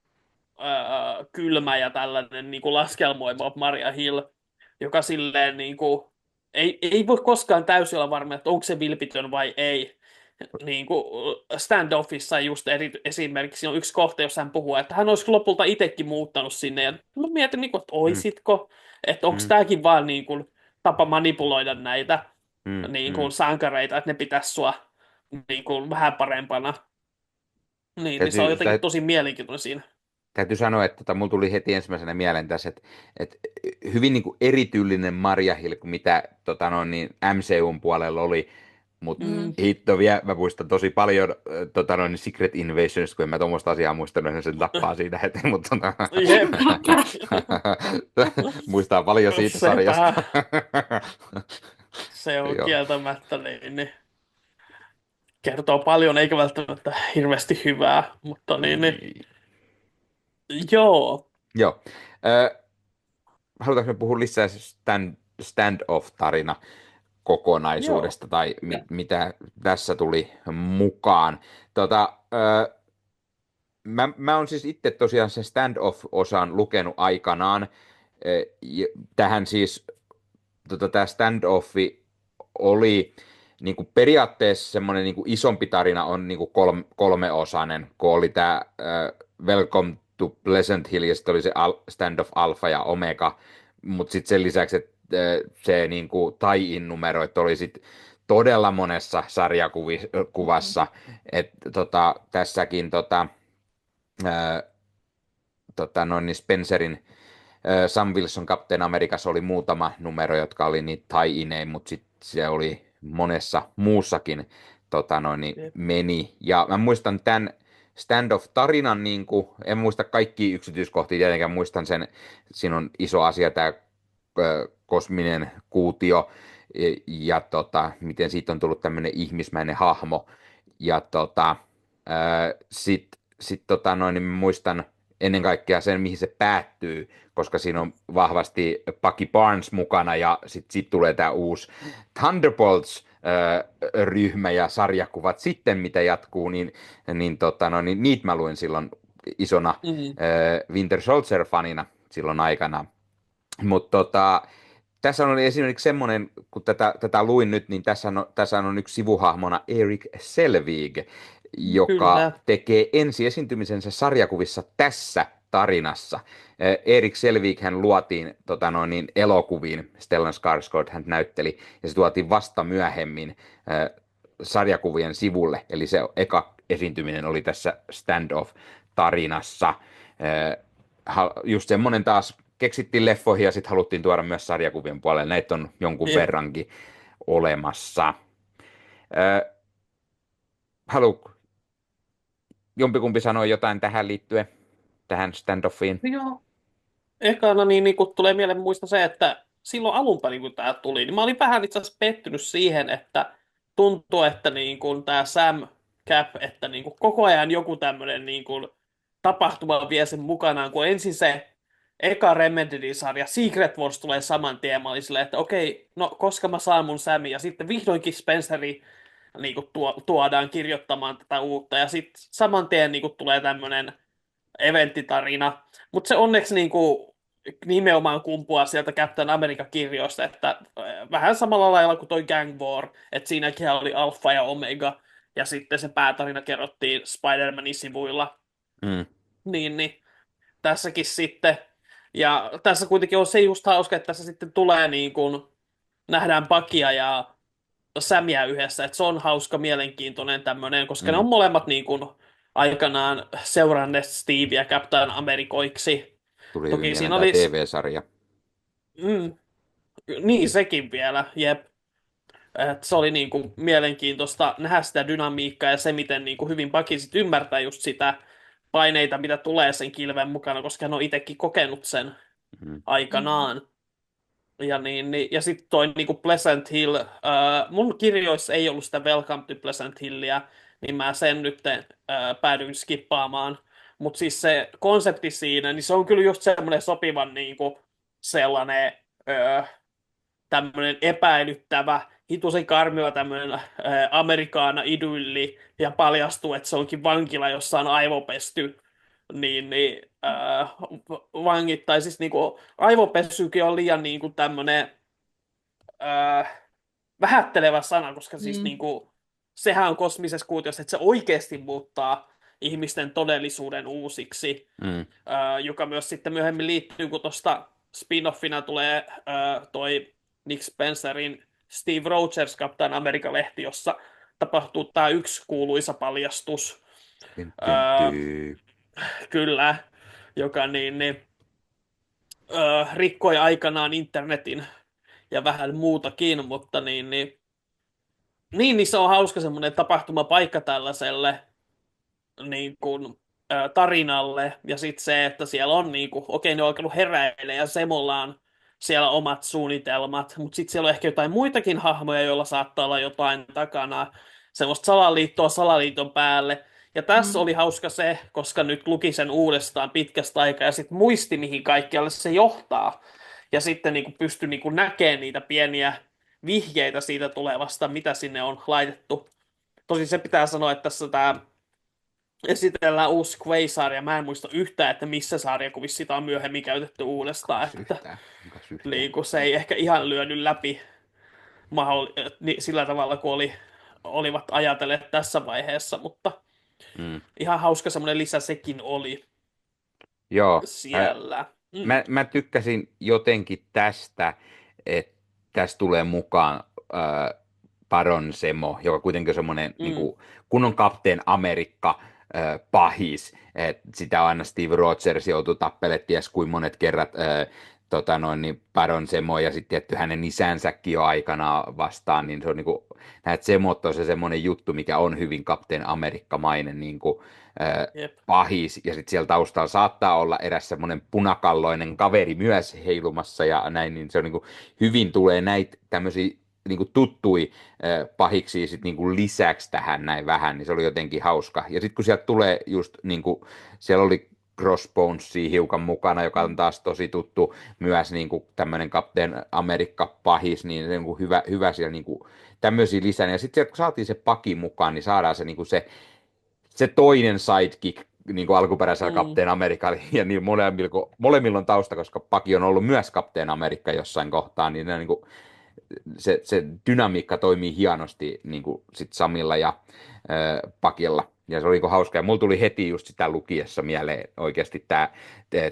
kylmä ja tällainen niin kuin laskelmoima Maria Hill, joka silleen niin kuin, ei voi koskaan täysin olla varma, että onko se vilpitön vai ei. Niin kuin standoffissa just esimerkiksi on yksi kohta, jossa hän puhuu, että hän olisi lopulta itsekin muuttanut sinne. Ja mä mietin, niin kuin, että mm, oisitko, että onko mm, tämäkin vaan niin kuin, tapa manipuloida näitä mm, niin mm. kuin, sankareita, että ne pitäisi sua niin kuin, vähän parempana. Niin se on Täytyy, jotenkin tosi mielenkiintoinen siinä. täytyy sanoa, että mulla tuli heti ensimmäisenä mieleen tässä, että hyvin niin kuin erityylinen Maria Hill, kuin mitä niin MCUn puolella oli, mutta Mm. Mm. hitto vielä, mä muistan tosi paljon niin Secret Invasions, kun en mä tuommoista asiaa muistanut, että sen tappaa siitä heti, mutta Jep. muistaa paljon siitä sarjasta. Sepä. Se on Joo. kieltämättä niin kertoo paljon, eikä välttämättä hirveästi hyvää, mutta Niin. joo. Joo. Halutaanko me puhua lisää stand-off-tarina Joo. kokonaisuudesta tai mitä tässä tuli mukaan? Tota, mä oon siis itse tosiaan sen stand-off-osan lukenut aikanaan. Tähän siis tämä stand-offi oli niin kuin periaatteessa semmoinen niin kuin isompi tarina on niin kuin kolmeosainen, kun oli tämä Welcome to Pleasant Hill ja sitten oli se stand-off Alpha ja Omega, mutta sitten sen lisäksi, että se niin kuin tie-in numero, että oli sitten todella monessa sarjakuvassa, että tässäkin ää, noin niin Spencerin Sam Wilson Captain Amerikassa oli muutama numero, jotka oli niitä tie-inejä, mutta sitten se oli monessa muussakin niin Jep. meni. Ja mä muistan tämän standoff-tarinan, niin kuin, en muista kaikki yksityiskohtia, tietenkään muistan sen, siinä on iso asia tämä kosminen kuutio, ja miten siitä on tullut tämmöinen ihmismäinen hahmo. Ja niin mä muistan ennen kaikkea sen, mihin se päättyy, koska siinä on vahvasti Bucky Barnes mukana ja sitten tulee tämä uusi Thunderbolts-ryhmä ja sarjakuvat sitten, mitä jatkuu, niin niitä mä luin silloin isona Mm. Winter Soldier-fanina silloin aikana. Mutta tässä on esimerkiksi semmoinen, kun tätä luin nyt, niin tässä on yksi sivuhahmona Erik Selvig, joka Kyllä. tekee ensiesiintymisensä sarjakuvissa tässä tarinassa. Erik Selvig hän luotiin elokuviin, Stellan Skarsgård hän näytteli, ja se tuotiin vasta myöhemmin sarjakuvien sivulle, eli se eka esiintyminen oli tässä standoff-tarinassa. Just semmoinen taas keksittiin leffoihin ja sitten haluttiin tuoda myös sarjakuvien puolelle. Näitä on jonkun Jep. verrankin olemassa. Haluatko jompikumpi sanoa jotain tähän liittyen, tähän standoffiin? Joo. Ekana niin kun tulee mieleen muista se, että silloin alun perin kun tämä tuli, niin mä olin vähän itse asiassa pettynyt siihen, että tuntuu, että niin kun tämä Sam Cap, että niin kun koko ajan joku tämmöinen niin kun tapahtuma vie sen mukanaan, kun ensin se eka Remedy-sarja Secret Wars tulee saman tien. Mä olin silleen, että okei, no koska mä saan mun Samin, ja sitten vihdoinkin Spenceri niin kun tuodaan kirjoittamaan tätä uutta, ja sitten saman tien niin kun tulee tämmöinen eventtitarina. Mutta se onneksi niinku nimenomaan kumpuaa sieltä Captain America-kirjoista, että vähän samalla lailla kuin toi Gang War, että siinäkin oli Alpha ja Omega, ja sitten se päätarina kerrottiin Spider-Manin sivuilla. Mm. Niin tässäkin sitten. Ja tässä kuitenkin on se just hauska, että tässä sitten tulee niin kuin, nähdään Buckia ja Samia yhdessä, että se on hauska, mielenkiintoinen tämmöinen, koska ne Mm. on molemmat niin kuin aikanaan seuranneet Stevea Captain Amerikoiksi. Tuli hyvin Toki mieleen siinä tämä oli, TV-sarja. mm, niin sekin vielä, jep. Et se oli niin kuin mielenkiintoista nähdä sitä dynamiikkaa ja se, miten niin kuin hyvin Bucky sit ymmärtää just sitä paineita, mitä tulee sen kilven mukana, koska hän on itsekin kokenut sen Mm. aikanaan. Ja sitten toi niinku Pleasant Hill, mun kirjoissa ei ollut sitä Welcome to Pleasant Hillia, niin mä sen nyt päädyin skippaamaan. Mutta siis se konsepti siinä, niin se on kyllä just semmoinen sopivan niinku sellainen tämmöinen epäilyttävä, hitusen karmiva tämmöinen Amerikaana-idylli, ja paljastuu, että se onkin vankila, jossa on aivopesty vangit, tai siis niinku, aivopesykin on liian niinku tämmöinen vähättelevä sana, koska siis Mm. niinku, sehän on kosmisessa kuutiossa, että se oikeasti muuttaa ihmisten todellisuuden uusiksi, Mm. joka myös sitten myöhemmin liittyy, kun tuosta spin-offina tulee toi Nick Spencerin Steve Rogers Captain America-lehti, jossa tapahtuu tämä yksi kuuluisa paljastus. Tyn, tyn, Ää, tyy. kyllä, joka rikkoi aikanaan internetin ja vähän muutakin, mutta niin se on hauska semmoinen tapahtumapaikka tällaiselle niin kuin, tarinalle. Ja sitten se, että siellä on niin kuin, okei, ne on alkanut heräillä ja Semolla on siellä omat suunnitelmat, mutta sitten siellä on ehkä jotain muitakin hahmoja, joilla saattaa olla jotain takana. Semmoista salaliittoa salaliiton päälle. Ja tässä Mm. oli hauska se, koska nyt luki sen uudestaan pitkästä aikaa ja sitten muisti, mihin kaikkialle se johtaa. Ja sitten niin kuin pystyi niin kuin näkemään niitä pieniä vihjeitä siitä tulevasta, mitä sinne on laitettu. Tosin se pitää sanoa, että tässä tämä esitellään uusi Quasar, ja mä en muista yhtään, että missä sarjakuvissa sitä on myöhemmin käytetty uudestaan, Kas että yhtään. Kas yhtään. niin se ei ehkä ihan lyönyt läpi sillä tavalla, kuin olivat ajatelleet tässä vaiheessa, mutta Mm. ihan hauska semmoinen lisä sekin oli Joo. siellä. Mä tykkäsin jotenkin tästä, että tässä tulee mukaan Baron Zemo, joka kuitenkin on semmoinen niin kuin, kunnon Captain Amerikka pahis. Sitä on aina Steve Rogers joutuu tappelemaan ties kuin monet kerrat Baron Zemo ja sitten tietty hänen isänsäkin jo aikanaan vastaan, niin se on niin kuin, näet Zemot on se semmoinen juttu, mikä on hyvin Captain Amerikka-mainen niin kuin, Jep. pahis, ja sitten siellä taustalla saattaa olla eräs semmoinen punakalloinen kaveri myös heilumassa ja näin, niin se on niin kuin, hyvin tulee näitä tämmöisiä niin kuin tuttui pahiksi sit niin kuin lisäksi tähän näin vähän, niin se oli jotenkin hauska. Ja sitten kun sieltä tulee just niin kuin, siellä oli Crossbonesia hiukan mukana, joka on taas tosi tuttu myös niin kuin tämmöinen Captain Amerikka pahis, niin se on niin kuin hyvä siellä niin kuin, tämmöisiä lisää. Ja sitten kun saatiin se paki mukaan, niin saadaan se, niin kuin se toinen sidekick niin kuin alkuperäisellä Captain Amerikalla, ja niin molemmilla on tausta, koska Paki on ollut myös Captain Amerikka jossain kohtaa, niin, niin kuin, se dynamiikka toimii hienosti niin kuin sit Samilla ja Pakilla. Ja se oli niin hauska. Ja mulla tuli heti just sitä lukiessa mieleen oikeasti tämä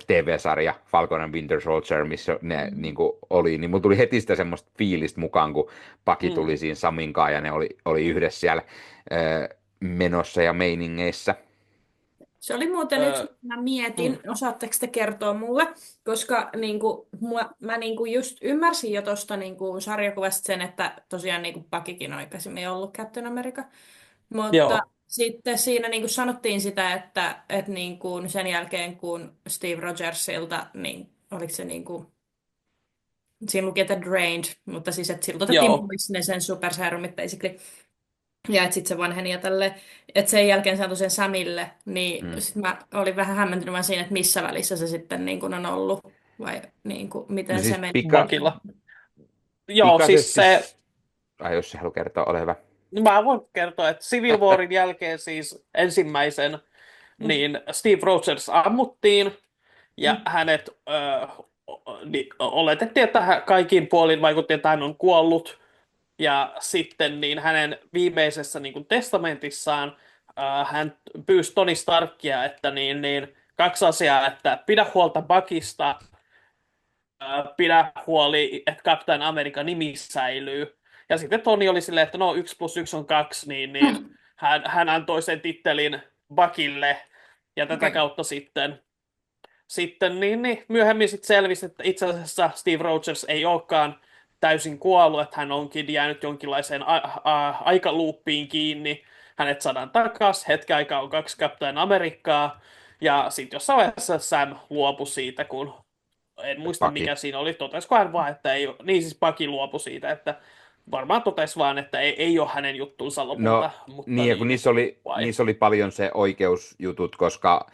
TV-sarja Falcon and Winter Soldier, missä ne niin kuin oli. Niin mulla tuli heti sitä semmoista fiilistä mukaan, kun Paki tuli siinä Saminkaan ja ne oli yhdessä siellä menossa ja meiningeissä. Se oli muuten yksi, mitä mä mietin, osaatteko te kertoa mulle, koska mä just ymmärsin jo tuosta sarjakuvasta sen, että tosiaan Pakikin on aikaisemmin ollut Captain America, mutta Joo. sitten siinä sanottiin sitä, että sen jälkeen kun Steve Rogersilta, niin oliko se siinä luki, että drained, mutta siis että siltä otettiin Joo. pois ne sen superserumit basically. Ja että sitten se vanheni ja tälleen. Että sen jälkeen se antoi sen Samille, niin sit mä olin vähän hämmentynyt vaan siinä, että missä välissä se sitten on ollut. Vai miten No siis se meni. Pakilla. Joo, siis se... Ai jos se haluaa kertoa, ole hyvä. Mä voin kertoa, että Civil Warin jälkeen siis ensimmäisen, niin Steve Rogers ammuttiin, ja hänet oletettiin, että kaikin puolin vaikutti, että hän on kuollut. Ja sitten niin hänen viimeisessä niin kuin testamentissaan hän pyysi Tony Starkia, että kaksi asiaa, että pidä huolta Buckista, pidä huoli, että Captain America nimi säilyy. Ja sitten Tony oli silleen, että no 1+1 on 2, niin hän antoi sen tittelin Buckille, ja tätä kautta sitten myöhemmin sitten selvisi, että itse asiassa Steve Rogers ei olekaan täysin kuollut, että hän onkin jäänyt jonkinlaiseen aikaluuppiin kiinni. Hänet saadaan takaisin, hetken aikaa on 2 Captain Amerikkaa, ja sitten jossain vaiheessa Sam luopui siitä, kun en muista Paki. mikä siinä oli, totesiko hän vaan, että ei, niin siis Paki luopui siitä, että varmaan totesi vaan, että ei ole hänen juttunsa lopulta, No mutta niin, ja kun niin, vai? niissä oli paljon se oikeusjutut, koska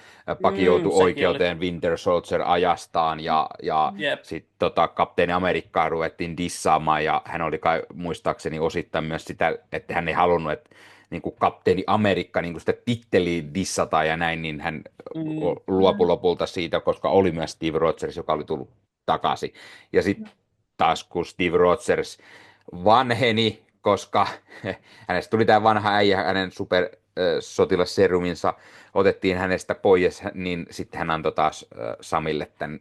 Paki joutui Sekin oli. oikeuteen Winter Soldier ajastaan, ja Jep. sitten Kapteeni Amerikkaa ruvettiin dissaamaan, ja hän oli kai muistaakseni osittain myös sitä, että hän ei halunnut, että niin kuin Kapteeni Amerikka, niin kuin sitä titteliä dissataan ja näin, niin hän Mm, luopui lopulta siitä, koska oli myös Steve Rogers, joka oli tullut takaisin. Ja sitten taas kun Steve Rogers vanheni, koska hänestä tuli tämä vanha äijä, hänen supersotilasseruminsa otettiin hänestä pois, niin sitten hän antoi taas Samille tämän,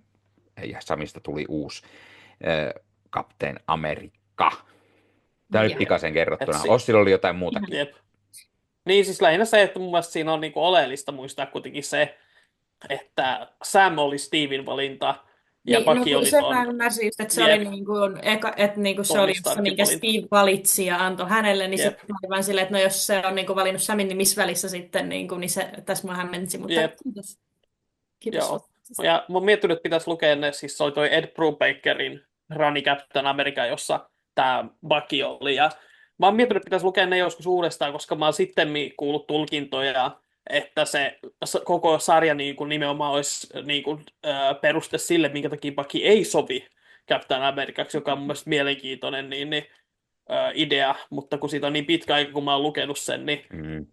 ja Samista tuli uusi Kapteen Amerikka. Tämä oli Ja. pikaisen et kerrottuna. si- Ossilla oli jotain muutakin. Jep. Niin siis lähinnä se, että mun mielestä siinä on niinku oleellista muistaa kuitenkin se, että Sam oli Steven valinta ja Niin, no Bucky kun oli sen mä ton ymmärsin just, että se oli Jep, niin kuin, että niin kuin se oli Tony just se, Starkin minkä valinta. Steve valitsi ja antoi hänelle, niin Jep, sitten mä olin vaan silleen, että no jos se on niin kuin valinnut Samin, niin missä välissä sitten, niin se tässä mä hämmensin, mutta jep, kiitos. Kiitos joo. vastauksesta. Ja mä oon miettinyt, että pitäisi lukea ne, siis se oli toi Ed Brubakerin Rani Captain America, jossa tämä Bucky oli. Ja mä oon miettinyt, että pitäisi lukea ne joskus uudestaan, koska mä oon sitten kuullut tulkintoja, että se koko sarja niin kuin nimenomaan olisi niin kuin, peruste sille, minkä takia Bucky ei sovi Captain Americaksi, joka on mun mielestä mielenkiintoinen idea, mutta kun siitä on niin pitkä aika, kun mä oon lukenut sen, niin Mm.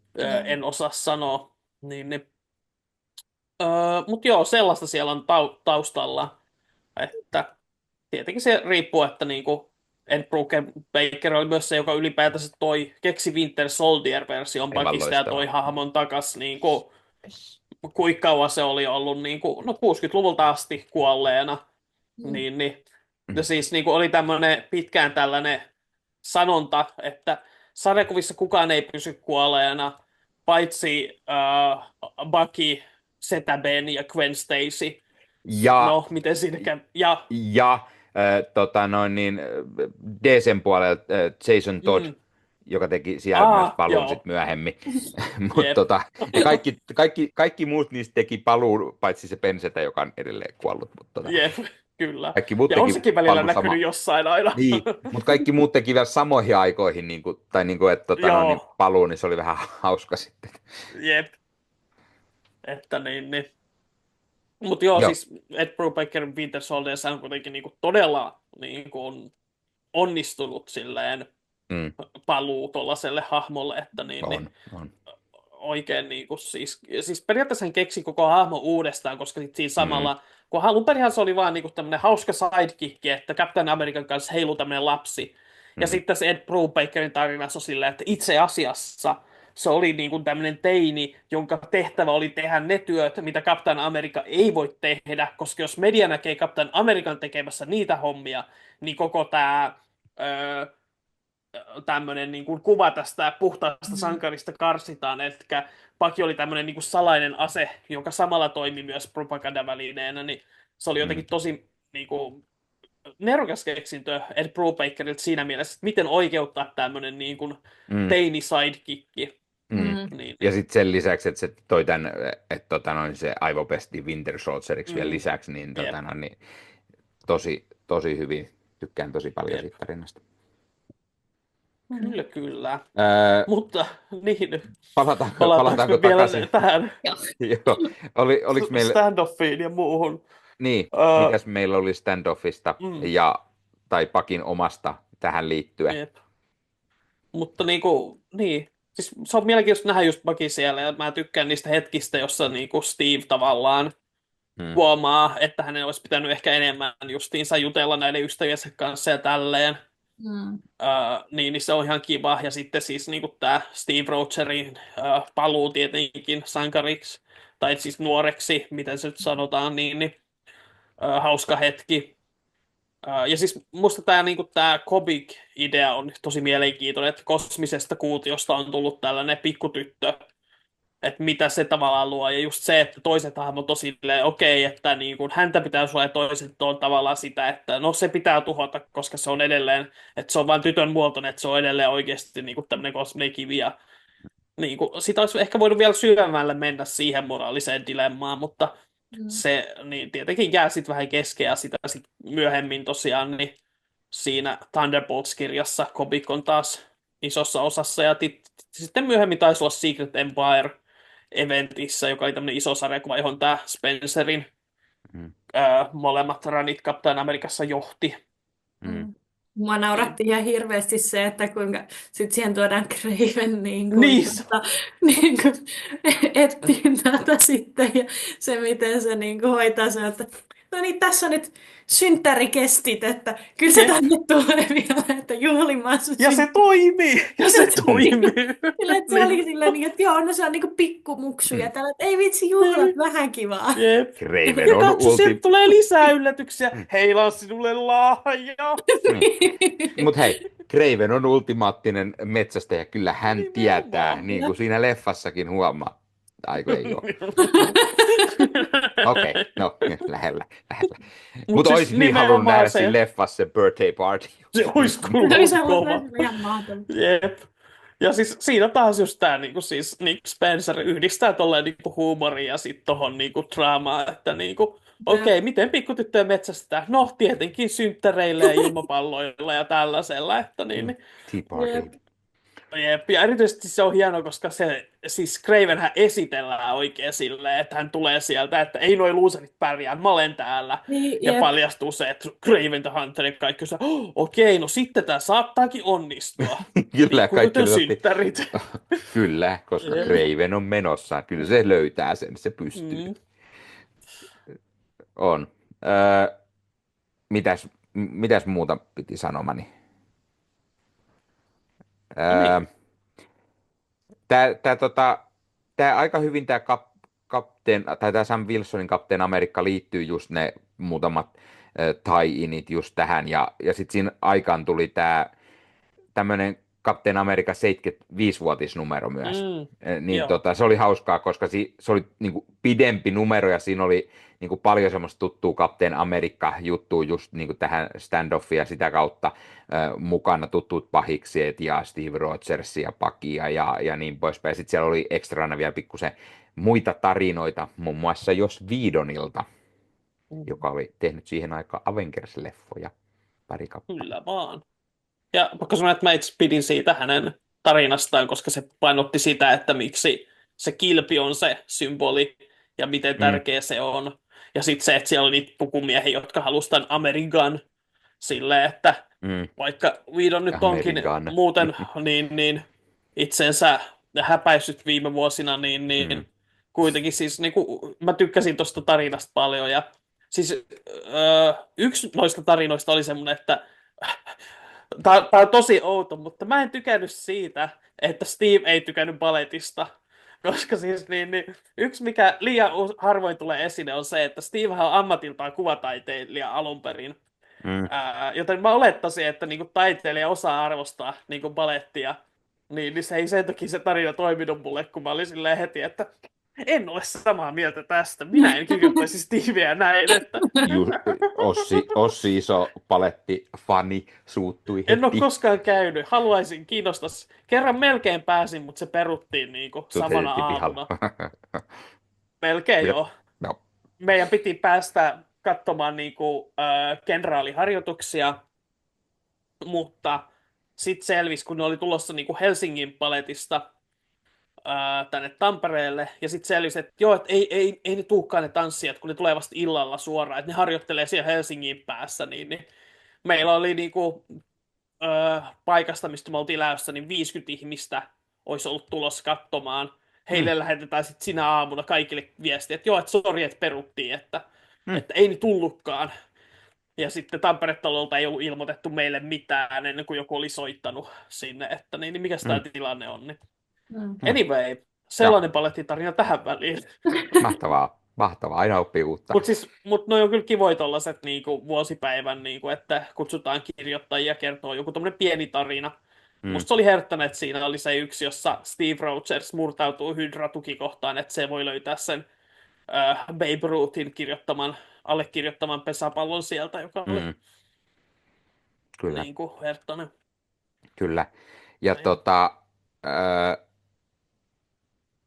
en osaa sanoa. Mutta joo, sellaista siellä on taustalla, että tietenkin se riippuu, että niinku Ed Brubaker oli myös se, joka ylipäätänsä keksi Winter Soldier-version Aivan Buckysta ja toi loistava. hahmon takas niinku, kuinka kauan se oli ollut niinku, no 60-luvulta asti kuolleena. Niin. Ja siis niinku oli tämmöinen pitkään tällainen sanonta, että sarjakuvissa kukaan ei pysy kuolleena, paitsi Bucky, Zeta Ben ja Gwen Stacy. Ja, No, miten siinäkään? Ja, ja DCn puolelta Jason Todd, mm, joka teki siellä myös paluun sit joo, myöhemmin. jep, Ja kaikki muut niistä teki paluun, paitsi se Pensetä, joka on edelleen kuollut. jep, kyllä. Kaikki muut Ja on teki sekin välillä paluun näkynyt jossain aina. Niin, mutta kaikki muut teki vielä samoihin aikoihin, että Joo, paluun, niin se oli vähän hauska sitten. jep, että niin. Mutta joo, Joo. siis Ed Brubaker Winter Soldier on kuitenkin niinku todella niinku onnistunut silleen Mm, paluu tuollaiselle hahmolle, että on. oikein niinku siis periaatteessa hän keksi koko hahmo uudestaan, koska sit siinä samalla, kun alun perinhän se oli vaan niinku tämmöinen hauska sidekick, että Captain American kanssa heiluu tämmöinen lapsi, ja sitten se Ed Brubakerin tarinassa on silleen, että itse asiassa se oli niinku tämmöinen teini, jonka tehtävä oli tehdä ne työt, mitä Captain America ei voi tehdä, koska jos media näkee Captain American tekemässä niitä hommia, niin koko tämä tämmöinen niin kuin kuva tästä puhtaasta sankarista karsitaan, eli Paki oli tämmöinen niin kuin salainen ase, joka samalla toimi myös propagandavälineenä, niin se oli jotenkin tosi niin kuin, nerokas keksintö Ed Brubakerilta siinä mielessä, että miten oikeuttaa tämmöinen niin kuin Mm, teini sidekicki. Niin. Ja sitten sen lisäksi, että se toi tämän, että se aivopesti Winter Soldieriksi vielä lisäksi, niin, Jep. niin tosi hyvin. Tykkään tosi paljon siitä tarinasta. Kyllä. Mutta niin, palataanko vielä takaisin? tähän Joo. Oliko meillä... standoffiin ja muuhun? Niin, mikäs meillä oli standoffista tai Pakin omasta tähän liittyen? Jep. Mutta niin. Siis se on mielenkiintoista nähdä just Bucky siellä, ja mä tykkään niistä hetkistä, jossa Steve tavallaan huomaa, että hänen olisi pitänyt ehkä enemmän justiinsa jutella näiden ystäviensä kanssa ja tälleen. Niin se on ihan kiva. Ja sitten siis tämä Steve Rogerin paluu tietenkin sankariksi, tai siis nuoreksi, miten se nyt sanotaan, hauska hetki. Ja siis musta tämä comic-idea on tosi mielenkiintoinen, että kosmisesta kuutiosta on tullut tällainen pikkutyttö, että mitä se tavallaan luo, ja just se, että toiset hahmot on silleen, okei, että niin kuin häntä pitää suojaa, ja toiset on tavallaan sitä, että no se pitää tuhota, koska se on edelleen, että se on vain tytön muotoinen, että se on edelleen oikeasti niin kuin tämmöinen kosminen kivi, ja niin kuin, sitä olisi ehkä voinut vielä syvemmälle mennä siihen moraaliseen dilemmaan, mutta Mm. se niin tietenkin jää sitten vähän kesken ja sitä sit myöhemmin tosiaan niin siinä Thunderbolts-kirjassa Comic on taas isossa osassa ja sitten myöhemmin taisi olla Secret Empire eventissä, joka oli tämmöinen iso sarjakuva, johon tämä Spencerin Mm. molemmat ranit Captain Amerikassa johti. Mm. Mua nauratti ihan hirveästi se, että kuinka sit siihen tuodaan Craven Niin, niin kuin etsiin tätä sitten ja se miten se niin kuin hoitaa sen, että no niin, tässä on nyt synttärikestit, että kyllä se Jep. tänne tulee vielä, että juhlimaan sun ja se toimii! Ja se toimii! Kyllä, että se oli silleen, niin, että joo, no se on niinku pikkumuksuja. Tällä, että ei vitsi, juhlat vähän kivaa. Jep. Craven Ja on katso, sieltä tulee lisää yllätyksiä. Heillä on sinulle lahja. Mutta hei, Craven on ultimaattinen metsästäjä, kyllä hän tietää, niin kuin siinä leffassakin huomaa. Aiku ei ole. Okei, no lähellä. Mutta siis olisi niin halunnut nimenomaan nähdä se- siinä leffassa se birthday party. Se olisi Se kyllä oli ollut kova. sellainen ihan mahtavaa. Jep. Ja siis siinä taas just tää niinku siis Nick Spencer yhdistää tolleen niinku huumoria ja sit tohon niinku draamaa, että niinku okei, miten pikkutyttöjä metsästetään? No tietenkin synttäreillä ja ilmapalloilla ja tällaisella, että niin. Tea party. Jep, ja erityisesti se on hieno, koska se, siis Cravenhän esitellään oikein silleen, että hän tulee sieltä, että ei noi loserit pärjää, mä olen täällä. Niin, Ja jep. paljastuu se, että Craven the Hunter ja kaikki on okei, no sitten tää saattaakin onnistua. Kyllä, kaikki Pikkutytön otti. synttärit. Kyllä, koska Jep. Craven on menossa. Kyllä se löytää sen, se pystyy. Mm. On. Mitäs muuta piti sanomani? Tää aika hyvin tämä tämä Sam Wilsonin Captain Amerikka liittyy just ne muutamat tie-init just tähän, ja sitten siinä aikaan tuli tämmöinen Captain America 75-vuotisnumero myös. Niin joo. se oli hauskaa, koska se oli niinku pidempi numero ja siinä oli niinku paljon semmoista tuttua Captain America-juttua just niinku tähän standoffiin ja sitä kautta mukana tuttuut pahikset ja Steve Rogers ja Pakia ja niin poispäin. Sitten siellä oli ekstrana vielä pikkusen muita tarinoita, muun muassa Jos Whedonilta, joka oli tehnyt siihen aikaan Avengers-leffoja pari kappaletta. Kyllä vaan. Ja vaikka sanoin, että mä itse pidin siitä hänen tarinastaan, koska se painotti sitä, että miksi se kilpi on se symboli ja miten tärkeä se on. Ja sitten se, että siellä oli niitä pukumiehiä, jotka halusivat tämän Amerikan silleen, että vaikka Whedon nyt onkin American. muuten niin itsensä häpäissyt viime vuosina, niin kuitenkin siis niin kuin, mä tykkäsin tuosta tarinasta paljon. Ja siis yksi noista tarinoista oli semmoinen, että Tämä on tosi outo, mutta mä en tykännyt siitä, että Steve ei tykännyt baletista. Koska siis yksi, mikä liian harvoin tulee esille, on se, että Stevehän on ammatiltaan kuvataiteilija alun perin. Joten mä olettaisin, että niinku taiteilija osaa arvostaa niinku balettia. Niin se ei sen takia se tarina toiminut mulle, kun mä olin silleen heti, että en ole samaa mieltä tästä. Minä en kirjoittaisi Steveä näin, että Ossi iso paletti-fani suuttui heti. en ole koskaan käynyt. Haluaisin, kiinnostas. Kerran melkein pääsin, mutta se peruttiin niinku Sut samana heitti pihalle. aamuna. Melkein joo. No. Meidän piti päästä katsomaan niinku, kenraaliharjoituksia, mutta sitten selvisi, kun ne oli tulossa niinku Helsingin paletista tänne Tampereelle, ja sitten selvisi, että joo, että ei ne tulekaan ne tanssijat, kun ne tulee vasta illalla suoraan, että ne harjoittelee siellä Helsingin päässä, niin meillä oli niinku, paikasta, mistä me oltiin lähdössä, niin 50 ihmistä olisi ollut tulossa katsomaan. Heille lähetetään sitten sinä aamuna kaikille viestiä, että joo, että sori, että peruttiin, että ei ne tullutkaan. Ja sitten Tampere-talolta ei ollut ilmoitettu meille mitään ennen kuin joku oli soittanut sinne, että niin mikäs tämä tilanne on. Niin. Anyway, sellainen palettitarina tähän väliin. Mahtavaa, aina oppii uutta. Mutta noi on kyllä kivoja tollaset niinku vuosipäivän, niinku, että kutsutaan kirjoittajia kertoo joku tommonen pieni tarina. Musta se oli herttänyt, että siinä oli se yksi, jossa Steve Rogers murtautuu Hydra-tukikohtaan, että se voi löytää sen Babe Ruthin allekirjoittaman pesäpallon sieltä, joka oli Kyllä. niinku herttänyt. Kyllä. Ja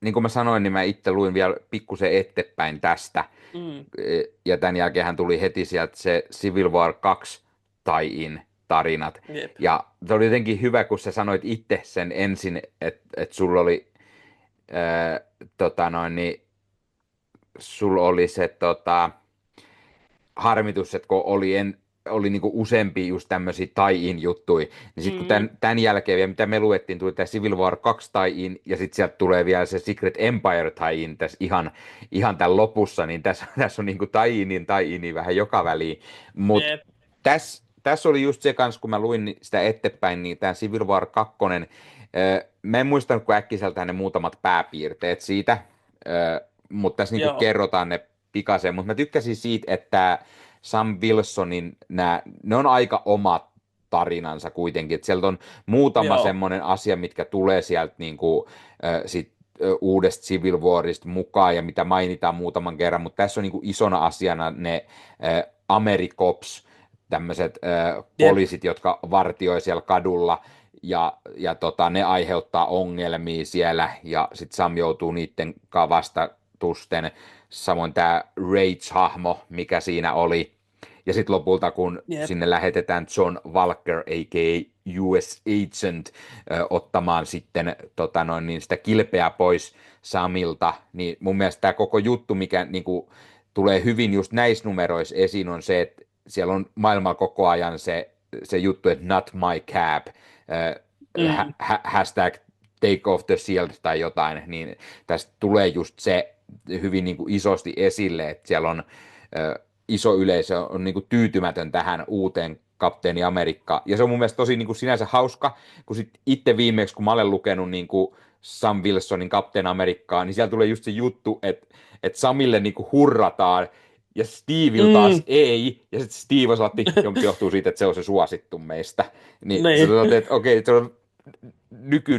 niin kuin mä sanoin, niin mä itse luin vielä pikkusen eteenpäin tästä. Mm, Ja tämän jälkeen tuli heti sieltä se Civil War 2 tie-in tarinat. jep. Ja se oli jotenkin hyvä, kun sä sanoit itse sen ensin, että sulla oli, niin, sulla oli se harmitus, että kun oli niinku useampi just tämmöisiä tie-in juttuja, niin sitten kun Mm, tämän jälkeen vielä, mitä me luettiin, tuli tämä Civil War 2 tie-in, ja sitten sieltä tulee vielä se Secret Empire tie-in tässä ihan tämän lopussa, niin tässä on niinku tie-ini vähän joka väliin. Mutta jep. tässä oli just se kanssa, kun mä luin sitä eteenpäin, niin tämä Civil War 2, mä en muistanut kuin äkkiseltään ne muutamat pääpiirteet siitä, mutta tässä niinku Joo, kerrotaan ne pikaisen, mutta mä tykkäsin siitä, että Sam Wilsonin ne on aika omat tarinansa kuitenkin, että sieltä on muutama joo, semmoinen asia, mitkä tulee sieltä uudesta Civil Warista mukaan ja mitä mainitaan muutaman kerran, mutta tässä on isona asiana ne Americops, tämmöiset jep. poliisit, jotka vartioi siellä kadulla ne aiheuttaa ongelmia siellä ja sitten Sam joutuu niiden kanssa vastatusten. Samoin tämä Rage-hahmo, mikä siinä oli. Ja sitten lopulta, kun Jep. sinne lähetetään John Walker, a.k.a. US Agent, ottamaan sitten niin sitä kilpeä pois Samilta, niin mun mielestä tämä koko juttu, mikä niinku, tulee hyvin just näissä numeroissa esiin, on se, että siellä on maailmalla koko ajan se juttu, että not my cab, Mm, hashtag take off the shield tai jotain, niin tästä tulee just se hyvin niin kuin isosti esille, että siellä on iso yleisö on niin kuin tyytymätön tähän uuteen Kapteeni Amerikka. Ja se on mun mielestä tosi niin kuin sinänsä hauska, kun sit itse viimeksi, kun mä olen lukenut niin kuin Sam Wilsonin Kapteeni Amerikkaa, niin siellä tulee just se juttu, että Samille niin kuin hurrataan, ja Stevillä taas mm, ei, ja sitten Steve osatti, johtuu siitä, että se on se suosittu meistä. Niin sä niin. sanot, että okei, se on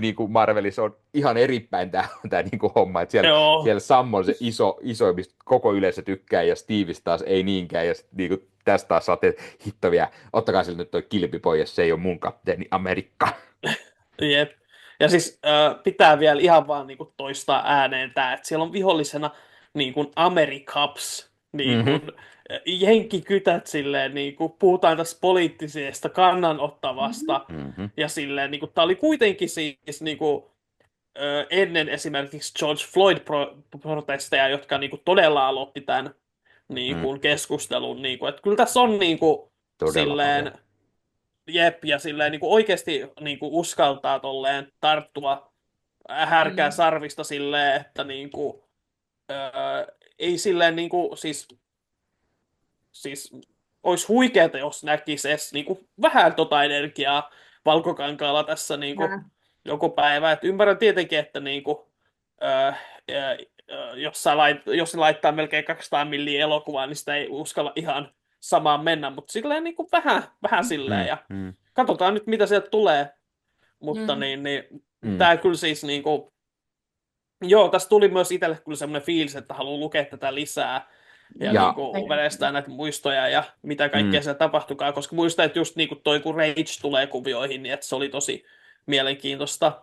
niin kuin Marvelissa on ihan eripäin tämä niin kuin homma, että Joo, siellä Sam on se iso, mistä koko yleisö tykkää, ja Steveistä taas ei niinkään, ja niin kuin tästä taas saatte hitto vielä, ottakaa sille nyt toi kilpi pois, se ei ole mun Kapteeni Amerikka. jep. Ja siis pitää vielä ihan vaan niinku toistaa ääneen tämä, että siellä on vihollisena niinku Americaps, niinku, Mm-hmm. jenkkikytät silleen, niinku, puhutaan tästä poliittisesta kannanottavasta, Mm-hmm. ja silleen, niinku, tämä oli kuitenkin siis niinku, ennen esimerkiksi George Floyd-protesteja, jotka niinku, todella aloitti tämän Mm. niinku, keskustelun, niinku, että kyllä tässä on niinku, Todella paljon. silleen, jep, ja silleen niin kuin oikeasti niin kuin uskaltaa tolleen tarttua härkää Mm. sarvista silleen, että niin kuin, ei silleen niin kuin, siis olisi huikeeta, jos näkisi edes niin kuin, vähän tota energiaa Valkokankaalla tässä niin kuin, Kyllä. joku päivä. Et ymmärrän tietenkin, että niin kuin, ö, jos se laittaa melkein 200 milliä elokuvaa, niin sitä ei uskalla ihan samaan mennä, mutta silleen niin kuin vähän silleen, Mm. ja Mm. katsotaan nyt, mitä sieltä tulee. Mutta Mm. Mm. tämä kyllä siis niinku, joo, tässä tuli myös itselle kyllä semmoinen fiilis, että haluaa lukea tätä lisää ja Ja niinku verestää näitä muistoja ja mitä mm. kaikkea siellä tapahtukaa, koska muistan, että just niinku toi kun Rage tulee kuvioihin, niin että se oli tosi mielenkiintoista.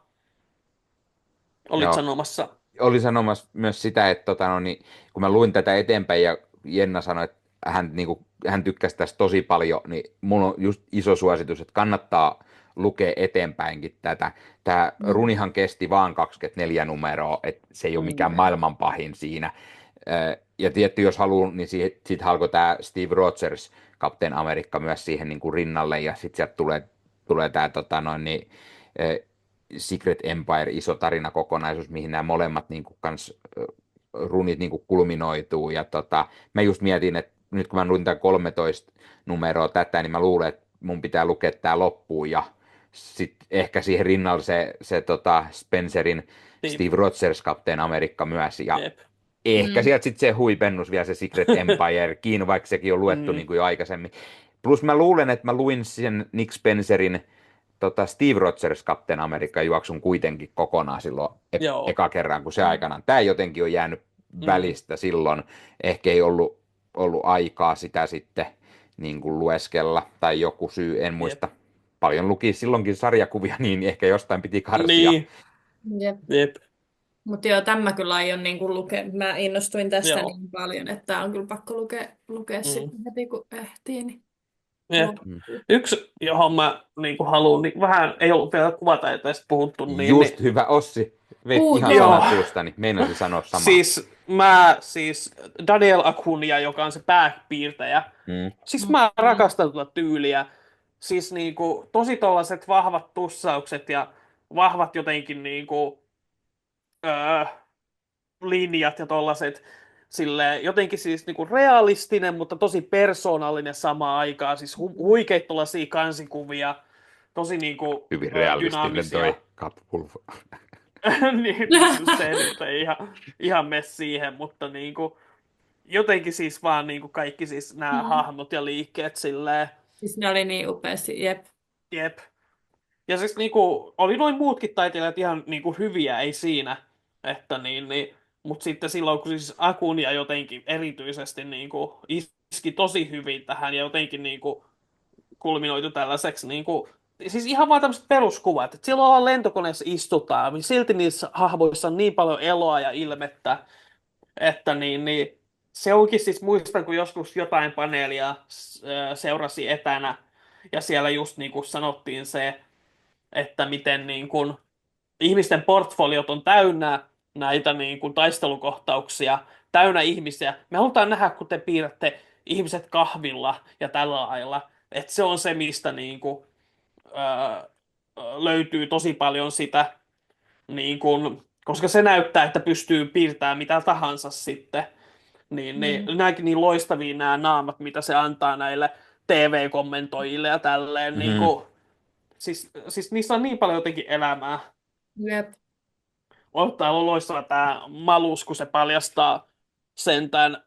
Olit Joo. sanomassa. Oli sanomassa myös sitä, että niin, kun mä luin tätä eteenpäin ja Jenna sanoi, että hän tykkäsi tästä tosi paljon, niin mulla on just iso suositus, että kannattaa lukea eteenpäinkin tätä. Tämä Mm. runihan kesti vaan 24 numeroa, että se ei ole mikään Mm. maailman pahin siinä. Ja tietty, jos haluaa, niin siitä alkoi tämä Steve Rogers, Captain Amerikka, myös siihen niin kuin rinnalle, ja sitten sieltä tulee tämä Secret Empire, iso tarinakokonaisuus, mihin nämä molemmat niin kuin runit niin kuin kulminoituu. Ja mä just mietin, että nyt kun mä luin tämän 13 numeroa tätä, niin mä luulen, että mun pitää lukea tämä loppuun ja sitten ehkä siihen rinnalle se Spencerin Niin, Steve Rogers Captain Amerikka myös. Ja jep. ehkä Mm. sieltä sitten se huipennus vielä se Secret Empirekin, vaikka sekin on luettu Mm, niin kuin jo aikaisemmin. Plus mä luulen, että mä luin sen Nick Spencerin Steve Rogers Captain America juoksun kuitenkin kokonaan silloin joo. eka kerran, kun se aikanaan. Tämä jotenkin on jäänyt Mm, välistä silloin. Ehkä ei ollut aikaa sitä sitten niin kuin lueskella tai joku syy, en jep. muista. Paljon luki silloinkin sarjakuvia, niin ehkä jostain piti karsia. Niin, Jep. jep. Mutta joo, tämä kyllä aion niin kuin lukea. Mä innostuin tästä Joo. niin paljon, että tää on kyllä pakko lukea Mm. sitten heti, kun ehtii. Niin Jep. Mm. Yksi, johon mä niin haluan, niin vähän ei ollut vielä kuvataiteesta puhuttu, niin Just hyvä, Ossi. Veit ihan Joo. joo. sanat suustani. Meinasin sanoa samaa. Siis Daniel Acuna, joka on se pääpiirtäjä. Siis mä rakastan tuota tyyliä. Siis niinku tosi tollaset vahvat tussaukset ja vahvat jotenkin niinku öö, linjat ja tollaset silleen, jotenkin siis niinku realistinen, mutta tosi persoonallinen samaan aikaan. Siis huikeita tollasia kansikuvia, tosi niinku Hyvin realistinen dynaamisia. toi Capwolf. niin just se nyt ei ihan mene siihen, mutta niinku, jotenkin siis vaan niinku kaikki siis nämä hahmot ja liikkeet silleen, Siis ne oli niin upeasti, jep. jep. Ja siis niinku, oli noin muutkin taiteilijat ihan niinku hyviä, ei siinä, että niin. Mutta sitten silloin, kun siis Akunia jotenkin erityisesti niinku iski tosi hyvin tähän ja jotenkin niinku kulminoitu tällaiseksi niinku, siis ihan vaan tämmöiset peruskuvat, että silloin ollaan lentokoneessa istutaan, niin silti niissä hahmoissa on niin paljon eloa ja ilmettä, että niin, se onkin siis, muistan kun joskus jotain paneelia seurasi etänä, ja siellä just niin kuin sanottiin se, että miten niin kuin ihmisten portfoliot on täynnä näitä niin kuin taistelukohtauksia, täynnä ihmisiä. Me halutaan nähdä, kun te piirrätte ihmiset kahvilla ja tällä lailla. Että se on se, mistä niin kuin, löytyy tosi paljon sitä, niin kuin, koska se näyttää, että pystyy piirtämään mitä tahansa sitten. Niin, nämäkin niin loistavia nämä naamat, mitä se antaa näille TV-kommentoijille ja tälleen. Niin kuin, siis niissä on niin paljon jotenkin elämää. Jep. Täällä on loistava tämä Malus, kun se paljastaa sen tämän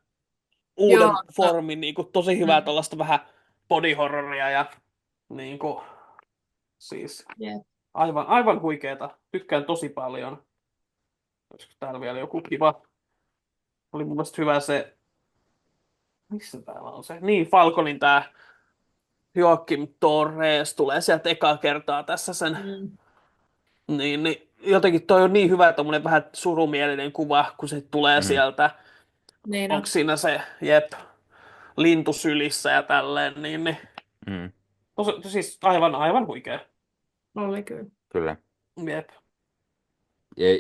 uuden Joo, formin. Niin kuin, tosi hyvää tuollaista vähän body horroria ja niin kuin, siis Jep. aivan huikeeta. Tykkään tosi paljon. Olisiko täällä vielä joku kiva? Oli mun mielestä hyvä se, missä täällä on se? Niin, Falconin tää Joakim Torres tulee sieltä ekaa kertaa tässä sen. Niin, jotenkin toi on niin hyvä tommonen vähän surumielinen kuva, kun se tulee sieltä. Niin on. Onko siinä se, jep, lintu sylissä ja tälleen, niin. Siis aivan huikea. Oli kyllä. Kyllä. Jep.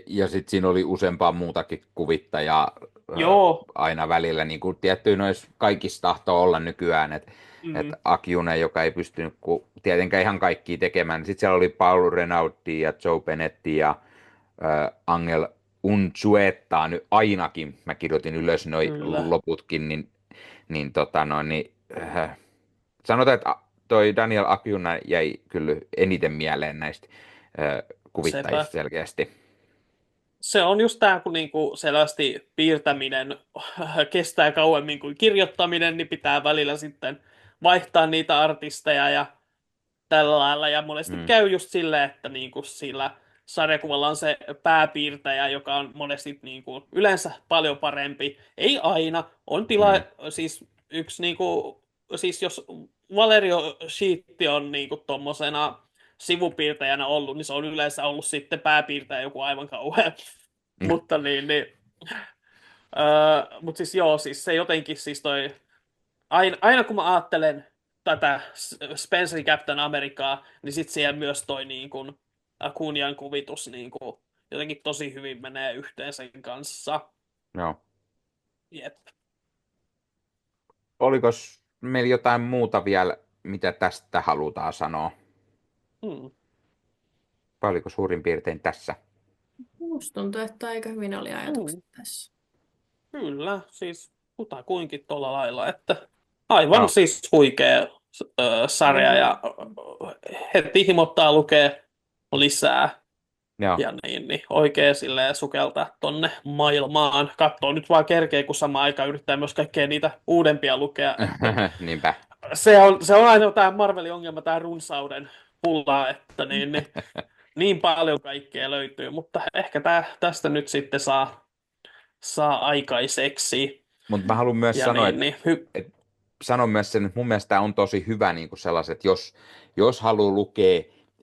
Ja sitten siinä oli useampaa muutakin kuvittajaa Joo. aina välillä, niin kuin tiettyyn noissa kaikissa tahtoo olla nykyään, että et Acuna, joka ei pystynyt tietenkään ihan kaikkia tekemään. Sitten siellä oli Paul Renaudi ja Joe Benetti ja Angel Unzueta nyt ainakin, mä kirjoitin ylös noi loputkin, niin sanotaan, että toi Daniel Acuna jäi kyllä eniten mieleen näistä kuvittajista selkeästi. Se on just tämä, kun niinku selvästi piirtäminen kestää kauemmin kuin kirjoittaminen, niin pitää välillä sitten vaihtaa niitä artisteja ja tällä lailla. Ja monesti käy just silleen, että niinku sillä sarjakuvalla on se pääpiirtäjä, joka on monesti niinku yleensä paljon parempi. Ei aina. On siis yksi niinku, siis jos Valerio Schiitti on niinku tommosena sivupiirtäjänä ollut, niin se on yleensä ollut sitten pääpiirtäjä joku aivan kauhean. Mutta mutta siis joo, siis se jotenkin siis toi, aina kun mä ajattelen tätä Spencerin Captain Americaa, niin sit siellä myös toi niin kuin Acunian kuvitus niin kuin, jotenkin tosi hyvin menee yhteen sen kanssa. Joo. Jep. Oliko meillä jotain muuta vielä, mitä tästä halutaan sanoa? Oliko suurin piirtein tässä? Musta tuntuu, että aika hyvin oli ajatukset tässä. Kyllä, siis kutakuinkin tuolla lailla, että aivan siis huikea sarja ja heti himottaa lukea lisää. Joo. Ja niin oikein silleen sukeltaa tonne maailmaan. Katsoo nyt vaan kerkeä, kun samaan aikaan yrittää myös kaikkea niitä uudempia lukea. Niinpä. Se on aina tämä Marvelin ongelma, tämä runsauden pullaa, että niin paljon kaikkea löytyy, mutta ehkä tästä nyt sitten saa aikaiseksi. Mutta mä haluan myös sanoa myös sen, että mun mielestä tämä on tosi hyvä niin kuin sellaiset, jos haluaa lukea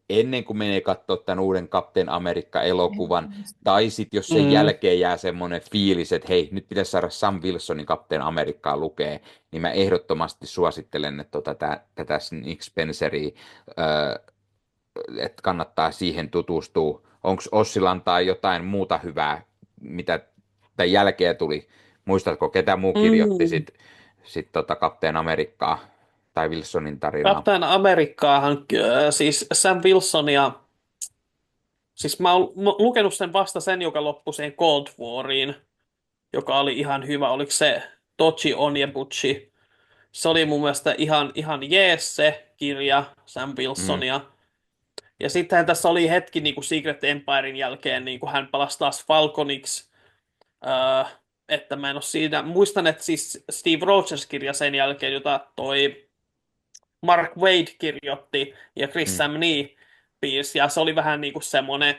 ennen kuin menee katsoa tämän uuden Captain America-elokuvan, tai sitten jos sen Mm. jälkeen jää semmoinen fiilis, että hei, nyt pitäisi saada Sam Wilsonin Captain Americaa lukee, niin mä ehdottomasti suosittelen, että tätä Nick Spenceria, että kannattaa siihen tutustua. Onko Ossilla antaa jotain muuta hyvää, mitä tämän jälkeen tuli? Muistatko, ketä muu kirjoitti Mm. sit Captain Americaa tai Wilsonin tarinaa? Captain Amerikkaahan, siis Sam Wilsonia, siis mä oon lukenut sen vasta sen, joka loppui siihen Cold Wariin, joka oli ihan hyvä. Oliko se Tochi Onyebuchi? Se oli mun mielestä ihan jees se kirja, Sam Mm, Wilsonia. Ja sittenhän tässä oli hetki niin kuin Secret Empiren jälkeen, niin kuin hän palasi taas Falconiksi. Öö, että mä en ole siinä. Muistan, että siis Steve Rogers kirja sen jälkeen, jota toi Mark Waid kirjoitti ja Chris mm, Sam Nee piirsi. Ja se oli vähän niin kuin semmoinen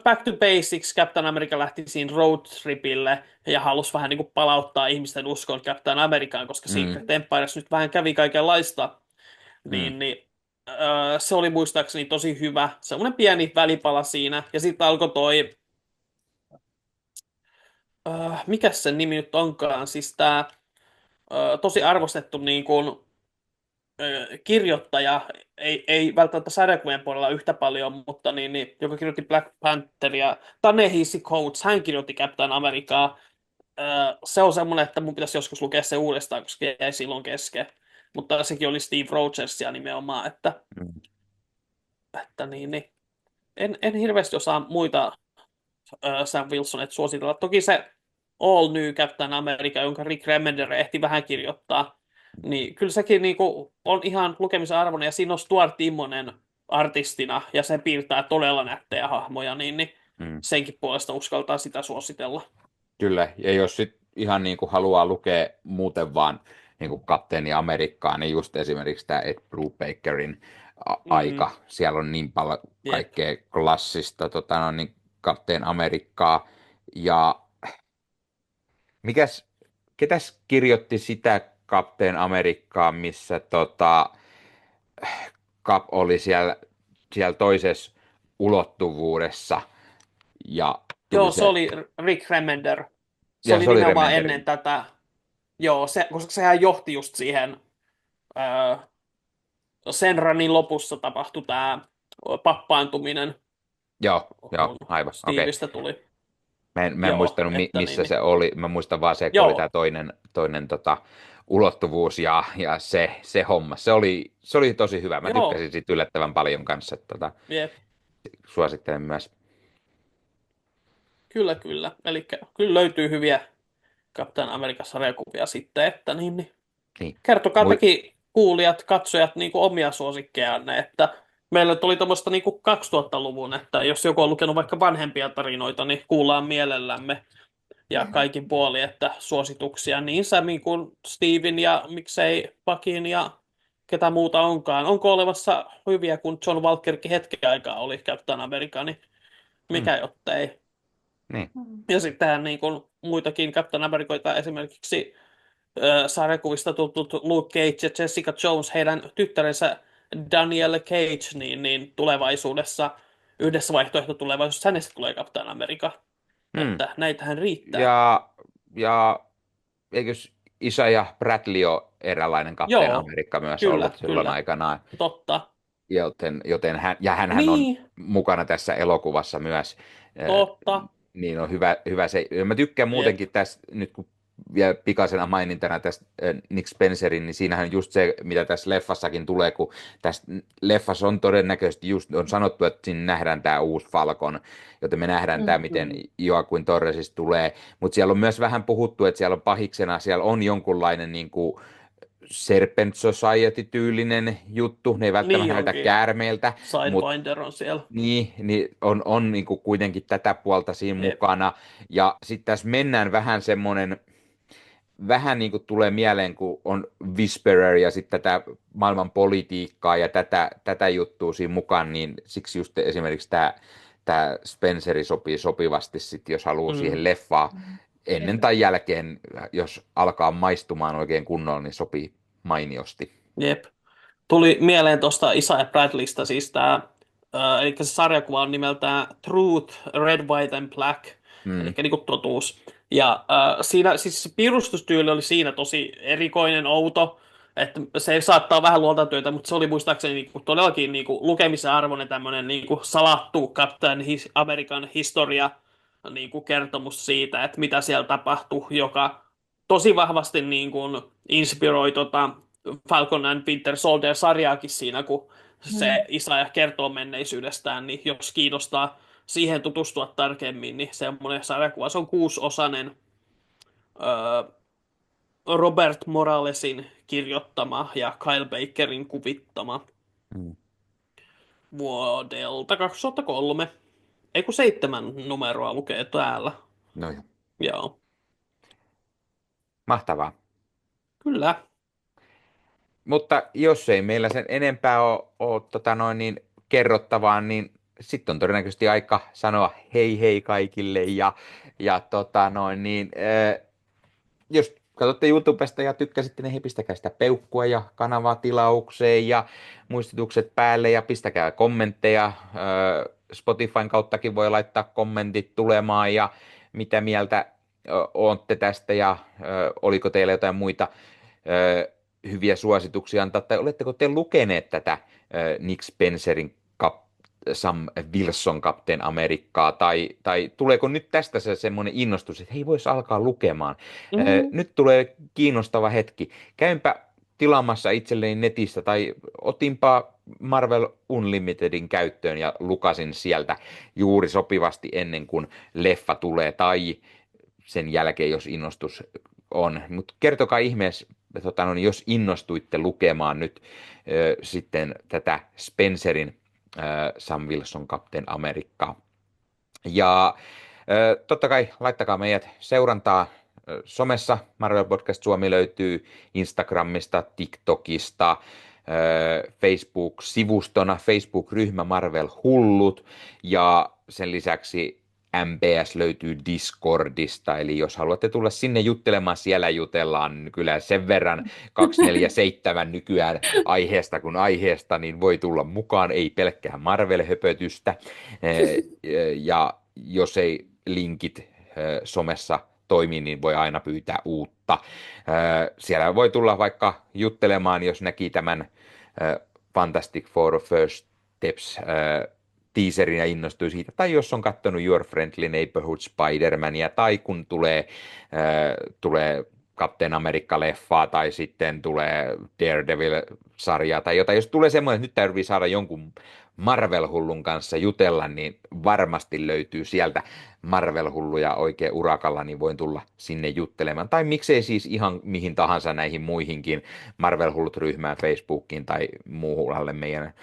Back to Basics. Captain America lähti siinä road tripille ja halusi vähän niin kuin palauttaa ihmisten uskon Captain Amerikaan, koska mm, Secret Empires nyt vähän kävi kaikenlaista. mm, Niin, se oli muistaakseni tosi hyvä. Semmoinen pieni välipala siinä. Ja sitten alkoi toi, mikä sen nimi nyt onkaan, siis tämä tosi arvostettu niin kuin, kirjoittaja, ei välttämättä sarjakuvien puolella yhtä paljon, mutta joka kirjoitti Black Pantheria, Ta-Nehisi Coates, hän kirjoitti Captain Americaa. Se on semmoinen, että mun pitäisi joskus lukea se uudestaan, koska jäi silloin kesken. Mutta sekin oli Steve Rogersia nimenomaan, mm. että en hirveästi osaa muita Sam Wilsonet suositella. Toki se All New Captain America, jonka Rick Remender ehti vähän kirjoittaa, niin kyllä sekin niinku on ihan lukemisen arvoinen, ja siinä on Stuart Immonen artistina, ja se piirtää todella nättejä hahmoja, niin Mm. senkin puolesta uskaltaa sitä suositella. Kyllä, ja jos sit ihan niin kuin haluaa lukea muuten vaan niin kuin Kapteeni Amerikkaa, niin just esimerkiksi tämä Ed Brubakerin Mm, aika, siellä on niin paljon jep. kaikkea klassista niin Kapteen Amerikkaa, ja mikäs, ketäs kirjoitti sitä Kapteen Amerikkaa, missä Cap oli siellä toisessa ulottuvuudessa, ja tuli Joo, se se, oli Rick Remender. Se ja oli se oli nimenomaan ennen Remenderin, tätä. Joo, koska sehän johti just siihen sen ranin lopussa tapahtui tämä pappaantuminen, joo, kun aivan, okei. Steveistä tuli. Mä en Joo, muistanut, että missä se oli. Mä muistan vaan se, kun oli tämä Joo, toinen ulottuvuus ja se homma. Se oli tosi hyvä. Mä joo, tykkäsin siitä yllättävän paljon kanssa. jep, Suosittelen myös. kyllä, kyllä. Eli kyllä löytyy hyviä Captain America-sarjakuvia sitten, että Niin. kertokaa Mui, tekin kuulijat, katsojat niin kuin omia suosikkejanne, että meillä tuli tuommoista niin kuin 2000-luvun, että jos joku on lukenut vaikka vanhempia tarinoita, niin kuullaan mielellämme ja kaikin puoli, että suosituksia niin Samin kuin Steven ja miksei Buckin ja ketä muuta onkaan. Onko olemassa hyviä, kun John Walkerkin hetken aikaa oli Captain America, niin mm, mikä jottei. niin. Ja sittenhän niin kuin muitakin Captain Americoita esimerkiksi sarjakuvista tutut Luke Cage ja Jessica Jones, heidän tyttärensä Danielle Cage, niin tulevaisuudessa yhdessä vaihtoehto tulevaisuudessa hänestä tulee Captain America. Mm. Että näitähän riittää. Ja eikös Isaiah Bradley ole eräänlainen Kapteen Joo, Amerikka myös kyllä, ollut silloin kyllä. aikanaan? Totta. Joten hänhän on Niin, mukana tässä elokuvassa myös. totta. Niin on hyvä se. Mä tykkään Jep. muutenkin tästä, nyt kun vielä pikaisena mainintana tästä Nick Spencerin, niin siinähän just se, mitä tässä leffassakin tulee, kun tässä leffassa on todennäköisesti just on sanottu, että siinä nähdään tämä uusi Falcon, joten me nähdään tämä, miten Mhm. Joaquin Torresista tulee, mutta siellä on myös vähän puhuttu, että siellä on pahiksena, siellä on jonkunlainen niin kuin Serpent Society-tyylinen juttu, ne ei välttämättä Niin näytä onkin. käärmeiltä, mutta Sidewinder on siellä. niin on niin kuin kuitenkin tätä puolta siinä Jep. mukana. Ja sitten tässä mennään vähän semmoinen, vähän niin kuin tulee mieleen, kun on Whisperer ja sitten tätä maailman politiikkaa ja tätä juttua siinä mukaan, niin siksi just esimerkiksi tämä Spenceri sopii sopivasti sitten, jos haluaa Mm. siihen leffaa ennen tai jälkeen, jos alkaa maistumaan oikein kunnolla, niin sopii mainiosti. Jep. Tuli mieleen tuosta Isaiah Bradleysta, siis tämä Eli se sarjakuva on nimeltään Truth, Red, White and Black, eli Mm, niin kuin totuus. Ja siinä, siis se piirustustyyli oli siinä tosi erikoinen, outo, että se saattaa vähän luontatyötä, mutta se oli muistaakseni niin kuin, todellakin niin kuin, lukemisen arvoinen tämmöinen niin kuin, salattu Amerikan historia niin kuin, kertomus siitä, että mitä siellä tapahtui, joka tosi vahvasti niin kuin, inspiroi Falcon and Winter Soldier-sarjaakin siinä, kun Mm. se Isaiah kertoo menneisyydestään, niin jos kiinnostaa siihen tutustua tarkemmin, niin semmoinen sarjakuva, se on kuusiosainen öö, Robert Moralesin kirjoittama ja Kyle Bakerin kuvittama mm. vuodelta 2003. Ei kun 7 numeroa lukee täällä. No joo. Joo, Mahtavaa. kyllä. Mutta jos ei meillä sen enempää ole niin kerrottavaa, niin sitten on todennäköisesti aika sanoa hei hei kaikille ja jos katsotte YouTubesta ja tykkäsitte, niin hei, pistäkää sitä peukkua ja kanavaa tilaukseen ja muistutukset päälle ja pistäkää kommentteja. Spotifyn kauttakin voi laittaa kommentit tulemaan ja mitä mieltä olette tästä ja oliko teillä jotain muita hyviä suosituksia antaa, tai oletteko te lukeneet tätä Nick Spencerin Sam Wilson Captain Amerikkaa, tai tuleeko nyt tästä se semmoinen innostus, että hei, voisi alkaa lukemaan. Mm, Nyt tulee kiinnostava hetki. Käympä tilaamassa itselleni netistä, tai otinpa Marvel Unlimitedin käyttöön ja lukasin sieltä juuri sopivasti ennen kuin leffa tulee, tai sen jälkeen, jos innostus on. Mutta kertokaa ihmeessä, jos innostuitte lukemaan nyt sitten tätä Spencerin Sam Wilson Captain Amerikkaa. Ja totta kai laittakaa meidät seurantaa somessa. Marvel Podcast Suomi löytyy Instagramista, TikTokista, Facebook-sivustona, Facebook-ryhmä Marvel Hullut ja sen lisäksi MPS löytyy Discordista, eli jos haluatte tulla sinne juttelemaan, siellä jutellaan kyllä sen verran 247 nykyään aiheesta kuin aiheesta, niin voi tulla mukaan, ei pelkkää Marvel-höpötystä. Ja jos ei linkit somessa toimi, niin voi aina pyytää uutta. Siellä voi tulla vaikka juttelemaan, jos näki tämän Fantastic Four First Steps teaserin ja innostui siitä, tai jos on katsonut Your Friendly Neighborhood Spider-Mania, tai kun tulee Captain America-leffaa, tai sitten tulee Daredevil-sarjaa, tai jotain. Jos tulee semmoinen, että nyt täytyy saada jonkun Marvel-hullun kanssa jutella, niin varmasti löytyy sieltä Marvel-hulluja oikein urakalla, niin voin tulla sinne juttelemaan. Tai miksei siis ihan mihin tahansa näihin muihinkin Marvel-hullut-ryhmään, Facebookiin tai muualle meidän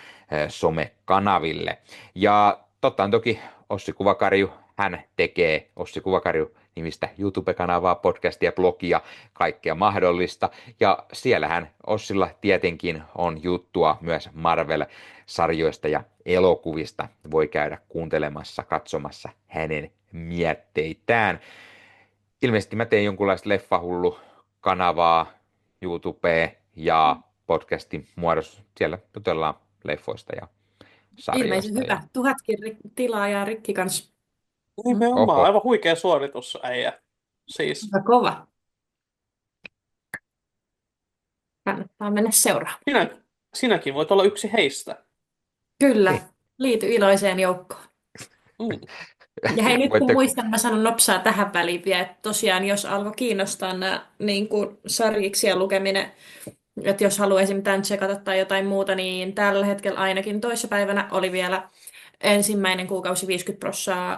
somekanaville. Ja totta on toki Ossi Kuvakarju, hän tekee Ossi Kuvakarju nimistä YouTube-kanavaa, podcastia, blogia, kaikkea mahdollista. Ja siellähän Ossilla tietenkin on juttua myös Marvel-sarjoista ja elokuvista. Voi käydä kuuntelemassa, katsomassa hänen mietteitään. Ilmeisesti mä teen jonkunlaista leffahullu-kanavaa YouTubeen ja podcastin muodossa. Siellä jutellaan leffoista ja Ilmeisen sarjoista. hyvä. 1000kin tilaajaa rikki kanssa. nimenomaan, Oho. aivan huikea suoritus, äijä. Siis Aika kova. Kannattaa mennä seuraamaan. sinäkin voit olla yksi heistä. Kyllä, Hei. liity iloiseen joukkoon. Mm. Ja hei, nyt kun Voitte- muistan, mä sanon nopsaa tähän väliin vielä, että tosiaan jos alkoi kiinnostaa nämä niin kuin sarjiksi ja lukeminen, että jos haluaisi mitään tsekata tai jotain muuta, niin tällä hetkellä ainakin toissapäivänä oli vielä ensimmäinen kuukausi 50%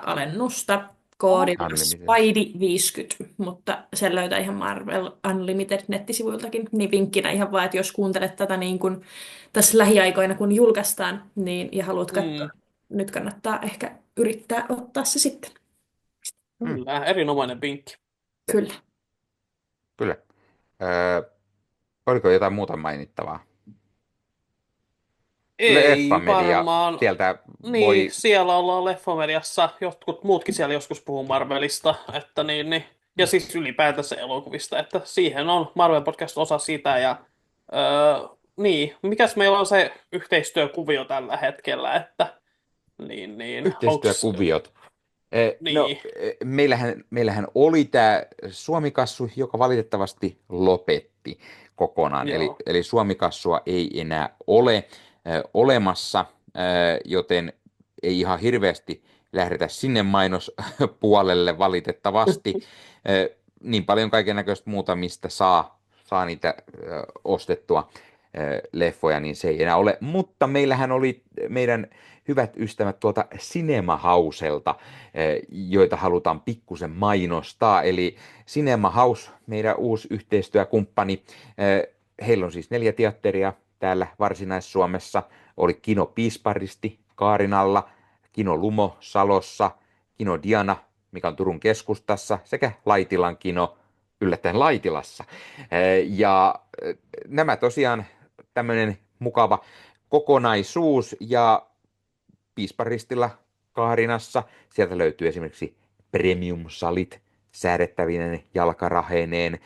alennusta koodilla Unlimited. Spidey 50, mutta sen löytää ihan Marvel Unlimited nettisivuiltakin, niin vinkkinä ihan vaan, että jos kuuntelet tätä niin kuin tässä lähiaikoina, kun julkaistaan, niin, ja haluat katsoa, nyt kannattaa ehkä yrittää ottaa se sitten. Kyllä, erinomainen vinkki. Kyllä. Kyllä. Oliko jotain muuta mainittavaa? Ei Leffamedia, varmaan. sieltä Niin, voi... siellä ollaan Leffamediassa. Jotkut muutkin siellä joskus puhuu Marvelista. Että niin. Ja siis ylipäätänsä elokuvista. Että siihen on Marvel Podcast osa sitä. Ja niin, mikäs meillä on se yhteistyökuvio tällä hetkellä? Että onks, yhteistyökuviot. No, niin, meillähän oli tämä Suomikassu, joka valitettavasti lopetti kokonaan. Eli, joo. eli Suomikassua ei enää ole olemassa, joten ei ihan hirveästi lähdetä sinne mainospuolelle valitettavasti. Niin paljon kaikennäköistä muuta, mistä saa niitä ostettua leffoja, niin se ei enää ole. Mutta meillähän oli meidän hyvät ystävät tuolta Cinema Houselta, joita halutaan pikkusen mainostaa. Eli Cinema House, meidän uusi yhteistyökumppani, heillä on siis 4 teatteria täällä Varsinais-Suomessa. Oli Kino Piisparisti Kaarinalla, Kino Lumo Salossa, Kino Diana, mikä on Turun keskustassa, sekä Laitilan kino, yllättäen Laitilassa. Ja nämä tosiaan tämmöinen mukava kokonaisuus, ja Piisparistilla Kaarinassa sieltä löytyy esimerkiksi premium-salit säädettävinen jalkaraheineen,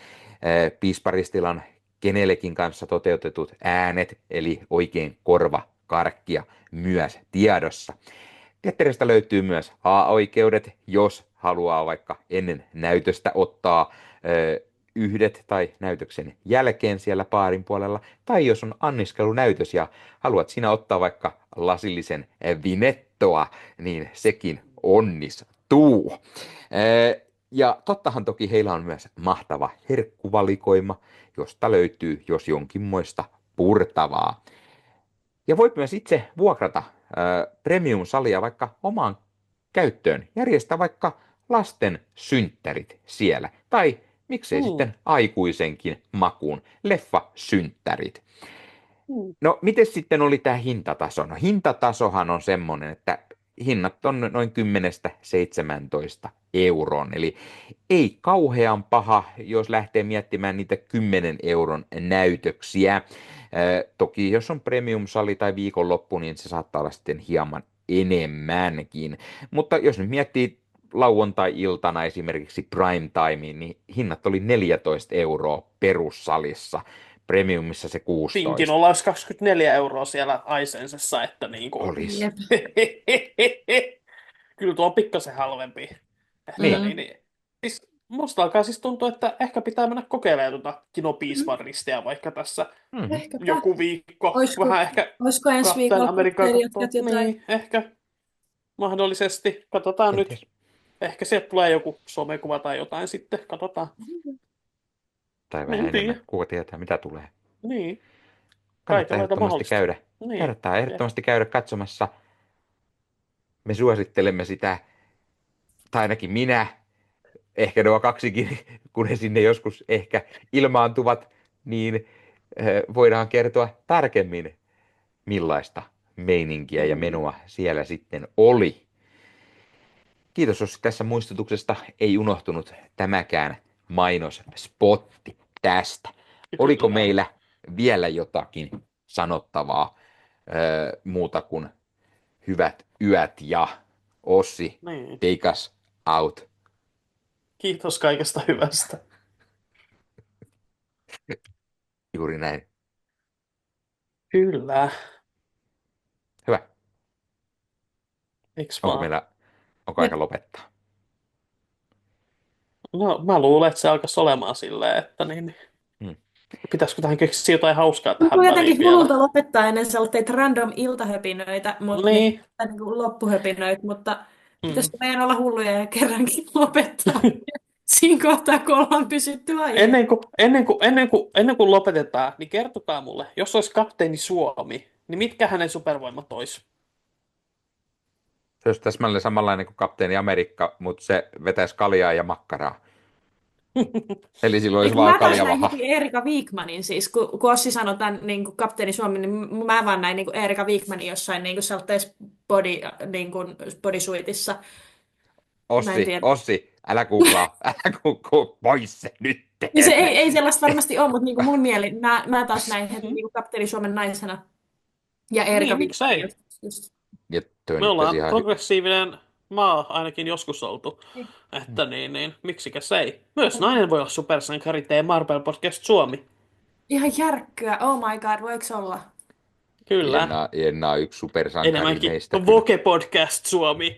Piisparistilan Kenelekin kanssa toteutetut äänet, eli oikein korvakarkkia myös tiedossa. Teatterista löytyy myös A-oikeudet, jos haluaa vaikka ennen näytöstä ottaa yhdet tai näytöksen jälkeen siellä baarin puolella, tai jos on anniskelunäytös ja haluat sinä ottaa vaikka lasillisen vinettoa, niin sekin onnistuu. Ja tottahan toki heillä on myös mahtava herkkuvalikoima, josta löytyy jos jonkinmoista purtavaa. Ja voit myös itse vuokrata premium-salia vaikka omaan käyttöön. Järjestä vaikka lasten synttärit siellä. Tai miksei sitten aikuisenkin makuun leffasynttärit. No, miten sitten oli tämä hintataso? No, hintatasohan on semmoinen, että hinnat on noin 10-17 euroon. Eli ei kauhean paha, jos lähtee miettimään niitä 10 euron näytöksiä. Toki jos on premium-sali tai viikonloppu, niin se saattaa olla sitten hieman enemmänkin. Mutta jos nyt miettii lauantai-iltana esimerkiksi prime timeen, niin hinnat oli 14 euroa perussalissa. Premiumissa se 16. Pinkin olisi 24 euroa siellä Aisensessa, että niinku... Olisi. Jep. Kyllä tuo on pikkasen halvempi. Että niin. Siis, musta alkaa siis tuntua, että ehkä pitää mennä kokeilemaan tuota Kino Piisparistia vaikka tässä Ehkäpä. joku viikko. Olisiko- Vähän ehkä Olisiko ensi Captain viikolla America jatkot jotain? Niin, ehkä. Mahdollisesti. Katsotaan nyt. Kenties. Ehkä sieltä tulee joku somekuva tai jotain sitten. Katsotaan. Tai vähän En tiedä. enemmän. Kuka tietää, mitä tulee. Niin. Kannattaa Kaikenlaista ehdottomasti mahdollista. käydä. Niin. Kannattaa ehdottomasti käydä katsomassa. Me suosittelemme sitä, tai ainakin minä, ehkä nuo kaksikin, kun he sinne joskus ehkä ilmaantuvat, niin voidaan kertoa tarkemmin, millaista meininkiä ja menua siellä sitten oli. Kiitos, jos tässä muistutuksesta ei unohtunut tämäkään mainosspotti tästä. Oliko meillä vielä jotakin sanottavaa muuta kuin hyvät yöt ja Ossi, Niin. take us out. Kiitos kaikesta hyvästä. Juuri näin. Kyllä. Hyvä. Eiks Onko vaan? meillä aika lopettaa? No, mä luulen, että se alkaisi olemaan silleen, että niin. Pitäisikö tähän keksiä jotain hauskaa tähän Tuntuu väliin jotenkin vielä? hululta lopettaa ennen sellaisia random iltahöpinöitä, mutta Niin. niin kuin loppuhöpinöitä, mutta pitäisikö meidän olla hulluja ja kerrankin lopettaa siinä kohtaa, kun ollaan pysytty aiemmin. Ennen kuin lopetetaan, niin kertokaa mulle, jos olisi kapteeni Suomi, niin mitkä hänen supervoimat olisi? Se olisi täsmälleen samanlainen kuin kapteeni Amerikka, mutta se vetäisi kaljaa ja makkaraa. Eli silloin olisi Mä vaan taas näin kaljavaha. heti Erika Wigmanin, siis kun Ossi sanoi tämän niin kuin kapteeni Suomi, niin mä vaan näin niin kuin Erika Wigmanin jossain niin kuin sellaisessa niin kuin bodysuitissa. Mä en tiedä. Ossi, älä googlaa, pois se nyt. Niin se ei sellaista varmasti ole, mutta niin kuin mun mieli, mä taas näin heti niin kuin kapteeni Suomen naisena. Ja Erika Niin, miksei? Wigman just. Ja toi Me nyt ollaan ihan progressiivinen maa ainakin joskus oltu. Että niin, miksikäs ei. Myös nainen voi olla supersankari, tee Marvel Podcast Suomi. Ihan järkkyä, oh my god, voiko olla? Kyllä. Jenna on yksi supersankari Enemmänkin meistä kyllä. Voke Podcast Suomi.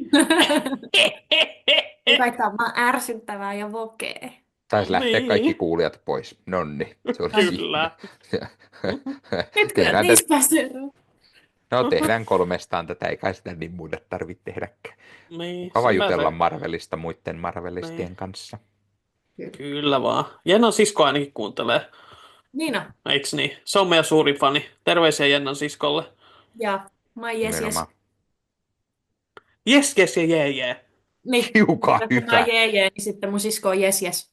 Kaikki on ärsyttävää ja vokee. Taisi lähteä kaikki Niin. kuulijat pois. Nonni, se oli Kyllä. siinä. Nyt kyllä Tehdään niistä pääsee. No tehdään 300 tätä, ei kai sitä niin muille tarvitse tehdäkään. Niin, Mukava sepä jutella se. Marvelista muiden Marvelistien Niin. kanssa. Kyllä vaan. Jennan sisko ainakin kuuntelee. Niin on. Eiks niin? Se on meidän suuri fani. Terveisiä Jennan siskolle. Ja mä jes, jes. Nimenomaan. Jes, jes ja jee, jee. Niin. Hiukan Jos mä hyvä. jee, jee, niin sitten mun sisko on jes, jes.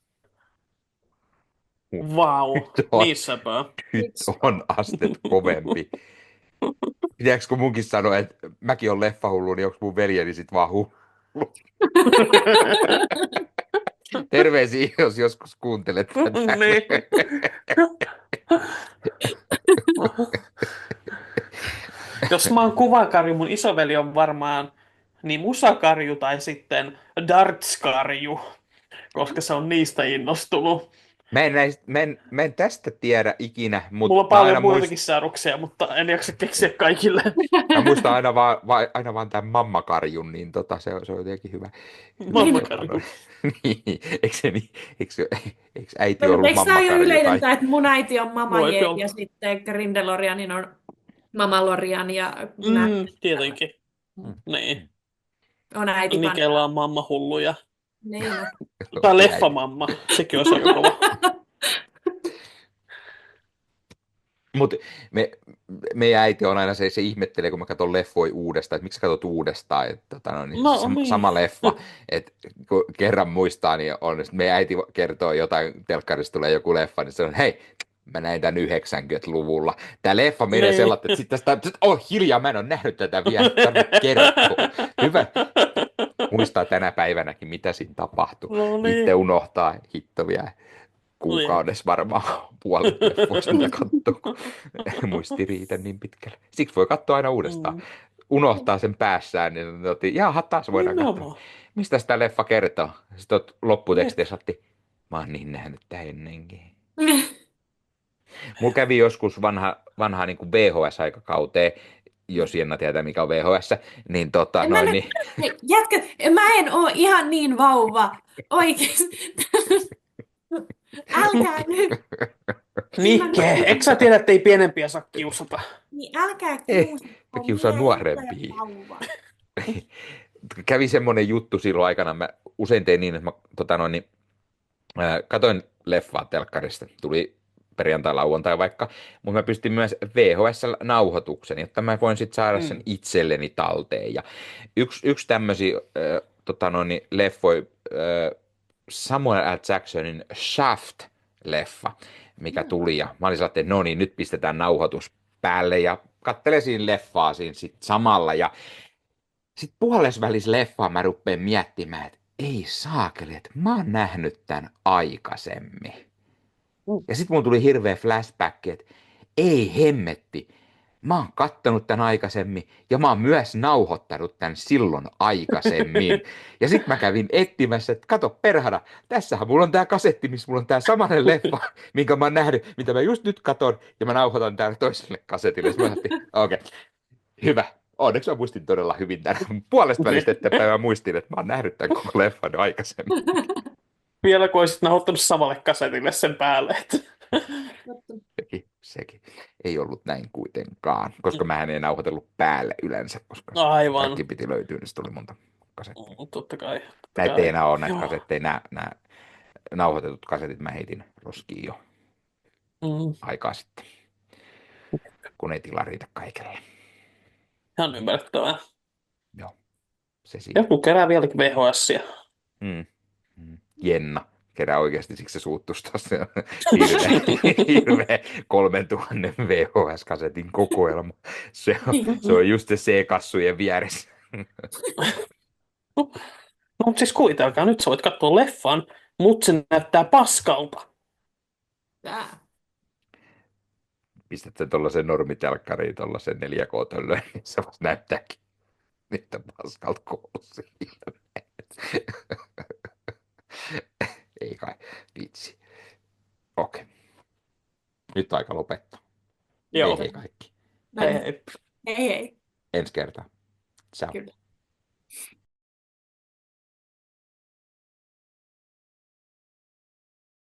Vau, Nyt on, niin söpöä. nyt on astet kovempi. Tiedätkö, kun munkin sanoi, että mäkin olen leffahullu, niin onko mun veljeni sit vaan hullu? Terveisiä, jos joskus kuuntelet tätä. Niin. Jos mä oon kuvakarju, mun isoveli on varmaan niin musakarju tai sitten dartskarju, koska se on niistä innostunut. Mä en tästä tiedä ikinä, mutta Mulla on paljon muitakin saaduksia, mutta en jaksa keksiä kaikille. mä muistan aina vaan tämän mammakarjun, niin se on jotenkin hyvä. Mammakarju. Niin, eikö äiti ollut Eikö tämä ole mammakarju? yleinen, tai että mun äiti on Mama Voi J olla. ja sitten Grindelorianin on Mama Lorian ja Tietenkin. Niin. on äiti Nikellä on mamma hulluja. Niin on. Tai leffamamma. Sekin olisi aika kova. Mutta meidän äiti on aina se ihmettelee, kun mä katson leffoja uudestaan, että miksi sä katsot uudestaan, että niin. sama leffa, että kun kerran muistaa, niin on, että meidän äiti kertoo jotain, telkkarista tulee joku leffa, niin se on, hei, mä näin tämän 90-luvulla. Tämä leffa menee Niin. sellainen, että sitten tästä, hiljaa, mä en ole nähnyt tätä vielä, tarvitse kertoa. Hyvä. Muistaa tänä päivänäkin, mitä siinä tapahtui. No niin. Itse unohtaa hitto vielä. Kuukaudessa varmaan puolet leffoista katsoa, kun muisti riitä niin pitkälle. Siksi voi katsoa aina uudestaan. Unohtaa sen päässään, niin otin, jaha, taas voidaan katsoa. Mistä sitä leffa kertoo? Sitten olet lopputekstissä otti, mä oon niin nähnyt tämän ennenkin. Mulla kävi joskus vanhaa niin kuin VHS-aikakauteen, jos Jenna tietää mikä on VHS, niin Hei, jätkä, mä en oo ihan niin vauva. Oikeesti. Älkää nyt. Nikke, eikö sä tiedä, että ei pienempiä saa kiusata? Niin älkää mä kiusaan nuorempia. Kävi semmoinen juttu silloin aikana, mä usein tein niin, että mä katoin leffaa telkkarista, tuli perjantai-lauantai vaikka, mutta mä pystyn myös VHS-nauhoituksen, jotta mä voin sitten saada sen itselleni talteen. Ja yksi tämmöisiä leffoja, Samuel L. Jacksonin Shaft-leffa, mikä tuli, ja mä olin sellainen, että no niin, nyt pistetään nauhoitus päälle, ja katselen siinä leffaa siinä sit samalla, ja sitten puolesvälis leffaa mä rupean miettimään, että ei saakeli, että mä oon nähnyt tämän aikaisemmin. Ja sitten mun tuli hirveä flashback, että ei hemmetti, mä oon kattonut tämän aikaisemmin ja mä oon myös nauhoittanut tämän silloin aikaisemmin. Ja sitten mä kävin etsimässä, että kato perhana, tässähän mulla on tää kasetti, missä mulla on tää samainen leffa, minkä mä oon nähnyt, mitä mä just nyt katon, ja mä nauhoitan täällä toiselle kasetille. Sitten mä ajattelin, okei, hyvä. Onneksi mä muistin todella hyvin tämän. Puolesta välistä eteenpäin mä muistin, että mä oon nähnyt tämän koko leffan aikaisemmin. Vielä kun olisit nauhoittanut samalle kasetille sen päälle. Sekin. Ei ollut näin kuitenkaan, koska mä en nauhoitellut päälle yleensä, koska Aivan. kaikki piti löytyä, niin tuli monta kasettia. Totta kai. Näitä ei enää ole näitä kasetteja, nämä nauhoitetut kasetit mä heitin roskiin jo aikaa sitten, kun ei tila riitä kaikille. Ihan ymmärrettävää. Joo, se siinä. Joku kerää vieläkin VHS:ia. Jenna kerää oikeasti, siksi se suuttuisi tuossa hirveä 3000 VHS-kasetin kokoelma. Se on just se C-kassujen vieressä. No, mutta siis kuvitelkaa, nyt sä voit katsoa leffan, mutta se näyttää paskalta. Pistät sen tuollaisen normitelkkariin, tuollaisen 4K-töllöön, niin se voisi näyttääkin niitä paskalta koulussa. Ei kai, vitsi. Okei. Nyt aika lopettaa. Joo. Ei kaikki. No Hei niin, hei. hei hei. Ensi kertaa. Ciao. Kyllä.